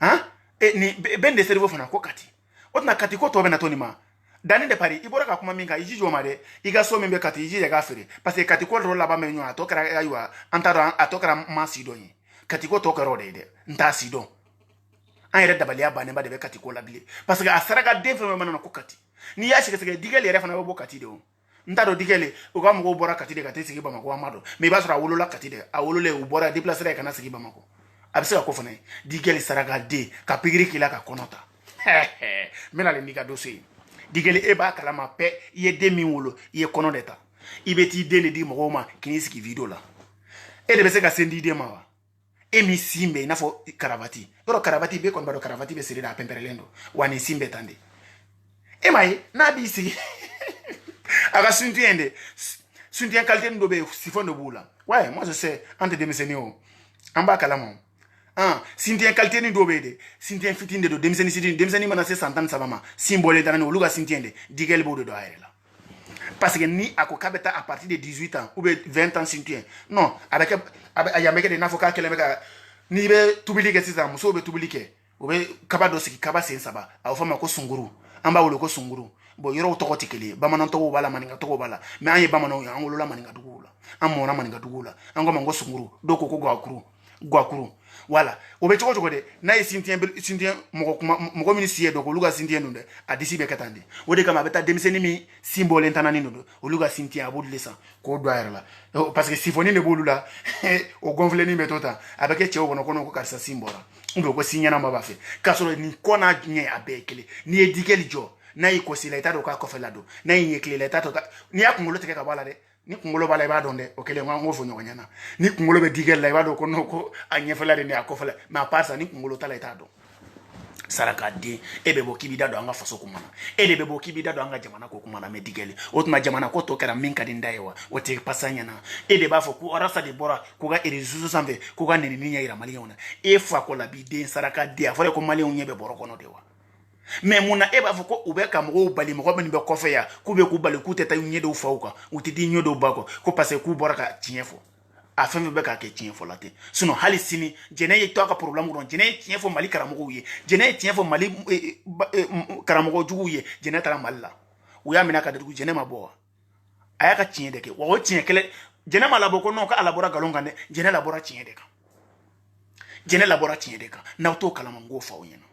hein et ni ben de cerveau fana ko kati otna kati ko to be na toni ma dani de Paris ibora ka kuma minga iji jo made iga so membe kati iji ga fere parce que kati ko ro la ba menyo atokra aywa antara atokra masido yi kati ko to ka ro de nta sido an yɛrɛ dabaliya bannen ba de bɛ kati ko la bilen parce que a saraka den fɛn fɛn mana ko kati n'i y'a sɛgɛsɛgɛ digɛli yɛrɛ fana bɛ bɔ kati de o n t'a dɔn digɛli u ka mɔgɔw bɔra kati de ka t'i sigi Bamako an m'a dɔn mais i b'a sɔrɔ a wolola kati de a wololen u bɔra déplacé la ka na sigi Bamako a bɛ se ka ko fana ye digɛli saraka den ka pikiri k'i la ka kɔnɔ ta n bɛna le n'i ka dossier ye digɛli e b'a kalama pɛ i ye den min wolo i ye kɔnɔ de ta i bɛ t'i den de di mɔgɔw ma k'i sigi video la e de bɛ se ka sen di den ma wa e mi simbe i n'a fɔ karavati yɔrɔ karavati bɛ kɔni b'a dɔn karavati bɛ siri da a pɛnpɛrɛlen don wa nin simbe tan de e ma ye n'a b'i sigi a ka suntiyɛn de suntiyɛn qualité dɔ bɛ yen sifɔn de b'u la ouais moi je sais an tɛ denmisɛnnin o an b'a kalama o sintiyɛn qualité ni dɔ bɛ yen de sintiyɛn fitinin de don denmisɛnnin fitinin denmisɛnnin mana se san 13 ma sin bɔlen dannen olu ka sintiyɛn de digɛli b'o de don a yɛrɛ la parce que ni a ko k'a bɛ taa à partir de 18 ans ou bien 20 ans sintiyɛn non a bɛ kɛ a yan bɛ kɛ de n'a fɔ k'a kɛlen bɛ ka n'i bɛ tobili kɛ sisan musow bɛ tobili kɛ u bɛ kaba dɔ sigi kaba sen 3 a bɛ fɔ a ma ko sunkuru an b'a wele ko sunkuru bon yɔrɔw tɔgɔ tɛ kelen ye bamanan tɔgɔw b'a la maninka tɔgɔw b'a la mais an ye bamananw ye an wolola maninka duguw la an mɔna maninka duguw la an ko ma ko sunkuru dɔw ko guakuru voilà o bɛ cogo cogo de n'a ye sintiyɛn mɔgɔ min si ye dɔn olu ka sintiyɛn don dɛ a disi bɛ kɛ tan de o de kama a bɛ taa denmisɛnnin min sin bɔlen tannanin don olu ka sintiyɛn a b'olu de san k'o don a yɛrɛ la parce que sifoni de b'olu la o gɔnfilenin bɛ to tan a bɛ kɛ cɛw kɔnɔ ko karisa sin bɔra ou bien ko sin ɲɛnama b'a fɛ k'a sɔrɔ nin kɔ n'a ɲɛ a bɛɛ ye kelen n'i ye digɛli jɔ n'a y'i kɔsi la i t'a dɔn k'a kɔfɛ la don n'a y'i ɲɛ tile la i t'a dɔn n'i y'a kunkolo tigɛ ka bɔ a la dɛ ni kunkolo b'a la i b'a dɔn dɛ o kɛlen n k'o fɔ ɲɔgɔn ɲɛna ni kunkolo bɛ digɛli la i b'a dɔn ko non ko a ɲɛfɛla de ni a kɔfɛla mais à part ça ni kunkolo t'a la i t'a dɔn saraka den e bɛ bɔ k'i b'i da don an ka faso kuma na e de bɛ bɔ k'i b'i da don an ka jamana ko kuma na mais digɛli o tuma jamana ko tɔ kɛra min ka di n da ye wa o tɛ pasa ɲɛna e de b'a fɔ ko arasa de bɔra k'u ka réseaux sanfɛ k'u ka nenini ɲɛ yira maliyɛnw na e fa ko la b'i den saraka den a fɔra ko maliyɛnw ɲɛ bɛ bɔrɔ kɔnɔ de wa mais mun na e b'a fɔ ko u bɛ ka mɔgɔw bali mɔgɔ minnu bɛ kɔfɛ yan k'u bɛ k'u bali k'u tɛ taa ɲɛdɔw faw kan u tɛ di ɲɛdɔw ba kɔ ko parce que k'u bɔra ka tiɲɛ fɔ a fɛn fɛn bɛ k'a kɛ tiɲɛ fɔ la ten sinon hali sini jɛnɛ ye to a ka problème kɔnɔ jɛnɛ ye tiɲɛ fɔ mali karamɔgɔw ye jɛnɛ ye tiɲɛ fɔ mali karamɔgɔ juguw ye jɛnɛ taara mali la u y'a minɛ ka datugu jɛnɛ ma bɔ wa a y'a ka tiɲɛ de kɛ wa o tiɲɛ kɛlɛ jɛnɛ ma labɔ ko non k'ala bɔra nkalon kan dɛ jɛnɛ labɔra tiɲɛ de kan jɛnɛ labɔra tiɲɛ de kan n'aw t'o kalama n k'o fɔ aw ɲɛna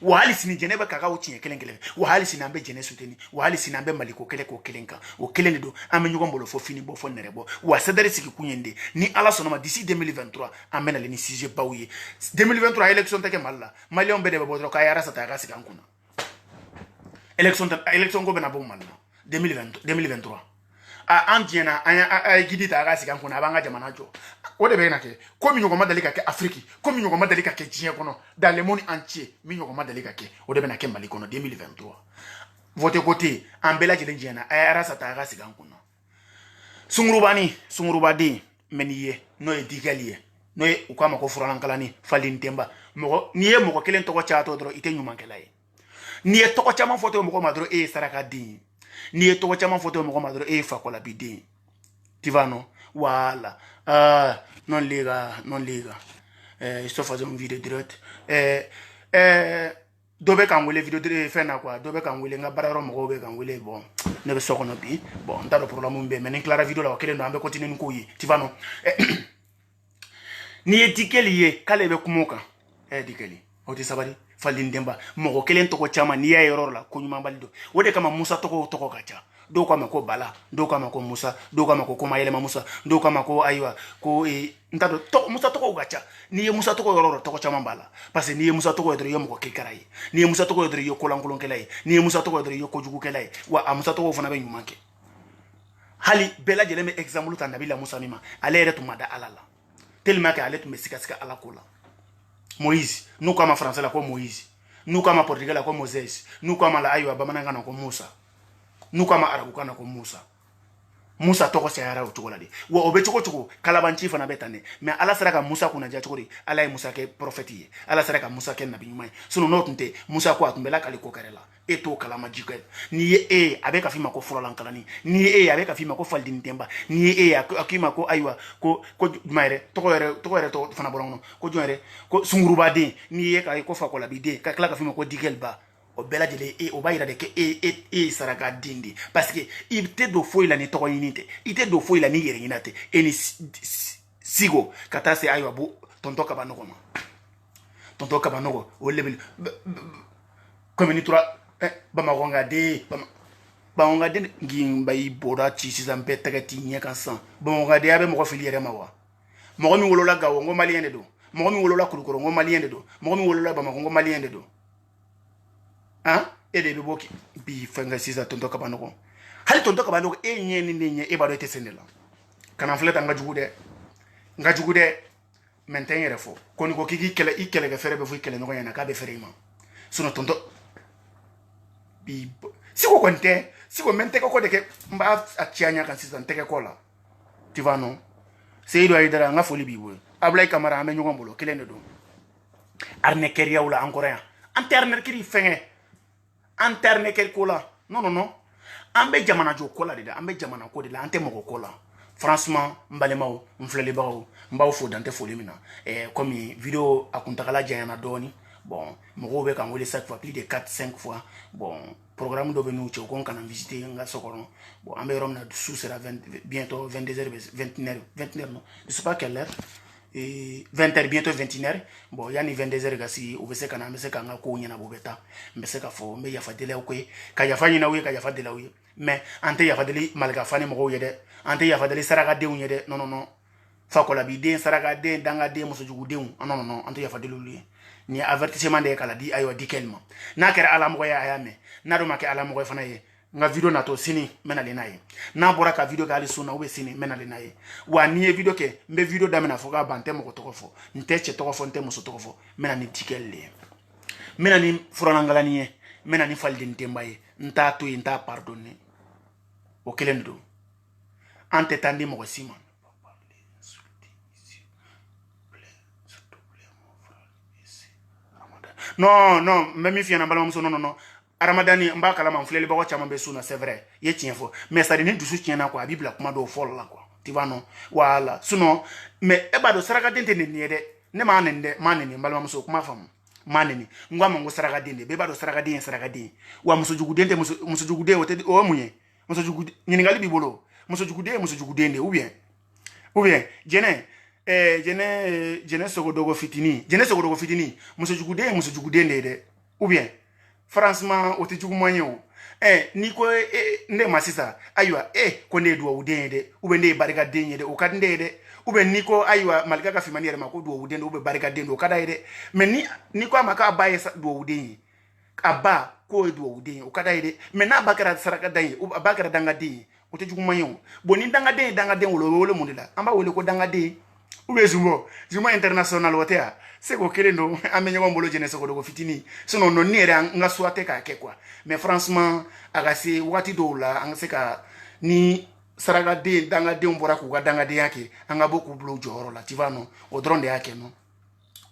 wa hali sini jɛnɛ bɛ ka k'aw tiɲɛ kelen kelen wa hali sini an bɛ jɛnɛ soutenir wa hali sini an bɛ maliko kɛlɛ k'o kelen kan o kelen de don an bɛ ɲɔgɔn bolo fɔ fini bɔ fɔ nɛrɛ bɔ wa sɛdɛri sigi kun ye de ni ala sɔnna ma d'ici 2023 an bɛ nalen ni sujet baw ye 2023 élection tɛ kɛ mali la maliyɛnw bɛɛ de bɛ bɔ dɔrɔn k'a ye arasa ta a ka sigi an kunna élection ko bɛna bɔ mali la 2023 an diɲɛna a ye gidi ta a ka sigi an kunna a b'an ka jamana jɔ o de bɛ na kɛ ko min ɲɔgɔn ma deli ka kɛ afiriki ko min ɲɔgɔn ma deli ka kɛ diɲɛ kɔnɔ dans le monde entier min ɲɔgɔn ma deli ka kɛ o de bɛ na kɛ mali kɔnɔ 2023 vote ko tɛ yen an bɛɛ lajɛlen diɲɛna a ye arasa ta a ka sigi an kunna sungurubaden mɛ n'i ye n'o ye digɛli ye n'o ye u k'a ma ko furalankalani falen tɛnba mɔgɔ n'i ye mɔgɔ kelen tɔgɔ cayatɔ dɔrɔn i tɛ ɲumankɛla ye n'i ye tɔgɔ caman fɔ tɔ mɔgɔ ma dɔrɔn e ye sarakaden ye n'i ye tɔgɔ caman fɔ tɔ mɔgɔ ma dɔrɔn e ye fakɔlabiden ye tu vois non voilà non lega sto facendo un video direct dɔ bɛ k'an wele video fɛn na quoi dɔ bɛ k'an wele n ka baarayɔrɔ mɔgɔw bɛ k'an wele bon ne bɛ so kɔnɔ bi bon n t'a dɔn problème min bɛ yen mais ni n tilara video la o kelen don an bɛ continuer ni kow ye tu vois non n'i ye dikɛli ye k'ale bɛ kuma o kan dikɛli o tɛ sabali falen denba mɔgɔ kelen tɔgɔ caman n'i y'a ye yɔrɔ la ko ɲumanbali don o de kama musa tɔgɔw tɔgɔ ka ca dɔw k'a ma ko bala dɔw k'a ma ko musa dɔw k'a ma ko komayɛlɛma musa dɔw k'a ma ko ayiwa ko n t'a dɔn musa tɔgɔw ka ca n'i ye musa tɔgɔ yɔrɔ tɔgɔ caman b'a la parce que n'i ye musa tɔgɔ ye dɔrɔn i ye mɔgɔ kirikara ye n'i ye musa tɔgɔ ye dɔrɔn i ye kolankolonkɛla ye n'i ye musa tɔgɔ ye dɔrɔn i ye kojugukɛla ye wa a musa tɔgɔw fana bɛ ɲuman kɛ hali bela jele me exemple ta nabila musa mima ale yɛrɛ tun ma da ala la tellement que ale tun bɛ sikasika ala ko la Moïse n'u k'a ma français la ko Moïse n'u k'a ma portugais la ko Moses n'u k'a ma la ayiwa bamanankan na ko Musa n'u k'a ma arabukan na ko Musa Musa tɔgɔ cayara o cogo la de wa o bɛ cogo cogo kalabanci fana bɛ tan de mais ala sera ka Musa kunna ja cogo di ala ye Musa kɛ prophète ye ala sera ka Musa kɛ nabi ɲuman ye sinon n'o tun tɛ Musa ko a tun bɛ lakali ko kɛrɛ la e t'o kalama ji kɛ n'i ye e a bɛ ka f'i ma ko fɔlɔlankalani n'i ye e a bɛ ka f'i ma ko falidini tɛnba n'i ye e a k'i ma ko ayiwa ko jumɛn yɛrɛ tɔgɔ yɛrɛ fana bɔra kɔnɔ ko jumɛn yɛrɛ ko sungurubaden n'i ye k'a ye ko Fakɔlabiden ka tila ka f'i ma ko Dikɛliba o bɛɛ lajɛlen o b'a yira de ko e ye saraka den de parce que i tɛ don foyi la ni tɔgɔ ɲini tɛ i tɛ don foyi la ni yɛrɛ ɲina tɛ e ni sigo ka taa se ayiwa bo tonton Kabanɔgɔ ma tonton Kabanɔgɔ o lebele comme ni tora Bamakɔ ka den Bamakɔ ka den nginba i bɔra ci sisan bɛɛ tɛgɛ t'i ɲɛ kan sisan Bamakɔ ka den a bɛ mɔgɔ fili yɛrɛ ma wa mɔgɔ min wolola Gawo n ko maliyɛn de don mɔgɔ min wolola Kulukɔrɔ n ko maliyɛn de don mɔgɔ min wolola Bamakɔ n ko maliyɛn de don e de bɛ bɔ bi fɛn kɛ sisan tonton Kabanɔgɔ hali tonton Kabanɔgɔ e ɲɛ ni ne ɲɛ e b'a dɔn e tɛ se ne la kana filɛ ta n ka jugu dɛ mɛ n tɛ n yɛrɛ fɔ ko ni ko k'i kɛlɛ i kɛlɛkɛ fɛrɛ bɛ fɔ i kɛlɛɲɔgɔn ɲɛna k'a bɛ fɛrɛ i ma sinon tonton bi siko kɔni tɛ siko mɛ n tɛgɛ kɔ de kɛ n b'a ci a ɲɛ kan sisan n tɛgɛ kɔ la tu vois non Seyidu Ayidara n ka foli b'i bolo Abulayi Kamara an bɛ ɲɔgɔn bolo kelen de don arnaqueuriyaw la an kɔrɔ yan an tɛ arnaquerie fɛngɛ an tɛ arnaquerie ko la non an bɛ jamana jɔ ko la de la an bɛ jamana ko de la an tɛ mɔgɔ ko la franchement n balimaw n filɛlibagaw n b'aw fo dan tɛ foli min na comme vidéo a kuntagala janyana dɔɔni bon mɔgɔw bɛ kan wele chaque fois plus de 4-5 fois bon programme dɔ bɛ n'u cɛ u ko n kana visiter n ka so kɔnɔ bon an bɛ yɔrɔ min na su sera bientôt 22h 21h non je sais pas quelle heure 20h bientôt 21h bon yani 22h ka sigi u bɛ se ka na an bɛ se k'an ka kow ɲɛnabɔ u bɛ taa n bɛ se k'a fɔ n bɛ yafa deli aw ko ye ka yafa ɲini aw ye ka yafa deli aw ye mais an tɛ yafa deli malikafani mɔgɔw ye dɛ an tɛ yafa deli sarakadenw ye dɛ non Fakɔlabiden sarakaden dangaden musojugudenw non an tɛ yafa deli olu ye ni ye avertissement de ye k'a di ayiwa Dikɛli ma n'a kɛra ala mɔgɔ ye a y'a mɛn n'a dun ma kɛ ala mɔgɔ ye fana ye n ka video natɔ sini n bɛ nalen n'a ye n'a bɔra ka video kɛ hali sun na ou bien sini n bɛ nalen n'a ye wa n'i ye video kɛ n bɛ video daminɛ fɔ k'a ban n tɛ mɔgɔ tɔgɔ fɔ n tɛ cɛ tɔgɔ fɔ n tɛ muso tɔgɔ fɔ n bɛ na ni Dikɛli de ye n bɛ na ni furalankalani ye n bɛ na ni falideni tɛnba ye n t'a to yen n t'a pardonner o kelen de don an tɛ taa di mɔgɔ si ma non n bɛ min f'i ɲɛna balimamuso non Aramadani n b'a kalama n filɛlibagaw caman bɛ sun na c'est vrai i ye tiɲɛ fɔ mais c'est à dire ni dusu tiɲɛna quoi a b'i bila kuma dɔw fɔlɔ la quoi tu vois non voilà sinon mais e b'a dɔn sarakaden tɛ nɛni ye dɛ ne m'a nɛni dɛ m'a nɛni balimamuso kuma faamu m'a nɛni n ko a ma n ko sarakaden de bɛɛ b'a dɔn sarakaden ye sarakaden ye wa musojuguden tɛ musojuguden o ye mun ye musojuguden ɲininkali b'i bolo musojuguden ye musojuguden de ou bien jɛnɛ sogodogo fitini musojuguden ye musojuguden de ye dɛ ou bien franchement o tɛ juguman ye o n'i ko ne ma sisan ayiwa ko ne ye duwawuden ye dɛ ou bien ne ye barikaden ye dɛ o ka di ne ye dɛ ou bien n'i ko ayiwa malika ka fimani yɛrɛ ma ko duwawuden don ou bien barikaden don o ka d'a ye dɛ mais n'i ko a ma k'a ba ye duwawuden ye a ba k'o ye duwawuden ye o ka d'a ye dɛ mais n'a ba kɛra sarakaden ye a ba kɛra dangaden ye o tɛ juguman ye o bon ni dangaden ye dangaden wolo o bɛ wele mun de la an b'a wele ko dangaden ou bien Zumbo international o tɛ yan seko kelen don an bɛ ɲɔgɔn bolo jɛnɛ sogodogo fitini sinon ni yɛrɛ n ka suwa tɛ k'a kɛ quoi mais franchement a ka se wagati dɔw la an ka se ka ni sarakaden dangadenw bɔra k'u ka dangadenya kɛ an ka bɔ k'u bila u jɔyɔrɔ la tu vois non o dɔrɔn de y'a kɛ non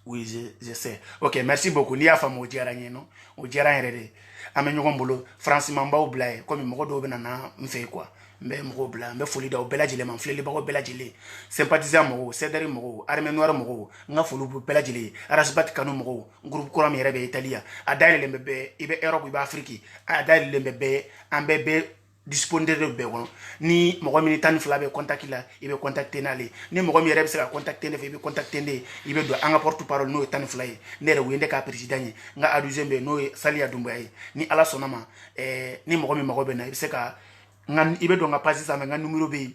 oui je sais ok merci beaucoup n'i y'a faamu o diyara n ye non o diyara n yɛrɛ de an bɛ ɲɔgɔn bolo franchement n b'aw bila ye komi mɔgɔ dɔw bɛ na n fɛ quoi n bɛ mɔgɔw bila n bɛ foli da o bɛɛ lajɛlen ma n filɛlibagaw bɛɛ lajɛlen sympathisant mɔgɔw cɛdɛri mɔgɔw armée noire mɔgɔw n ka foli b'u bɛɛ lajɛlen ye arasibati kanu mɔgɔw groupe kura min yɛrɛ bɛ Italie yan a dayɛlɛlen bɛ bɛɛ i bɛ Europe i bɛ Afrique a dayɛlɛlen bɛ bɛɛ an bɛɛ bɛ disponible bɛɛ kɔnɔ ni mɔgɔ min 12 bɛ contact la i bɛ contacter n'ale ni mɔgɔ min yɛrɛ bɛ se ka contacter ne fɛ i bɛ contacter ne i bɛ don an ka porte parole n'o ye 12 ye ne yɛrɛ o ye ne ka président ye n ka adjoint bɛ n'o ye Saliya Dunbuya ye ni ala sɔnna ma ni mɔgɔ min mago bɛ na i bɛ se ka i bɛ don n ka page sanfɛ n ka numéro bɛ yen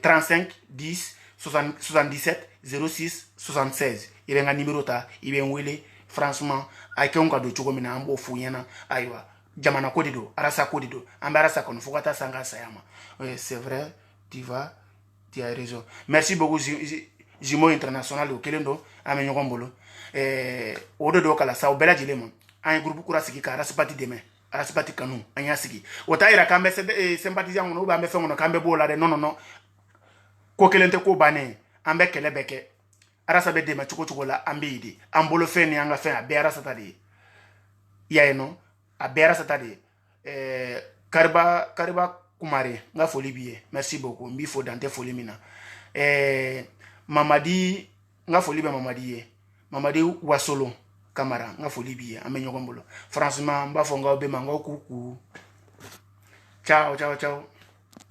35 10 77 06 76 i bɛ n ka numéro ta i bɛ n wele franchement a kɛ n ka don cogo min na an b'o f'u ɲɛna ayiwa jamana ko de do arasa ko de do an bɛ arasa kɔni fo ka taa san ka saya ma c'est vrai tu as raison merci beaucoup Zimo International o kelen do an bɛ ɲɔgɔn bolo o de do kala sa o bɛɛ lajɛlen ma an ye groupe kura sigi ka arasipati dɛmɛ arasipati kanu an y'a sigi o t'a yira k'an bɛ sympathisant kɔnɔ ou bien an bɛ fɛn kɔnɔ k'an bɛ b'o la dɛ non non non ko kelen tɛ ko bannen an bɛ kɛlɛ bɛɛ kɛ arasa bɛ dɛmɛ cogo cogo la an bɛ yen de an bolo fɛn ni an ka fɛn a bɛɛ arasa ta de ye i y'a ye non a bɛɛ arasa ta de ye Kariba Kumare n ka foli b'i ye merci beaucoup n b'i fo dan tɛ foli min na Mamadi n ka foli bɛ Mamadi ye Mamadi Wasolo Kamara n ka foli b'i ye an bɛ ɲɔgɔn bolo franchement n b'a fɔ n k'aw bɛ ma n k'aw k'u ciao ciao ciao